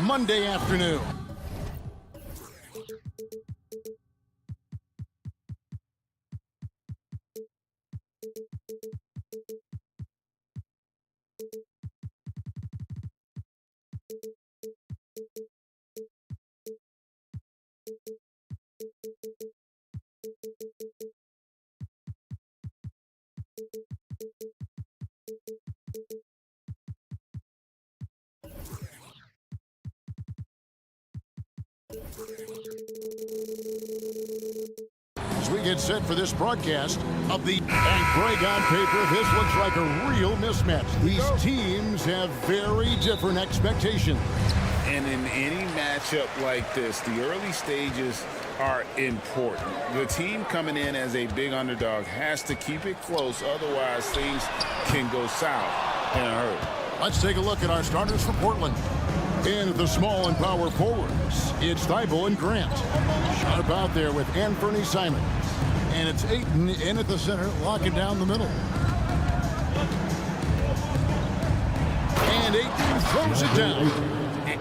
Monday afternoon. As we get set for this broadcast of the Greg, on paper, this looks like a real mismatch. These teams have very different expectations. And in any matchup like this, the early stages are important. The team coming in as a big underdog has to keep it close, otherwise things can go south in a hurry. Let's take a look at our starters for Portland. In the small and power forwards, it's Thibault and Grant. Sharp out there with Anthony Simons. And it's Ayton in at the center, locking down the middle. And Ayton throws it down.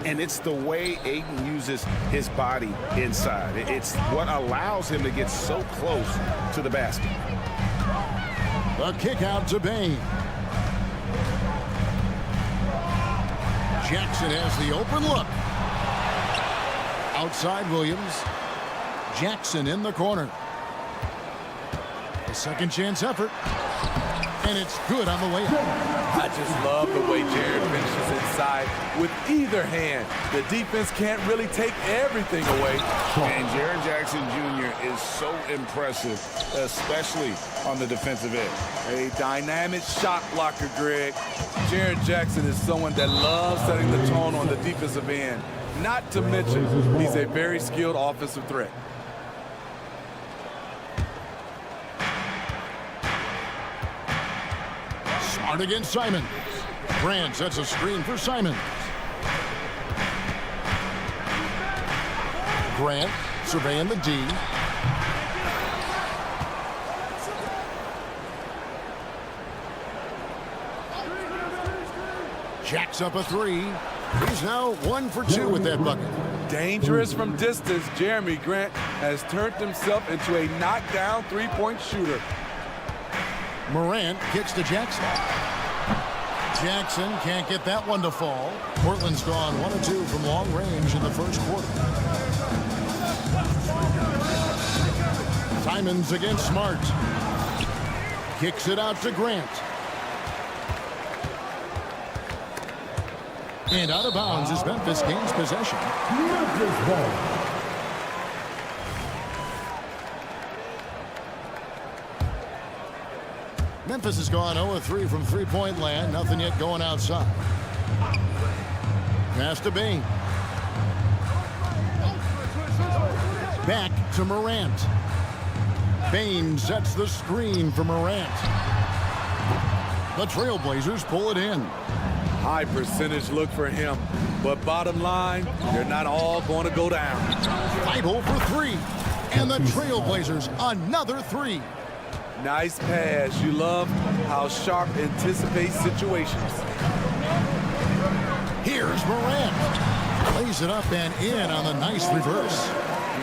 And it's the way Ayton uses his body inside. It's what allows him to get so close to the basket. The kick out to Bain. Jackson has the open look. Outside Williams. Jackson in the corner. A second chance effort. And it's good on the way up. I just love the way Jared finishes inside with either hand. The defense can't really take everything away. And Jared Jackson Jr. is so impressive, especially on the defensive end. A dynamic shot blocker, Greg. Jared Jackson is someone that loves setting the tone on the defensive end. Not to mention, he's a very skilled offensive threat. Smart against Simons. Grant sets a screen for Simons. Grant surveying the D. Jacks up a three. He's now 1 for 2 with that bucket. Dangerous from distance, Jeremy Grant has turned himself into a knockdown three-point shooter. Morant kicks to Jackson. Jackson can't get that one to fall. Portland's gone 1 of 2 from long range in the first quarter. Simons against Smart. Kicks it out to Grant. And out of bounds as Memphis gains possession. Memphis ball. Memphis has gone 0-3 from three-point land. Nothing yet going outside. Pass to Bain. Back to Morant. Bain sets the screen for Morant. The Trailblazers pull it in. High percentage look for him. But bottom line, they're not all going to go down. Thibault for 3. And the Trailblazers another 3. Nice pass. You love how Sharp anticipates situations. Here's Morant. Lays it up and in on the nice reverse.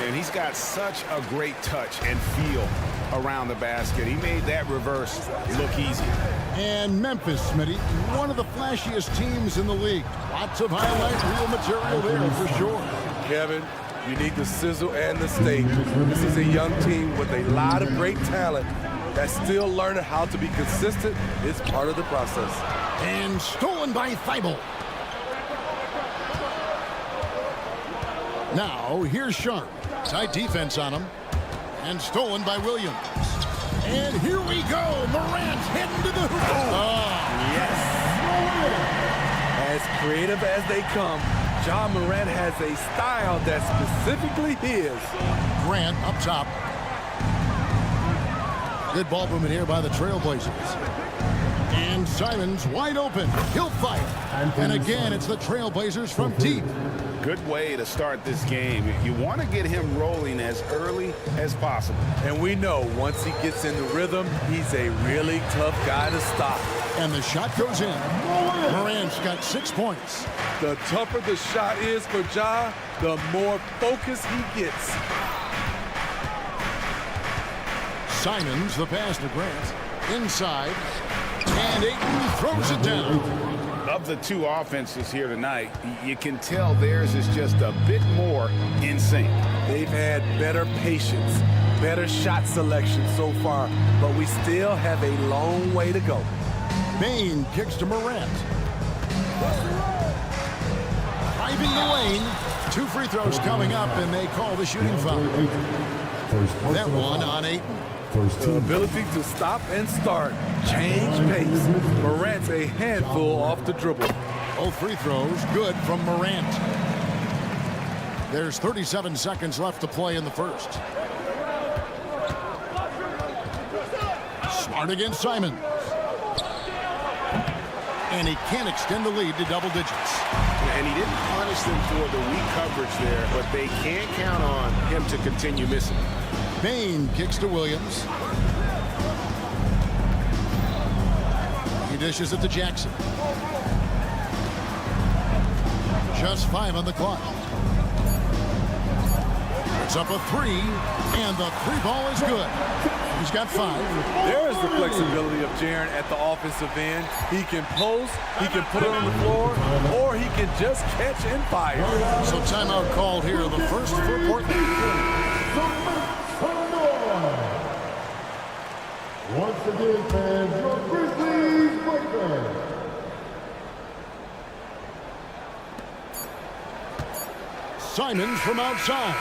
And he's got such a great touch and feel around the basket. He made that reverse look easy. And Memphis, Smitty, one of the flashiest teams in the league. Lots of highlight reel material there for sure. Kevin, you need the sizzle and the steak. This is a young team with a lot of great talent that's still learning how to be consistent. It's part of the process. And stolen by Thibault. Now, here's Sharp. Tight defense on him. And stolen by Williams. And here we go. Morant heading to the hoop. Oh, yes. As creative as they come, Ja Morant has a style that's specifically his. Grant up top. Good ball movement here by the Trailblazers. And Simons wide open. He'll fire. And again, it's the Trailblazers from deep. Good way to start this game. You want to get him rolling as early as possible. And we know once he gets in the rhythm, he's a really tough guy to stop. And the shot goes in. Morant's got 6 points. The tougher the shot is for Ja, the more focus he gets. Simons, the pass to Grant. Inside. And Ayton throws it down. Of the two offenses here tonight, you can tell theirs is just a bit more in sync. They've had better patience, better shot selection so far, but we still have a long way to go. Bain kicks to Morant. Driving the lane. 2 free throws coming up, and they call the shooting foul. That one on Ayton. The ability to stop and start, change pace. Morant's a handful off the dribble. Both free throws good from Morant. There's 37 seconds left to play in the first. Smart against Simons. And he can't extend the lead to double digits. And he didn't punish them for the weak coverage there, but they can't count on him to continue missing. Bain kicks to Williams. He dishes it to Jackson. Just 5 on the clock. It's up a 3, and the 3 ball is good. He's got 5. There's the flexibility of Jaren at the offensive end. He can post, he can put it on the floor, or he can just catch and fire. So timeout called here, the first for Portland. Once again, fans, your Grizzlies breaker. Simons from outside.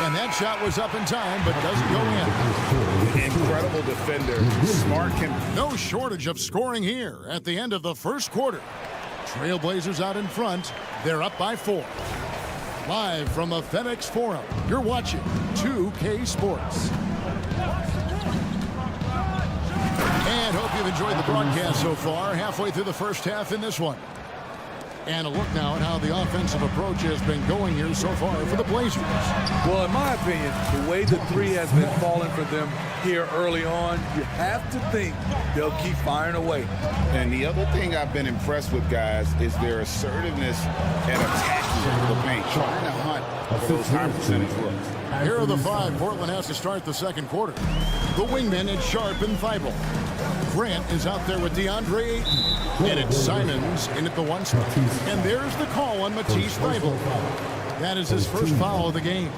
And that shot was up in time, but doesn't go in. Incredible defender. Smart can... No shortage of scoring here at the end of the first quarter. Trailblazers out in front. They're up by 4. Live from the FedEx Forum, you're watching 2K Sports. And hope you've enjoyed the broadcast so far. Halfway through the first half in this one. And a look now at how the offensive approach has been going here so far for the Blazers. Well, in my opinion, the way the 3 has been falling for them here early on, you have to think they'll keep firing away. And the other thing I've been impressed with, guys, is their assertiveness at attacking the paint, trying to hunt for those high percentage looks. Here are the 5 Portland has to start the second quarter. The wingmen, it's Sharp and Thibault. Grant is out there with DeAndre Ayton. And it's Simons in at the 1 spot. And there's the call on Matisse Thibault. That is his first foul of the game.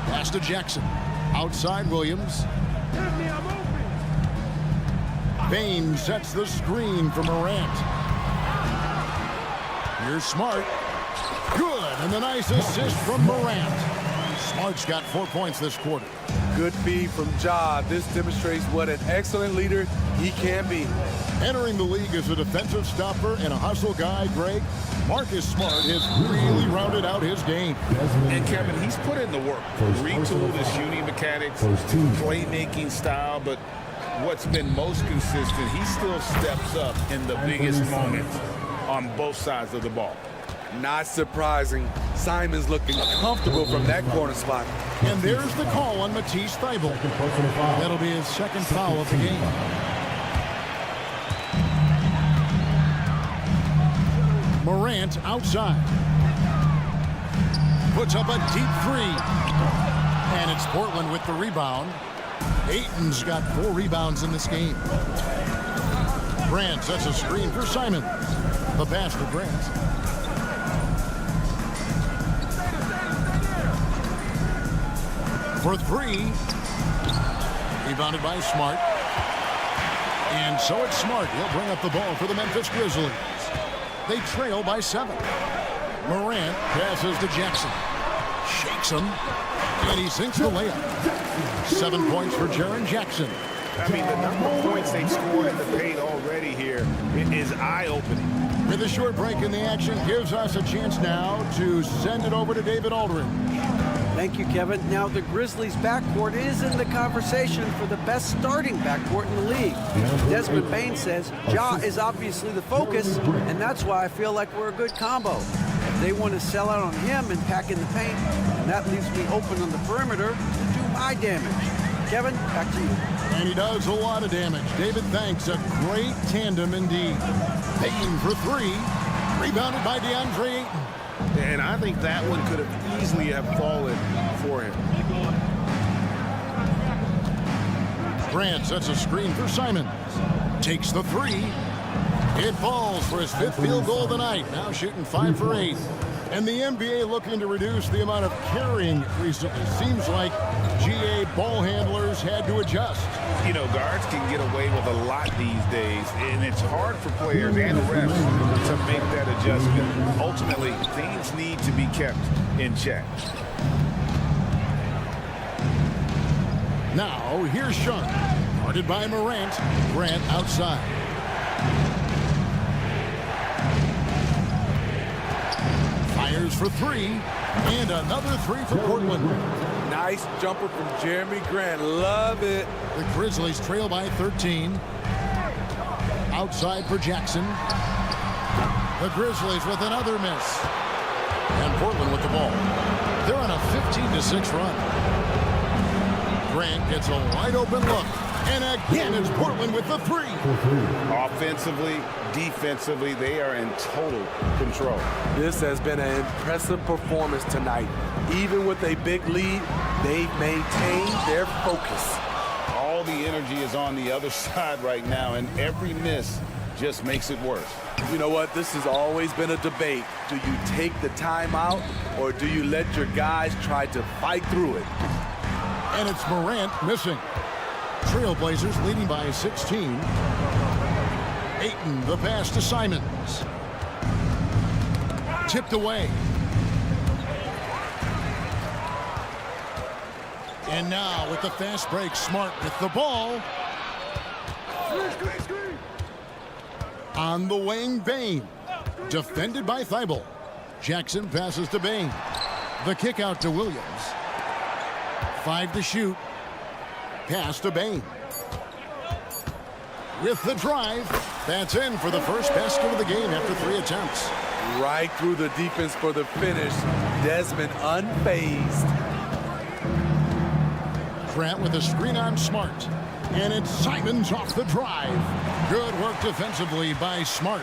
Pass to Jackson. Outside Williams. Bain sets the screen for Morant. Here's Smart. Good, and the nice assist from Morant. Smart's got 4 points this quarter. Good feed from Ja. This demonstrates what an excellent leader he can be. Entering the league as a defensive stopper and a hustle guy, Greg, Marcus Smart has really rounded out his game. And Kevin, he's put in the work. Retooled his shooting mechanics, playmaking style, but what's been most consistent, he still steps up in the biggest moments on both sides of the ball. Not surprising. Simons looking comfortable from that corner spot. And there's the call on Matisse Thibault. That'll be his second foul of the game. Morant outside. Puts up a deep 3. And it's Portland with the rebound. Ayton's got 4 rebounds in this game. Grant sets a screen for Simons. The pass to Grant. For 3. Rebounded by Smart. And so it's Smart. He'll bring up the ball for the Memphis Grizzlies. They trail by 7. Morant passes to Jackson. Shakes him. And he sinks the layup. 7 points for Jaren Jackson. I mean, the number of points they've scored in the paint already here is eye-opening. With a short break in the action, gives us a chance now to send it over to David Aldridge. Thank you, Kevin. Now, the Grizzlies' backcourt is in the conversation for the best starting backcourt in the league. Desmond Bain says Ja is obviously the focus, and that's why I feel like we're a good combo. If they want to sell out on him and pack in the paint, and that leaves me open on the perimeter to do my damage. Kevin, back to you. And he does a lot of damage. David, thanks. A great tandem indeed. Payton for three. Rebounded by DeAndre Ayton. And I think that one could have easily have fallen for him. Grant sets a screen for Simons. Takes the three. It falls for his 5th field goal of the night. Now shooting 5 for 8. And the NBA looking to reduce the amount of carrying recently. Seems like GA ball handlers had to adjust. You know, guards can get away with a lot these days, and it's hard for players and refs to make that adjustment. Ultimately, things need to be kept in check. Now, here's Sharp. Guarded by Morant. Grant outside. Fires for 3. And another 3 for Portland. Nice jumper from Jeremy Grant. Love it. The Grizzlies trail by 13. Outside for Jackson. The Grizzlies with another miss. And Portland with the ball. They're on a 15-6 run. Grant gets a wide open look. And again, it's Portland with the 3. Offensively, defensively, they are in total control. This has been an impressive performance tonight. Even with a big lead, they've maintained their focus. All the energy is on the other side right now, and every miss just makes it worse. You know what? This has always been a debate. Do you take the timeout, or do you let your guys try to fight through it? And it's Morant missing. Trailblazers leading by 16. Ayton, the pass to Simons. Tipped away. And now with the fast break, Smart with the ball. On the wing, Bane. Defended by Thibault. Jackson passes to Bane. The kick out to Williams. 5 to shoot. Pass to Bane. With the drive. That's in for the first basket of the game after 3 attempts. Right through the defense for the finish. Desmond unfazed. Grant with a screen on Smart. And it's Simons off the drive. Good work defensively by Smart.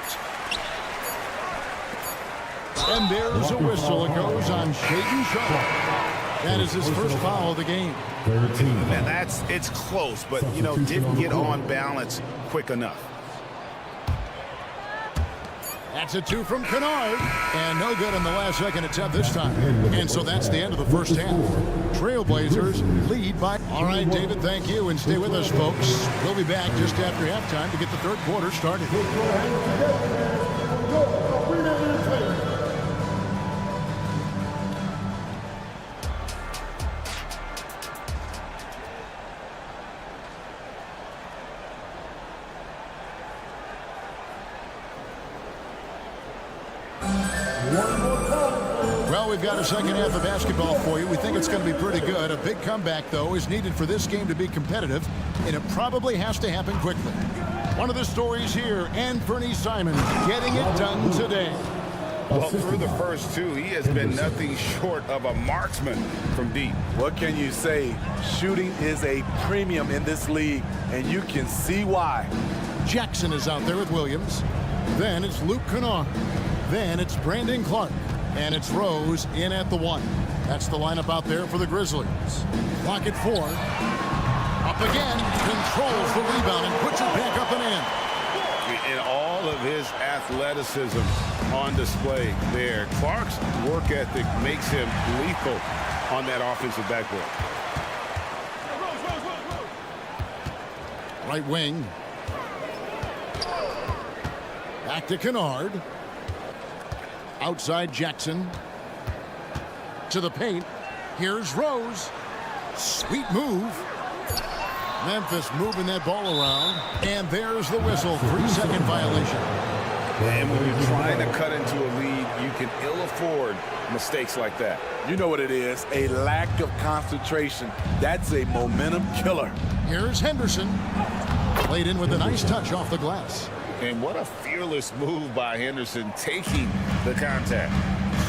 And there's a whistle. It goes on Shaden Sharp. That is his first foul of the game. And it's close, but, you know, didn't get on balance quick enough. That's a 2 from Kennard. And no good on the last second attempt this time. And so that's the end of the first half. Trailblazers lead by... All right, David, thank you. And stay with us, folks. We'll be back just after halftime to get the third quarter started. Well, we've got a second half of basketball for you. We think it's going to be pretty good. A big comeback, though, is needed for this game to be competitive, and it probably has to happen quickly. One of the stories here, Anthony Simons getting it done today. Well, through the first 2, he has been nothing short of a marksman from deep. What can you say? Shooting is a premium in this league, and you can see why. Jackson is out there with Williams. Then it's Luke Kennard. Then it's Brandon Clark. And it's Rose in at the 1. That's the lineup out there for the Grizzlies. Clock at 4. Up again. Controls the rebound and puts it back up and in. And all of his athleticism on display there. Clark's work ethic makes him lethal on that offensive backboard. Right wing. Back to Kennard. Outside Jackson. To the paint. Here's Rose. Sweet move. Memphis moving that ball around. And there's the whistle. 3-second violation. And when you're trying to cut into a lead you can ill afford mistakes like that. You know what it is, a lack of concentration. That's a momentum killer. Here's Henderson. Played in with a nice touch off the glass. And what a fearless move by Henderson, taking the contact.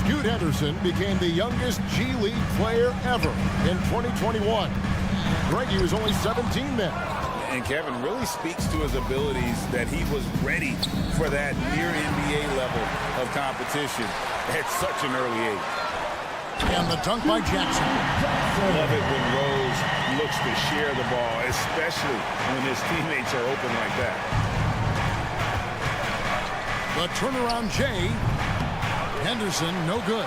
Scoot Henderson became the youngest G League player ever in 2021. Greggy was only 17 then. And Kevin really speaks to his abilities that he was ready for that near NBA level of competition at such an early age. And the dunk by Jackson. Love it when Rose looks to share the ball, especially when his teammates are open like that. The turnaround Jay. Henderson, no good.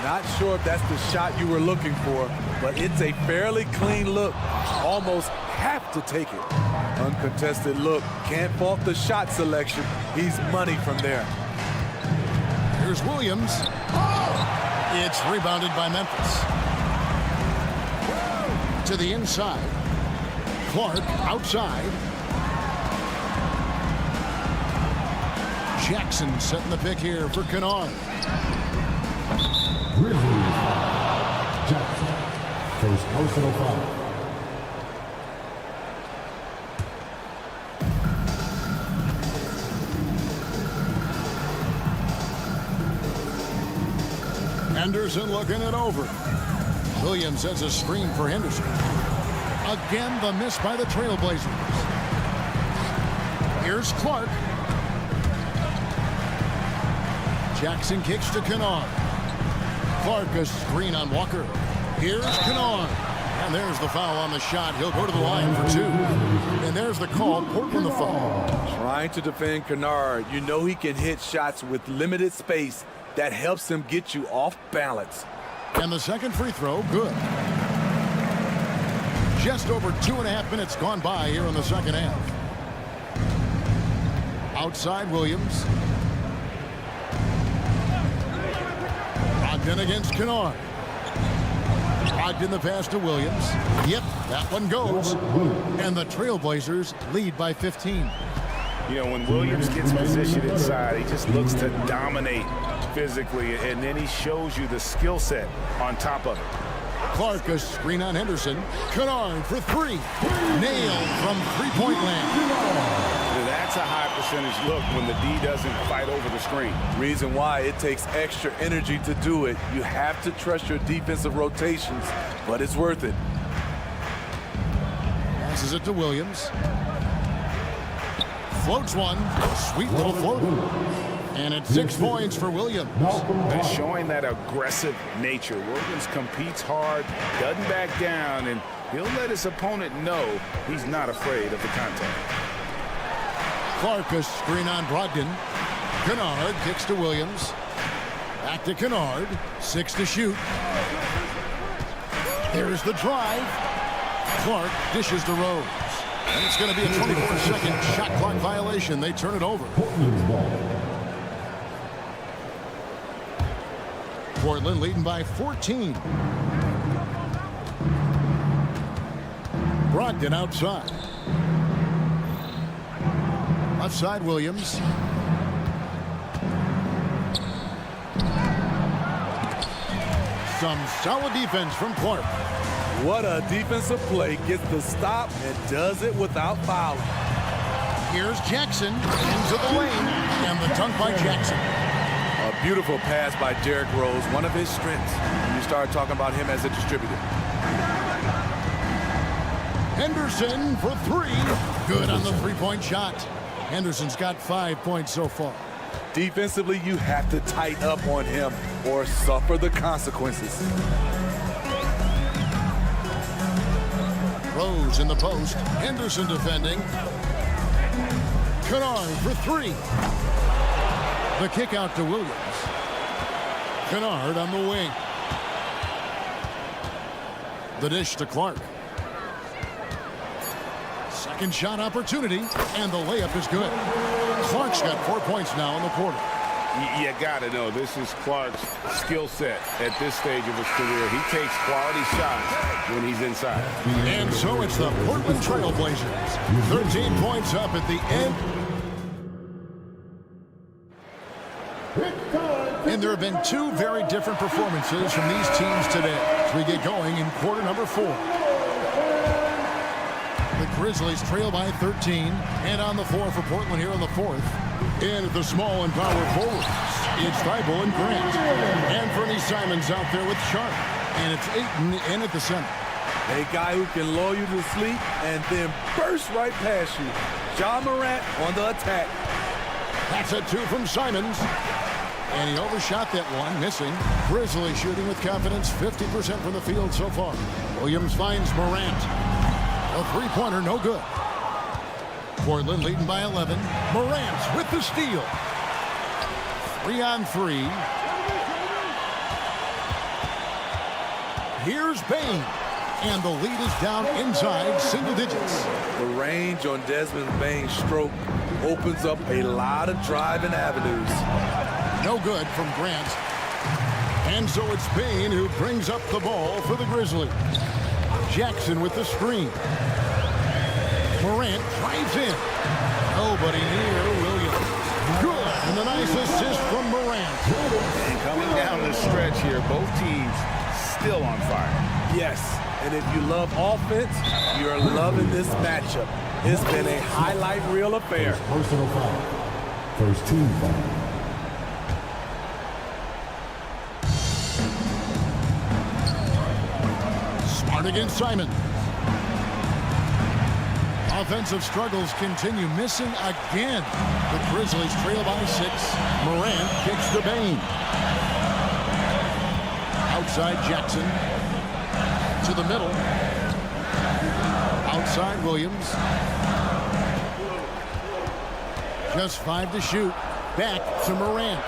Not sure if that's the shot you were looking for, but it's a fairly clean look. Almost have to take it. Uncontested look. Can't fault the shot selection. He's money from there. Here's Williams. It's rebounded by Memphis. To the inside. Clark outside. Jackson setting the pick here for Kennard. Grizzlies. Jackson. First personal foul. Henderson looking it over. Williams has a screen for Henderson. Again, the miss by the Trailblazers. Here's Clark. Jackson kicks to Kennard. Clark a screen on Walker. Here's Kennard. And there's the foul on the shot. He'll go to the line for two. And there's the call. Portland the foul. Trying to defend Kennard. You know he can hit shots with limited space. That helps him get you off balance. And the second free throw, good. Just over 2.5 minutes gone by here in the second half. Outside Williams. Ogden against Kennard. Ogden the pass to Williams. Yep, that one goes. And the Trailblazers lead by 15. You know, when Williams gets positioned inside, he just looks to dominate physically, and then he shows you the skill set on top of it. Clark a screen on Henderson. Kennard for three. Nailed from three-point land. That's a high percentage look when the D doesn't fight over the screen. Reason why it takes extra energy to do it. You have to trust your defensive rotations, but it's worth it. Passes it to Williams. Floats one. Sweet little float. And it's 6 points for Williams. They're showing that aggressive nature. Williams competes hard, doesn't back down, and he'll let his opponent know he's not afraid of the contact. Clark a screen on Brogdon. Kennard kicks to Williams. Back to Kennard. 6 to shoot. Here's the drive. Clark dishes to Rose. And it's going to be a 24-second shot clock violation. They turn it over. Portland leading by 14. Brogdon outside. Left side Williams. Some solid defense from Clark. What a defensive play. Gets the stop and does it without fouling. Here's Jackson into the lane. And the dunk by Jackson. A beautiful pass by Derrick Rose. One of his strengths when you start talking about him as a distributor. Henderson for three. Good on the three-point shot. Henderson's got 5 points so far. Defensively, you have to tighten up on him or suffer the consequences. Rose in the post. Henderson defending. Kennard for three. The kick out to Williams. Kennard on the wing. The dish to Clark. Second shot opportunity, and the layup is good. Clark's got 4 points now in the quarter. You got to know, this is Clark's skill set at this stage of his career. He takes quality shots when he's inside. And so it's the Portland Trailblazers. 13 points up at the end. Victor And there have been two very different performances from these teams today as we get going in quarter number 4. The Grizzlies trail by 13, and on the floor for Portland here in the 4th. And at the small and power forwards, it's Thibault and Grant. And Fernie Simons out there with Sharp. And it's Ayton in at the center. A guy who can lull you to sleep and then burst right past you. Ja Morant on the attack. That's a 2 from Simons. And he overshot that one, missing. Grizzlies shooting with confidence, 50% from the field so far. Williams finds Morant. A three-pointer, no good. Portland leading by 11. Morant with the steal. 3-on-3. Here's Bane. And the lead is down inside single digits. The range on Desmond Bane's stroke opens up a lot of driving avenues. No good from Grant. And so it's Bane who brings up the ball for the Grizzlies. Jackson with the screen. Morant drives in. Nobody near Williams. Good. And the nice assist from Morant. And coming down the stretch here, both teams still on fire. Yes, and if you love offense, you're loving this matchup. It's been a highlight reel affair. Personal foul. First team foul. Smart against Simon. Offensive struggles continue, missing again. The Grizzlies trail by 6. Morant kicks to Bane. Outside Jackson. To the middle. Outside Williams. Just 5 to shoot. Back to Morant.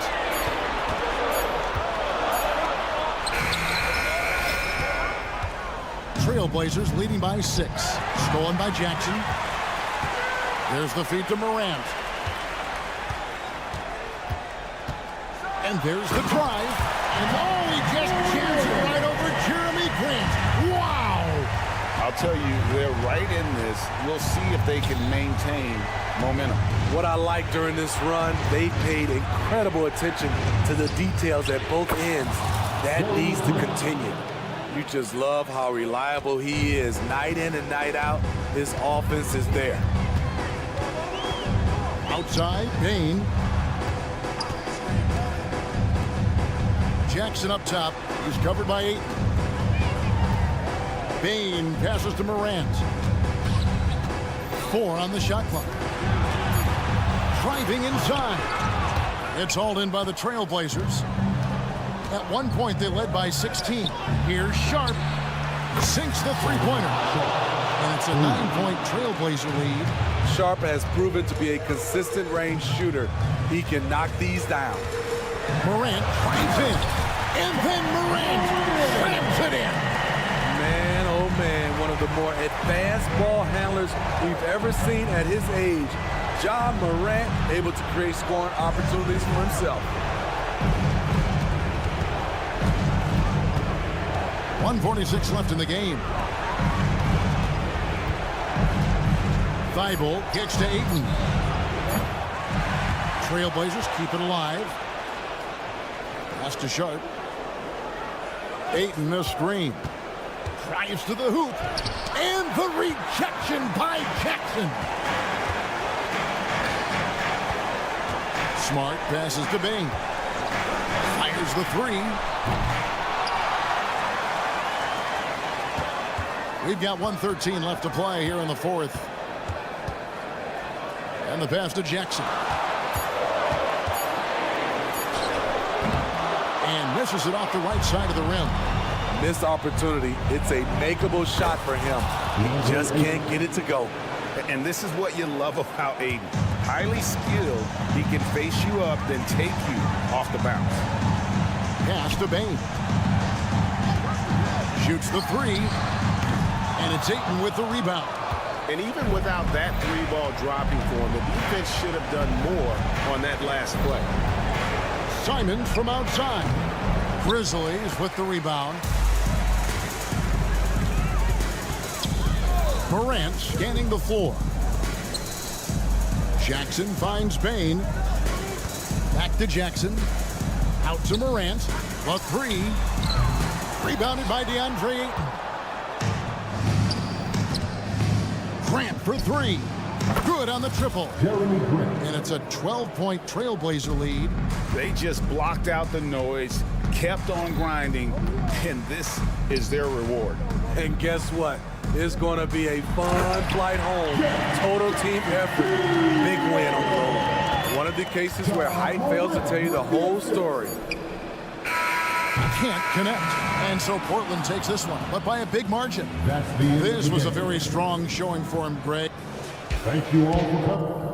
Trailblazers leading by 6. Stolen by Jackson. There's the feed to Morant. And there's the drive. And oh, he just jams it right over Jeremy Grant. Wow! I'll tell you, they're right in this. We'll see if they can maintain momentum. What I like during this run, they paid incredible attention to the details at both ends. That needs to continue. You just love how reliable he is. Night in and night out, his offense is there. Outside, Bane. Jackson up top. He's covered by 8. Bane passes to Morant. 4 on the shot clock. Driving inside. It's hauled in by the Trailblazers. At one point, they led by 16. Here's Sharp. Sinks the three-pointer. And it's a 9-point Trailblazer lead. Sharp has proven to be a consistent range shooter. He can knock these down. Morant drives in. And then Morant slams it in. Man, oh man, one of the more advanced ball handlers we've ever seen at his age. Ja Morant able to create scoring opportunities for himself. 1:46 left in the game. Thibault kicks to Ayton. Trailblazers keep it alive. Pass to Sharp. Ayton, a screen. Drives to the hoop. And the rejection by Jackson. Smart passes to Bane. Fires the 3. We've got 1:13 left to play here in the 4th. And the pass to Jackson. And misses it off the right side of the rim. Missed opportunity. It's a makeable shot for him. He just can't get it to go. And this is what you love about Ayton. Highly skilled. He can face you up, then take you off the bounce. Pass to Bane. Shoots the 3. And it's Ayton with the rebound. And even without that 3-ball dropping for him, the defense should have done more on that last play. Simons from outside. Grizzlies with the rebound. Morant scanning the floor. Jackson finds Bane. Back to Jackson. Out to Morant. The three. Rebounded by DeAndre Ayton. Grant for three. Good on the triple. And it's a 12-point Trailblazer lead. They just blocked out the noise, kept on grinding, and this is their reward. And guess what? It's going to be a fun flight home. Total team effort. Big win on the road. One of the cases where height fails to tell you the whole story. Can't connect. And so Portland takes this one, but by a big margin. This was a very strong showing for him, Greg. Thank you all for coming.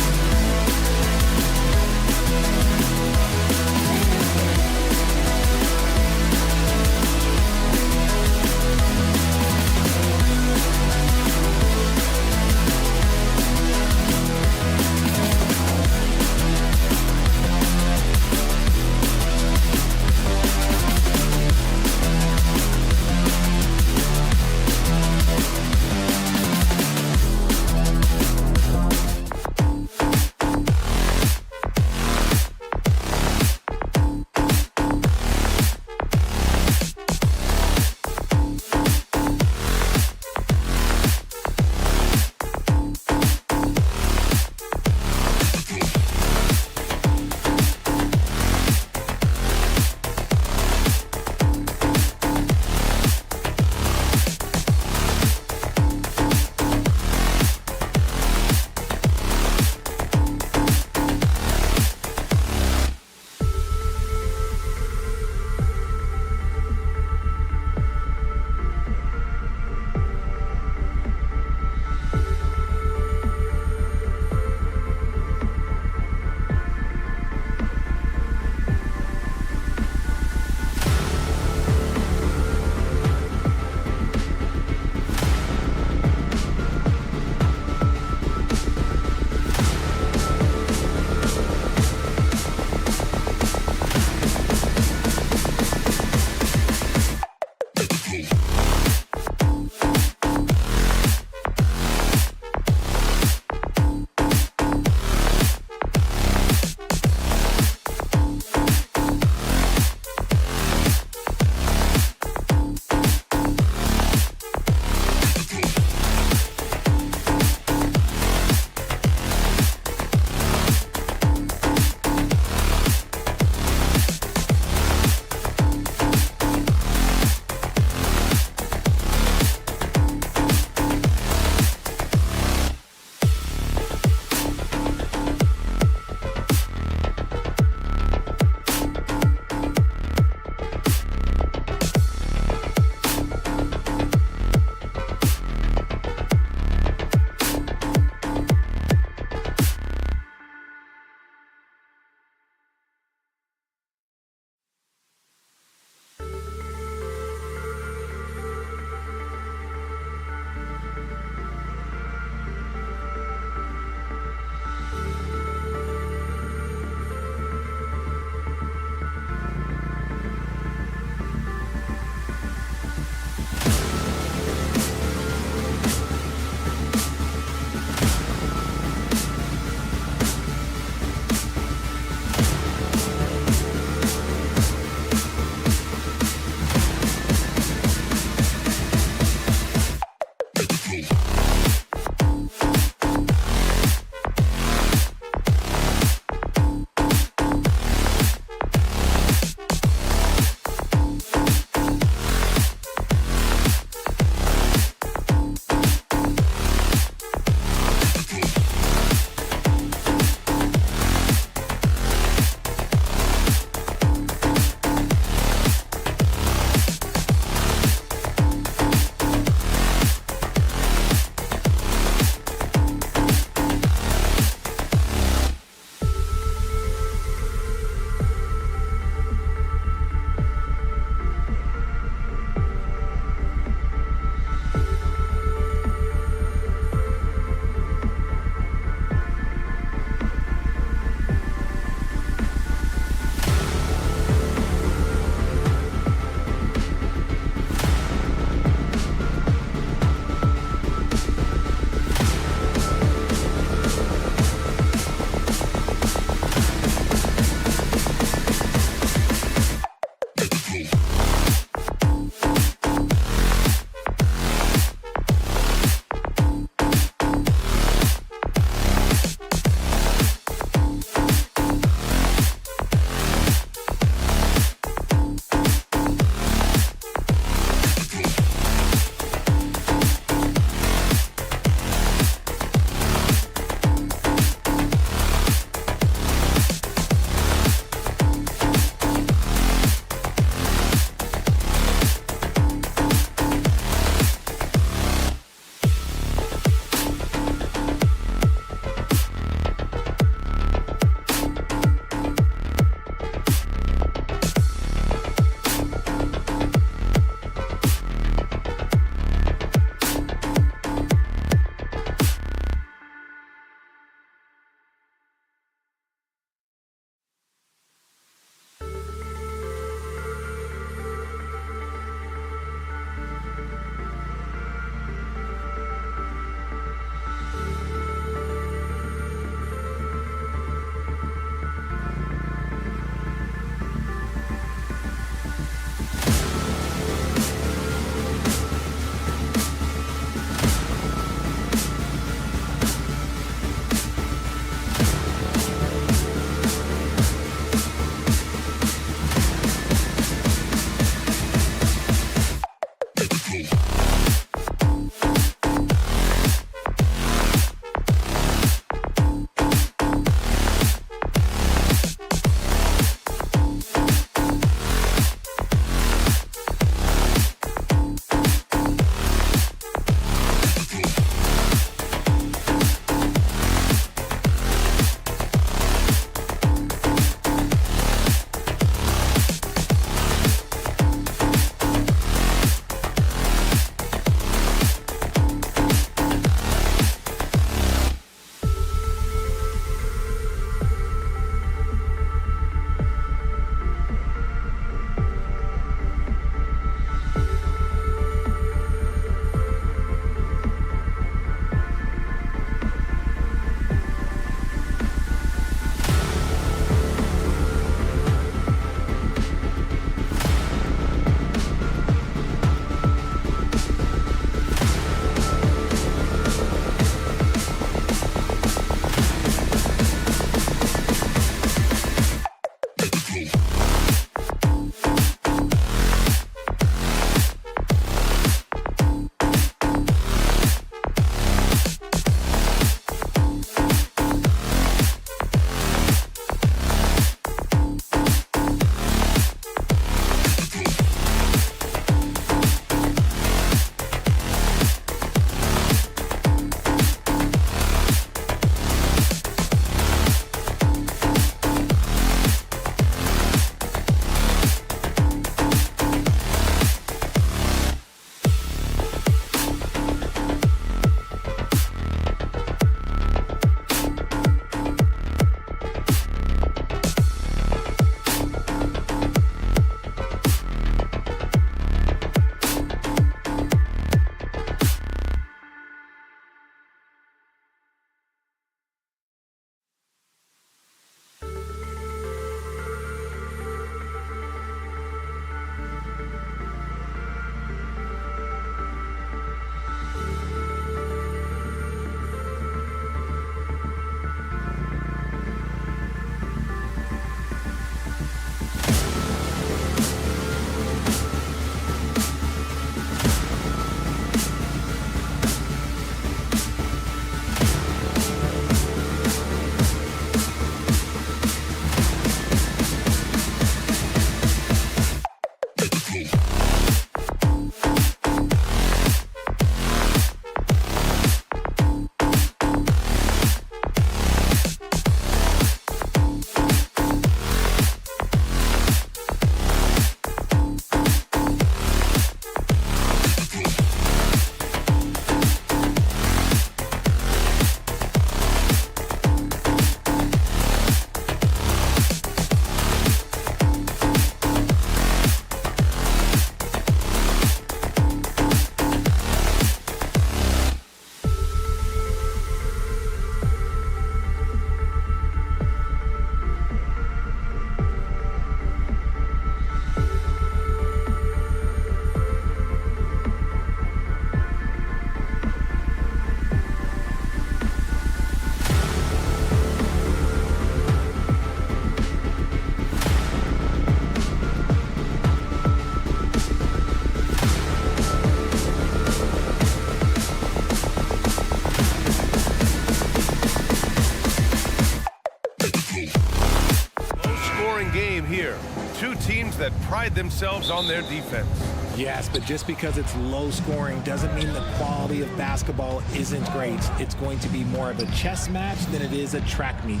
pride themselves on their defense. Yes, but just because it's low scoring doesn't mean the quality of basketball isn't great. It's going to be more of a chess match than it is a track meet.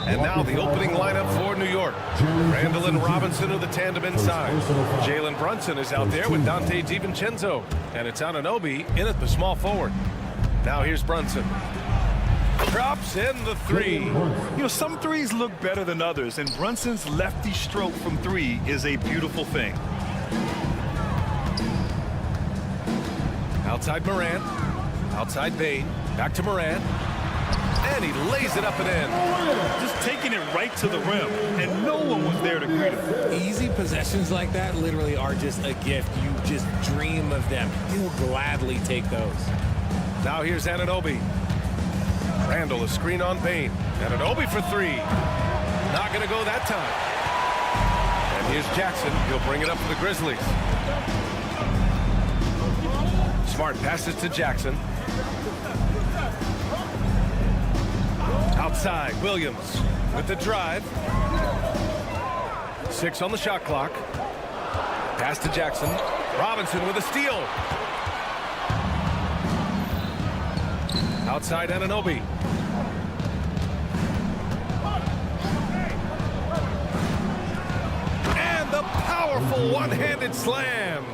And now the opening lineup for New York. Randall and Robinson are the tandem inside. Jalen Brunson is out there with Dante DiVincenzo. And it's Anunoby in at the small forward. Now here's Brunson. Drops in the three. You know, some threes look better than others, and Brunson's lefty stroke from three is a beautiful thing. Outside Morant. Outside Bane. Back to Morant. And he lays it up and in. Just taking it right to the rim, and no one was there to greet him. Easy possessions like that literally are just a gift. You just dream of them. You'll gladly take those. Now here's Anunoby. Randall, a screen on Bane. Anunoby for three. Not going to go that time. And here's Jackson. He'll bring it up for the Grizzlies. Smart passes to Jackson. Outside, Williams with the drive. 6 on the shot clock. Pass to Jackson. Robinson with a steal. Outside Anunoby. And the powerful one-handed slam.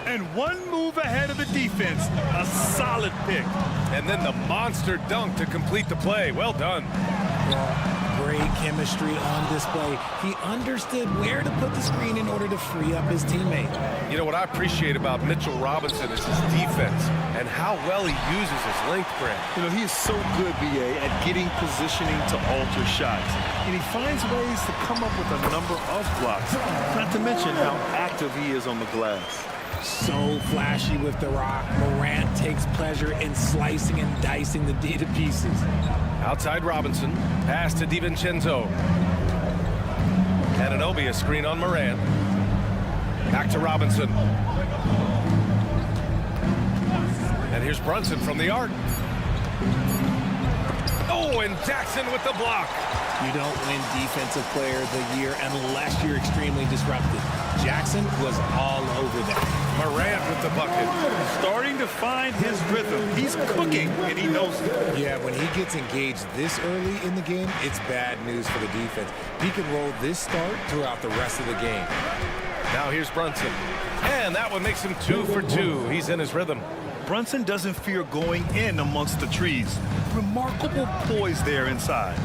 And one move ahead of the defense. A solid pick. And then the monster dunk to complete the play. Well done. Great chemistry on display. He understood where to put the screen in order to free up his teammate. You know what I appreciate about Mitchell Robinson is his defense and how well he uses his length, Grant. You know, he is so good, B.A., at getting positioning to alter shots. And he finds ways to come up with a number of blocks, not to mention how active he is on the glass. So flashy with the rock. Morant takes pleasure in slicing and dicing the D to pieces. Outside Robinson. Pass to DiVincenzo. Anunoby, a screen on Morant. Back to Robinson. And here's Brunson from the arc. Oh, and Jackson with the block. You don't win Defensive Player of the Year unless you're extremely disruptive. Jackson was all over that. Morant with the bucket. Starting to find his rhythm. He's cooking, and he knows it. Yeah, when he gets engaged this early in the game, it's bad news for the defense. He can roll this start throughout the rest of the game. Now here's Brunson. And that one makes him 2 for 2. He's in his rhythm. Brunson doesn't fear going in amongst the trees. Remarkable poise there inside.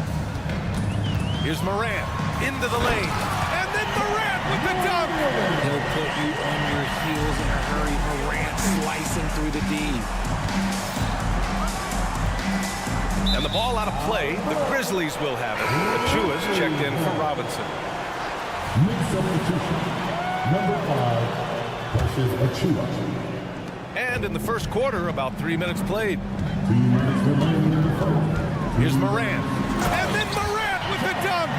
Here's Morant into the lane. And then Morant with the dunk. He'll put you on your heels in a hurry. Morant slicing through the D. And the ball out of play. The Grizzlies will have it. Achua's checked in for Robinson. Knicks substitution. Number 5, versus Achua. And in the first quarter, about 3 minutes played. 2 minutes remaining in the first. Here's Morant. And then Morant with the dunk.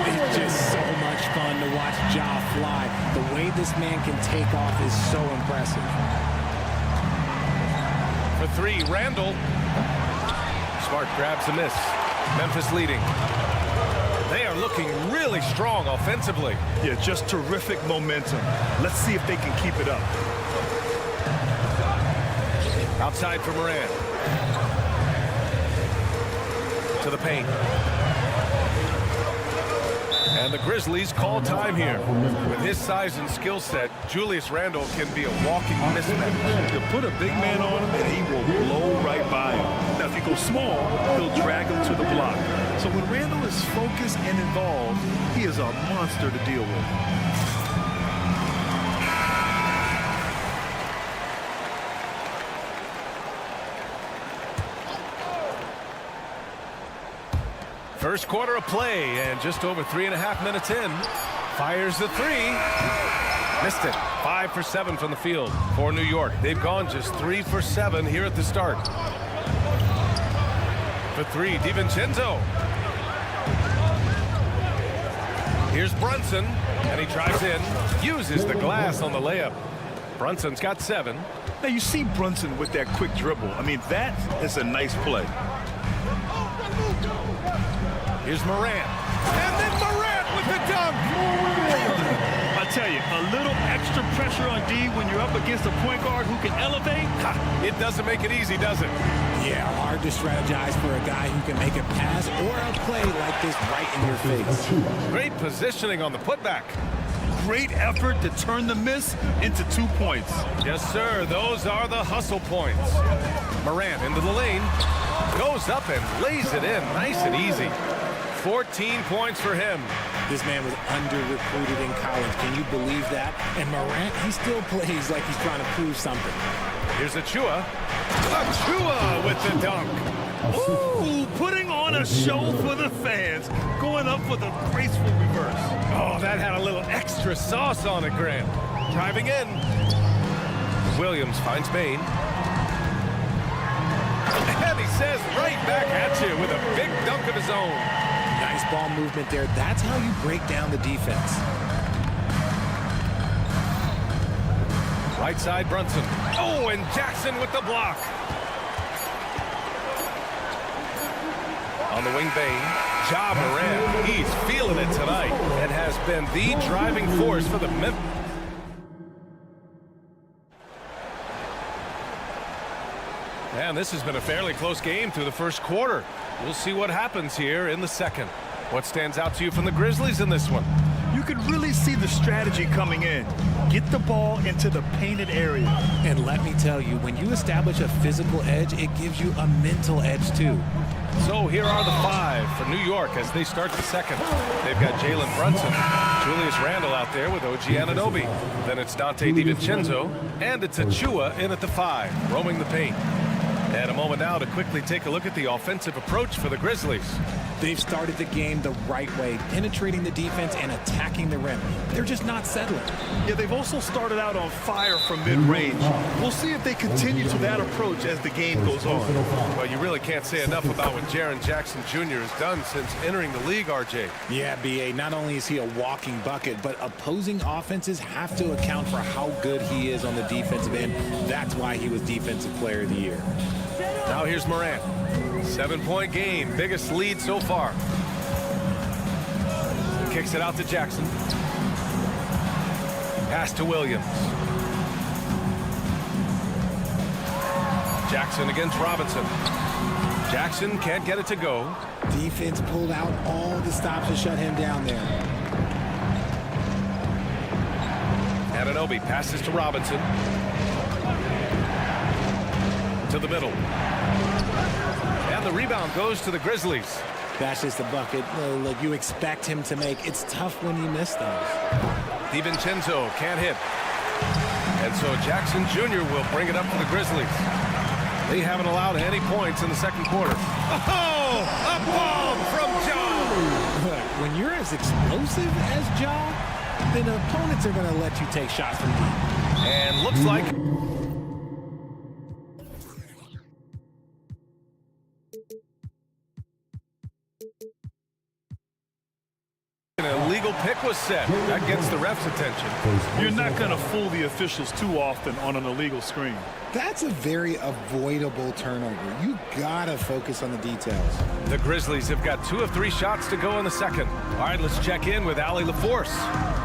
It's just so much fun to watch Ja fly. The way this man can take off is so impressive. For three, Randall. Smart grabs a miss. Memphis leading. They are looking really strong offensively. Yeah, just terrific momentum. Let's see if they can keep it up. Outside for Morant. To the paint. And the Grizzlies call time here. With his size and skill set, Julius Randle can be a walking mismatch. You put a big man on him and he will blow right by him. Now, if you go small, he'll drag him to the block. So when Randle is focused and involved, he is a monster to deal with. First quarter of play, and just over 3.5 minutes in. Fires the three. Missed it. 5 for 7 from the field for New York. They've gone just 3 for 7 here at the start. For three, DiVincenzo. Here's Brunson, and he drives in. Uses the glass on the layup. Brunson's got 7. Now, you see Brunson with that quick dribble. I mean, that is a nice play. Here's Morant. And then Morant with the dunk. A tell you, a little extra pressure on D when you're up against a point guard who can elevate. It doesn't make it easy, does it? Yeah, hard to strategize for a guy who can make a pass or a play like this right in your face. Great positioning on the putback. Great effort to turn the miss into 2 points. Yes, sir. Those are the hustle points. Morant into the lane. Goes up and lays it in. Nice and easy. 14 points for him. This man was under-recruited in college. Can you believe that? And Morant, he still plays like he's trying to prove something. Here's Achua. Achua with the dunk. Ooh, putting on a show for the fans. Going up with a graceful reverse. Oh, that had a little extra sauce on it, Grant. Driving in. Williams finds Bain. And he says right back at you with a big dunk of his own. Nice ball movement there. That's how you break down the defense. Right side, Brunson. Oh, and Jackson with the block. On the wing, Bain. Ja Morant. He's feeling it tonight and has been the driving force for the Memphis. And this has been a fairly close game through the first quarter. We'll see what happens here in the second. What stands out to you from the Grizzlies in this one? You could really see the strategy coming in. Get the ball into the painted area. And let me tell you, when you establish a physical edge, it gives you a mental edge too. So here are the 5 for New York as they start the second. They've got Jalen Brunson, Julius Randle out there with OG Anunoby. Then it's Dante DiVincenzo, and it's Achua in at the 5, roaming the paint. And a moment now to quickly take a look at the offensive approach for the Grizzlies. They've started the game the right way, penetrating the defense and attacking the rim. They're just not settling. Yeah, they've also started out on fire from mid-range. We'll see if they continue to that approach as the game goes on. Well, you really can't say enough about what Jaren Jackson Jr. has done since entering the league, RJ. Yeah, B.A., not only is he a walking bucket, but opposing offenses have to account for how good he is on the defensive end. That's why he was Defensive Player of the Year. Now here's Morant. 7-point game, biggest lead so far. Kicks it out to Jackson. Pass to Williams. Jackson against Robinson. Jackson can't get it to go. Defense pulled out all the stops to shut him down there. Anunoby passes to Robinson. To the middle. And the rebound goes to the Grizzlies. That's just a bucket. Look, you expect him to make. It's tough when you miss those. DiVincenzo can't hit. And so Jackson Jr. will bring it up for the Grizzlies. They haven't allowed any points in the second quarter. Oh, a bomb from Ja. Look, when you're as explosive as Ja, then opponents are going to let you take shots from deep. And looks like an illegal pick was set. That gets the ref's attention. You're not going to fool the officials too often on an illegal screen. That's a very avoidable turnover. You got to focus on the details. The Grizzlies have got 2 of 3 shots to go in the second. All right, let's check in with Allie LaForce.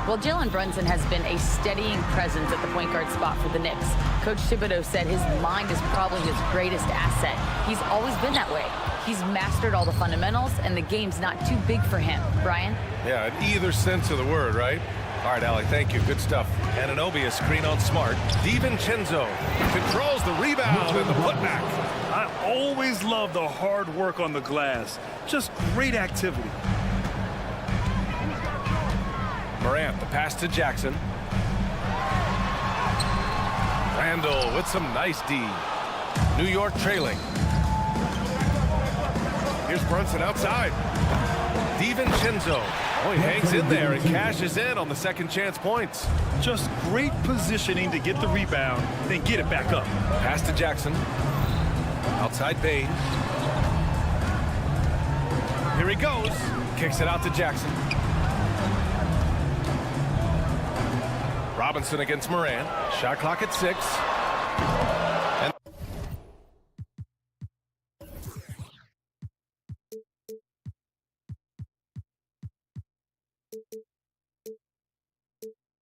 Well, Jalen Brunson has been a steadying presence at the point guard spot for the Knicks. Coach Thibodeau said his mind is probably his greatest asset. He's always been that way. He's mastered all the fundamentals, and the game's not too big for him. Brian? Yeah, in either sense of the word, right? All right, Allie, thank you. Good stuff. Anunoby is screen on Smart. DiVincenzo controls the rebound and the putback. I always love the hard work on the glass. Just great activity. Morant, the pass to Jackson. Randle with some nice D. New York trailing. Here's Brunson outside. DiVincenzo. Oh, he hangs in there and cashes in on the second chance points. Just great positioning to get the rebound, then get it back up. Pass to Jackson. Outside Bain. Here he goes. Kicks it out to Jackson. Robinson against Morant. Shot clock at 6. And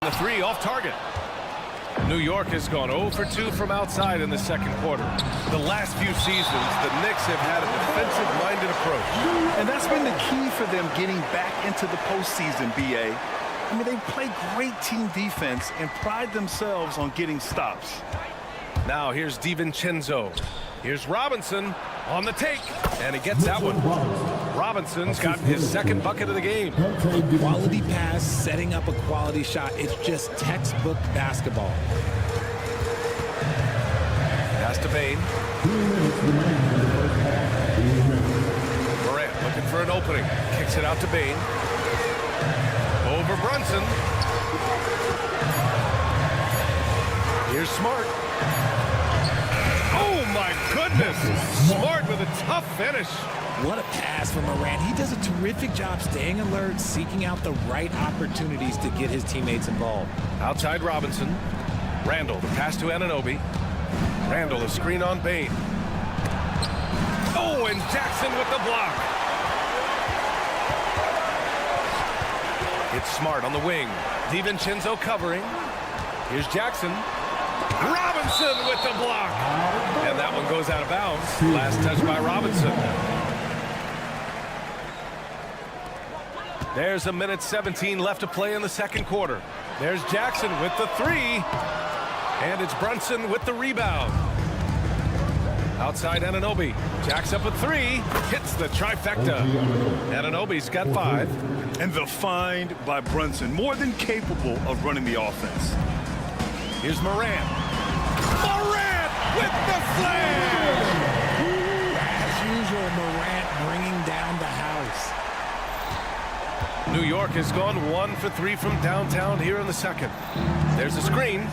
the New York has gone 0 for 2 from outside in the second quarter. The last few seasons, the Knicks have had a defensive-minded approach. And that's been the key for them getting back into the postseason, B.A. I mean, they play great team defense and pride themselves on getting stops. Now here's DiVincenzo. Here's Robinson on the take, and he gets that one. Robinson's gotten his second bucket of the game. Quality pass, setting up a quality shot. It's just textbook basketball. Pass to Bane. Morant looking for an opening. Kicks it out to Bane. Over Brunson. Here's Smart. Oh, my goodness. Smart with a tough finish. What a pass from Morant. He does a terrific job staying alert, seeking out the right opportunities to get his teammates involved. Outside Robinson. Randall, the pass to Anunoby. Randall, a screen on Bane. Oh, and Jackson with the block. It's Smart on the wing. DiVincenzo covering. Here's Jackson. Robinson with the block. And that one goes out of bounds. Last touch by Robinson. There's 1:17 left to play in the second quarter. There's Jackson with the three. And it's Brunson with the rebound. Outside Anunoby. Jacks up a three. Hits the trifecta. Anunoby's got 5. And the find by Brunson, more than capable of running the offense. Here's Morant. Morant with the slam! As usual, Morant bringing down the house. New York has gone 1 for 3 from downtown here in the second. There's a screen.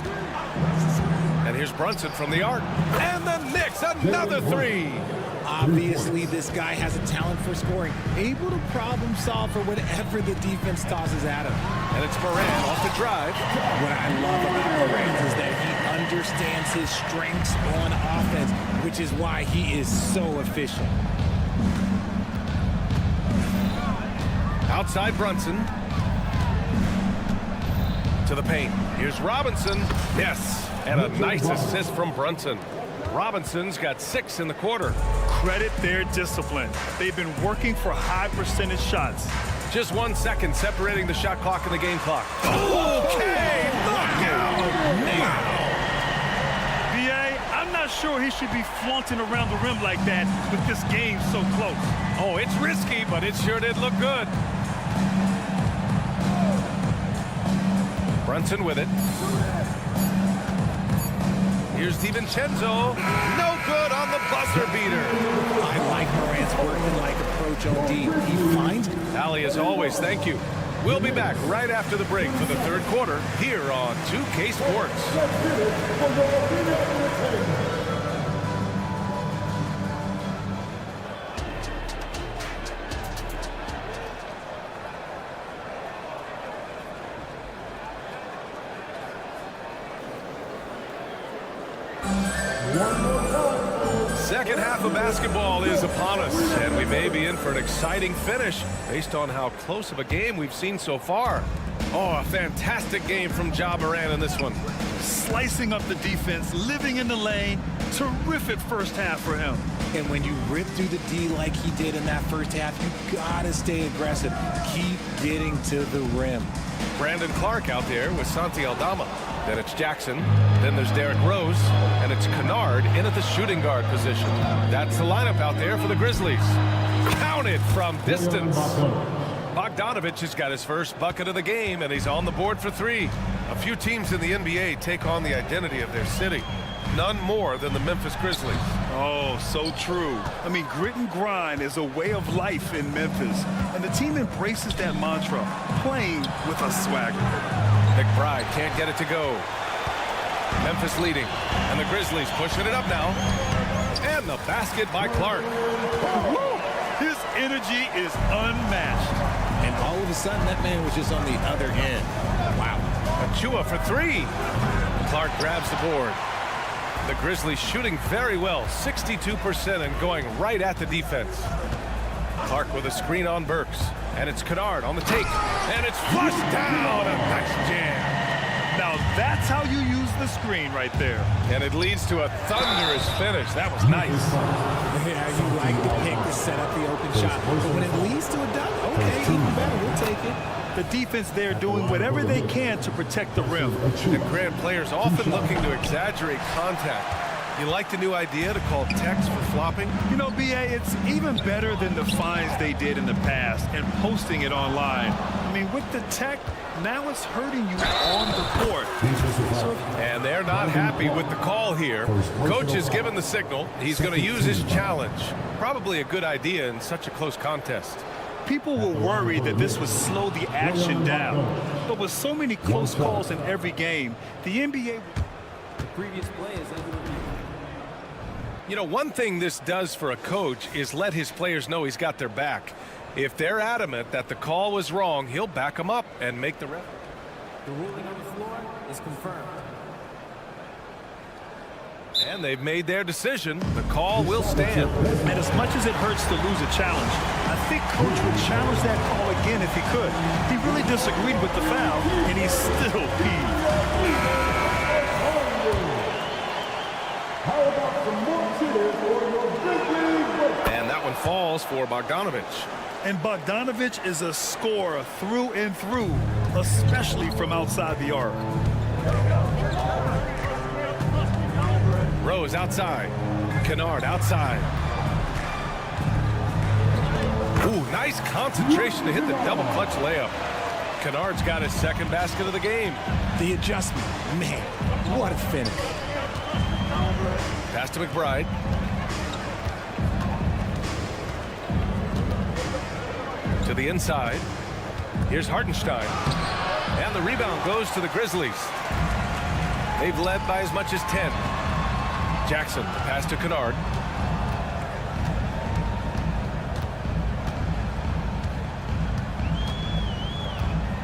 And here's Brunson from the arc. And the Knicks, another 3. Obviously, this guy has a talent for scoring, able to problem solve for whatever the defense tosses at him. And it's Morant off the drive. What I love about Morant is that he understands his strengths on offense, which is why he is so efficient. Outside Brunson. To the paint. Here's Robinson. Yes. And a nice assist from Brunson. Robinson's got 6 in the quarter. Credit their discipline. They've been working for high percentage shots. Just 1 second separating the shot clock and the game clock. Okay, knockout! Wow. B.A., I'm not sure he should be flaunting around the rim like that with this game so close. Oh, it's risky, but it sure did look good. Brunson with it. Here's DiVincenzo. No good on the buzzer beater. I like Morant's workman-like approach on D. He finds... Ali, as always, thank you. We'll be back right after the break for the third quarter here on 2K Sports. Second half of basketball is upon us, and we may be in for an exciting finish based on how close of a game we've seen so far. Oh, a fantastic game from Ja Morant in this one. Slicing up the defense, living in the lane. Terrific first half for him. And when you rip through the D like he did in that first half, you gotta stay aggressive. Keep getting to the rim. Brandon Clark out there with Santi Aldama. Then it's Jackson. Then there's Derrick Rose. And it's Kennard in at the shooting guard position. That's the lineup out there for the Grizzlies. Counted from distance. Bogdanovich has got his first bucket of the game, and he's on the board for 3. A few teams in the NBA take on the identity of their city. None more than the Memphis Grizzlies. Oh, so true. I mean, grit and grind is a way of life in Memphis, and the team embraces that mantra, playing with a swagger. McBride can't get it to go. Memphis leading, and the Grizzlies pushing it up now. And the basket by Clark. Woo! His energy is unmatched. And all of a sudden, that man was just on the other end. Wow. Achua for 3. Clark grabs the board. The Grizzlies shooting very well, 62%, and going right at the defense. Clark with a screen on Burks. And it's Kennard on the take. And it's flushed down. A nice jam. Now that's how you use the screen right there. And it leads to a thunderous finish. That was nice. Yeah, you like the pick to set up the open shot. But when it leads to a dunk, okay, even better. We'll take it. The defense there doing whatever they can to protect the rim. And Grant, players often looking to exaggerate contact. You like the new idea to call techs for flopping? You know, B.A., it's even better than the fines they did in the past and posting it online. I mean, with the tech, now it's hurting you on the court. And they're not happy with the call here. Coach has given the signal. He's going to use his challenge. Probably a good idea in such a close contest. People were worried that this would slow the action down. But with so many close calls in every game, the NBA... The previous play is under review. You know, one thing this does for a coach is let his players know he's got their back. If they're adamant that the call was wrong, he'll back them up and make the ref. The ruling on the floor is confirmed. And they've made their decision. The call will stand. And as much as it hurts to lose a challenge, I think Coach would challenge that call again if he could. He really disagreed with the foul, and he's still peeved. And that one falls for Bogdanovich. And Bogdanovich is a scorer through and through, especially from outside the arc. Rose outside. Kennard outside. Ooh, nice concentration to hit the double clutch layup. Kennard's got his second basket of the game. The adjustment, man, what a finish. Pass to McBride. To the inside. Here's Hartenstein. And the rebound goes to the Grizzlies. They've led by as much as 10. Jackson, pass to Kennard.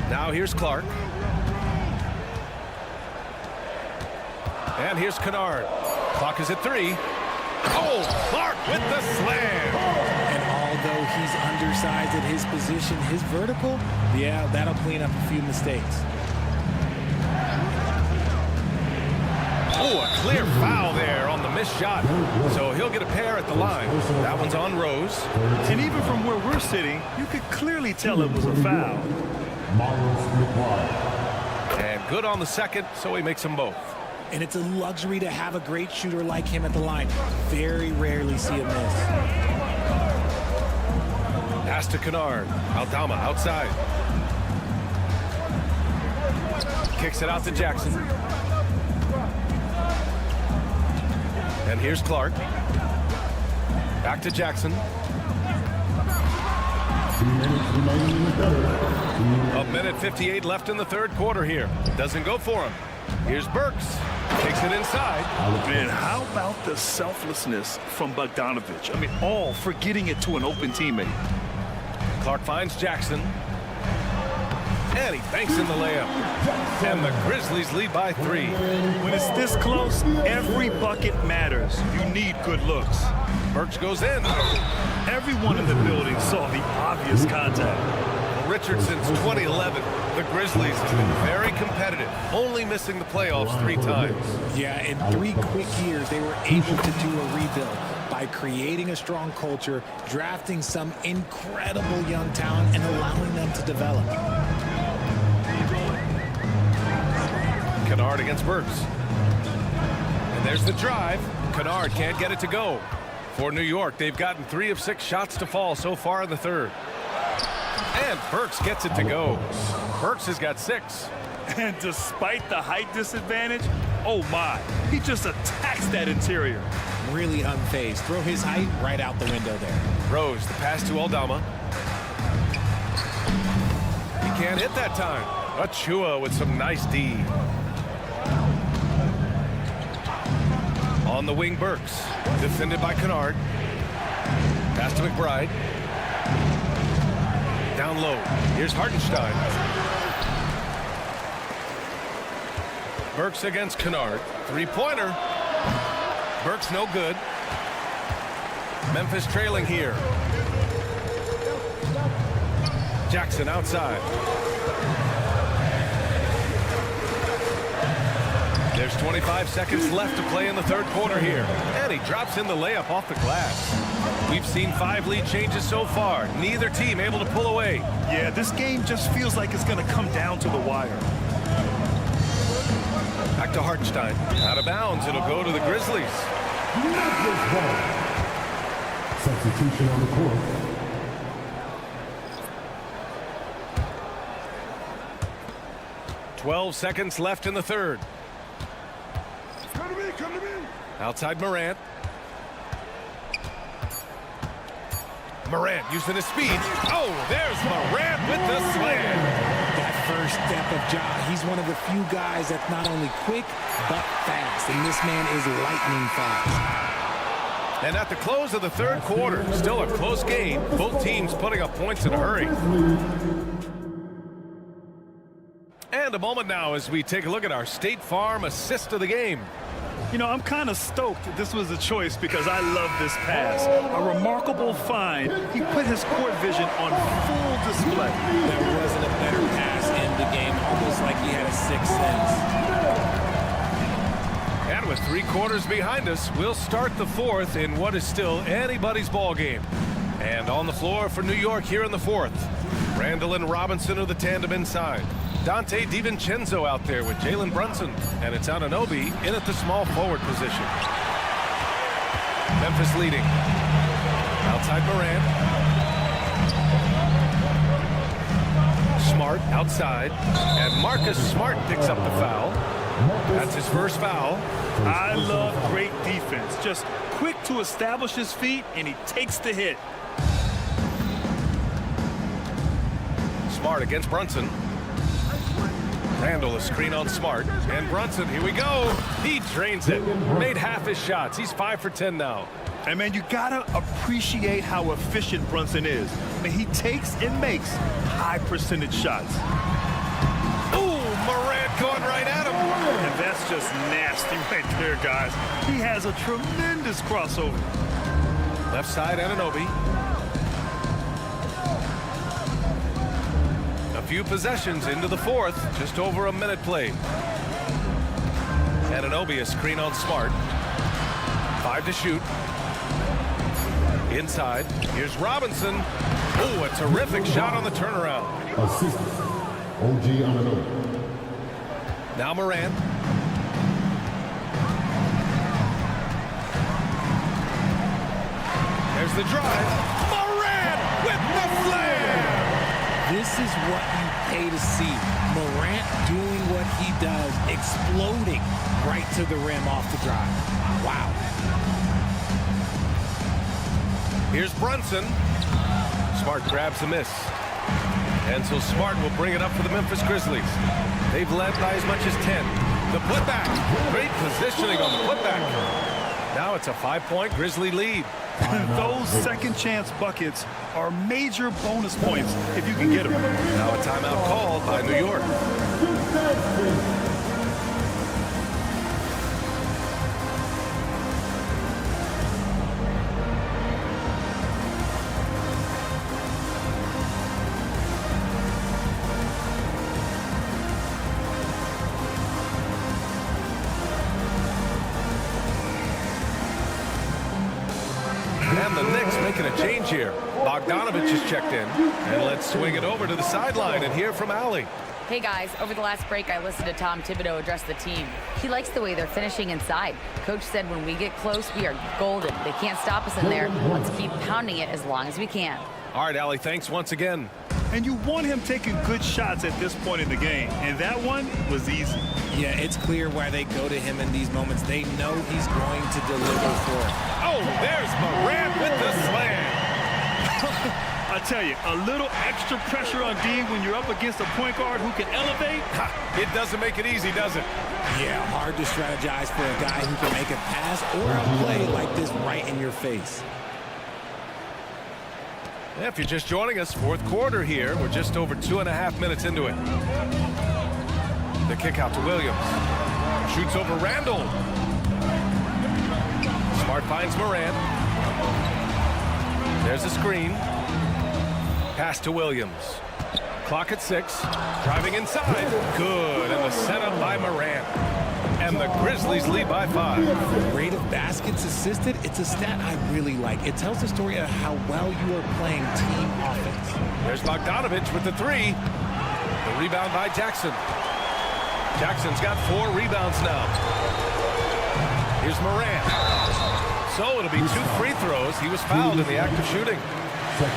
Now here's Clark. And here's Kennard. Clock is at 3. Oh, Clark with the slam. And although he's undersized at his position, his vertical, yeah, that'll clean up a few mistakes. Oh, a clear foul there on the missed shot. So he'll get a pair at the line. That one's on Rose. And even from where we're sitting, you could clearly tell it was a foul. And good on the second, so he makes them both. And it's a luxury to have a great shooter like him at the line. Very rarely see a miss. Pass to Kennard. Aldama outside. Kicks it out to Jackson. And here's Clark. Back to Jackson. A minute 58 left in the third quarter here. Doesn't go for him. Here's Burks. Takes it inside. Man, how about the selflessness from Bogdanovich? I mean, all for getting it to an open teammate. Clark finds Jackson. And he banks in the layup. And the Grizzlies lead by 3. When it's this close, every bucket matters. You need good looks. Burks goes in. Everyone in the building saw the obvious contact. Richard, since 2011, the Grizzlies have been very competitive, only missing the playoffs 3 times. Yeah, in 3 quick years, they were able to do a rebuild by creating a strong culture, drafting some incredible young talent, and allowing them to develop. Kennard against Burks. And there's the drive. Kennard can't get it to go. For New York, they've gotten 3 of 6 shots to fall so far in the third. And Burks gets it to go. Burks has got 6. And despite the height disadvantage, oh my, he just attacks that interior. Really unfazed. Throw his height right out the window there. Rose, the pass to Aldama. He can't hit that time. Achua with some nice D. On the wing, Burks. Defended by Kennard. Pass to McBride. Down low. Here's Hartenstein. Burks against Kennard. 3-pointer. Burks no good. Memphis trailing here. Jackson outside. There's 25 seconds left to play in the third quarter here. And he drops in the layup off the glass. We've seen 5 lead changes so far. Neither team able to pull away. Yeah, this game just feels like it's going to come down to the wire. Back to Hartenstein. Out of bounds. It'll go to the Grizzlies. Substitution on the court. "12 seconds left in the third. Come to me, come to me. Outside Morant. Morant using his speed. Oh, there's Morant with the slam. That first step of Ja, he's one of the few guys that's not only quick, but fast. And this man is lightning fast. And at the close of the third quarter, still a close game. Both teams putting up points in a hurry. And a moment now as we take a look at our State Farm assist of the game. You know, I'm kind of stoked this was a choice because I love this pass. A remarkable find. He put his court vision on full display. There wasn't a better pass in the game, almost like he had a sixth sense. And with 3 quarters behind us, we'll start the fourth in what is still anybody's ball game. And on the floor for New York here in the fourth, Randall and Robinson are the tandem inside. Dante DiVincenzo out there with Jalen Brunson, and it's Anunoby in at the small forward position. Memphis leading. Outside Morant. Smart outside, and Marcus Smart picks up the foul. That's his first foul. I love great defense. Just quick to establish his feet, and he takes the hit. Smart against Brunson. Randall a screen on Smart, and Brunson, here we go. He drains it. Made half his shots. He's 5 for 10 now. And man, you gotta appreciate how efficient Brunson is. I mean, he takes and makes high percentage shots. Ooh, Morant going right at him. And that's just nasty right there, guys. He has a tremendous crossover. Left side, Anunoby. A few possessions into the fourth, just over a minute played. Anunoby a screen on Smart. 5 to shoot. Inside, here's Robinson. Ooh, a terrific shot on the turnaround. Assist. OG Anunoby. Now Morant. There's the drive. Morant with the slam! This is what you pay to see. Morant doing what he does, exploding right to the rim off the drive. Wow. Here's Brunson. Smart grabs the miss. And so Smart will bring it up for the Memphis Grizzlies. They've led by as much as 10. The putback. Great positioning on the putback. Now it's a 5-point Grizzly lead. Those second chance buckets are major bonus points if you can get them. Now a timeout called by New York. And the Knicks making a change here. Bogdanovich has checked in. And let's swing it over to the sideline and hear from Allie. Hey guys, over the last break I listened to Tom Thibodeau address the team. He likes the way they're finishing inside. Coach said when we get close, we are golden. They can't stop us in there. Let's keep pounding it as long as we can. All right, Allie, thanks once again. And you want him taking good shots at this point in the game. And that one was easy. Yeah, it's clear why they go to him in these moments. They know he's going to deliver for it. Oh, there's Morant with the slam. I tell you, a little extra pressure on D when you're up against a point guard who can elevate. It doesn't make it easy, does it? Yeah, hard to strategize for a guy who can make a pass or a play like this right in your face. Yeah, if you're just joining us, fourth quarter here. We're just over 2.5 minutes into it. The kick out to Williams. Shoots over Randall. Smart finds Morant. There's a screen. Pass to Williams. Clock at 6. Driving inside. Good. And the setup by Morant. And the Grizzlies lead by 5. Rate of baskets assisted, it's a stat I really like. It tells the story of how well you are playing team offense. There's Bogdanovich with the 3. The rebound by Jackson. Jackson's got 4 rebounds now. Here's Morant. So it'll be 2 free throws. He was fouled in the act of shooting. So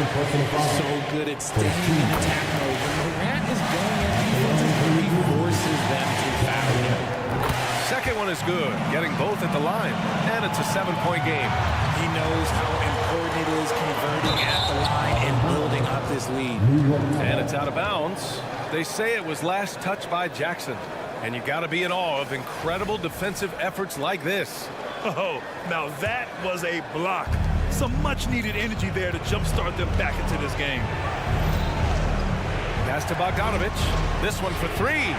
good at staying in attack mode. When Morant is going in defense, he forces them to foul him. Second one is good, getting both at the line. And it's a 7-point game. He knows how important it is converting at the line and building up this lead. And it's out of bounds. They say it was last touched by Jackson. And you got to be in awe of incredible defensive efforts like this. Oh, now that was a block. Some much-needed energy there to jumpstart them back into this game. Pass to Bogdanovich. This one for 3.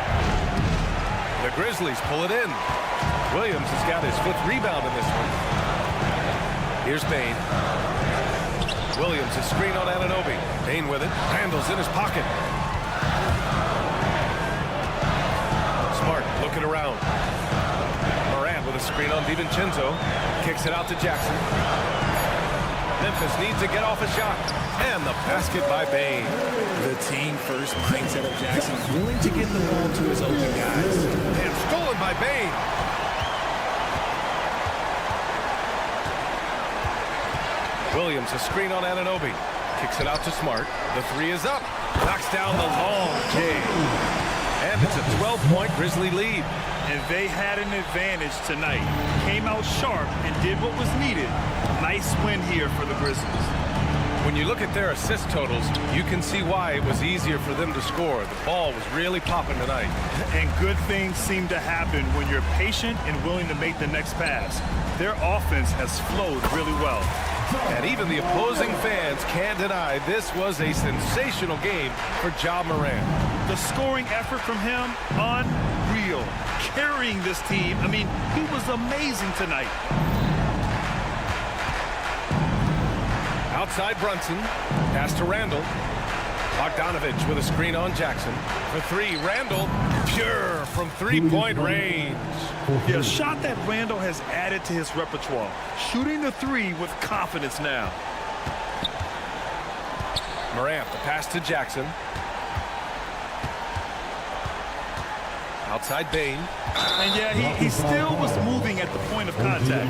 The Grizzlies pull it in. Williams has got his 5th rebound in this one. Here's Bane. Williams is screen on Anunoby. Bane with it. Randall's in his pocket. Smart looking around. Morant with a screen on DiVincenzo. Kicks it out to Jackson. Memphis needs to get off a shot. And the basket by Bane. The team-first mindset of Jackson, willing to get the ball to his open guys. And stolen by Bane. Williams a screen on Anunoby. Kicks it out to Smart. The 3 is up. Knocks down the long J. And it's a 12-point Grizzly lead. And they had an advantage tonight. Came out sharp and did what was needed. Nice win here for the Grizzlies. When you look at their assist totals, you can see why it was easier for them to score. The ball was really popping tonight. And good things seem to happen when you're patient and willing to make the next pass. Their offense has flowed really well. And even the opposing fans can't deny this was a sensational game for Ja Morant. The scoring effort from him, unreal. Carrying this team, I mean, he was amazing tonight. Outside Brunson, pass to Randall. Bogdanovich with a screen on Jackson. For 3, Randall, pure from 3-point range. Yeah, a shot that Randall has added to his repertoire. Shooting the 3 with confidence now. Morant, the pass to Jackson. Outside Bane. And yeah, he still was moving at the point of contact.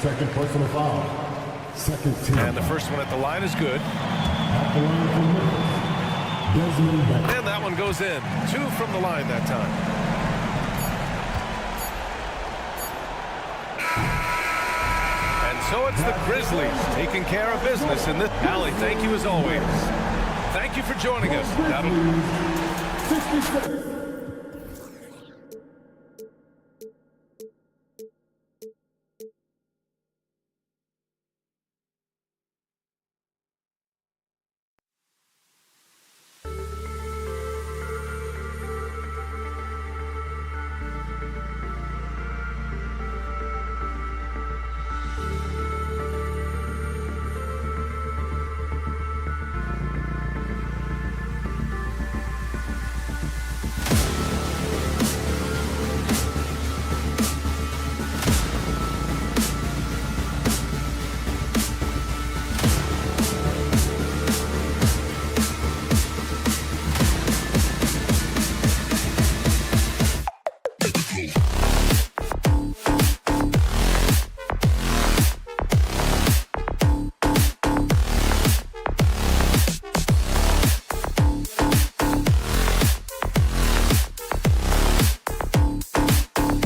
Second personal foul. Second team. And the first one at the line is good. And that one goes in. 2 from the line that time. And so it's the Grizzlies taking care of business in this. Allie, thank you as always. Thank you for joining us. That'll...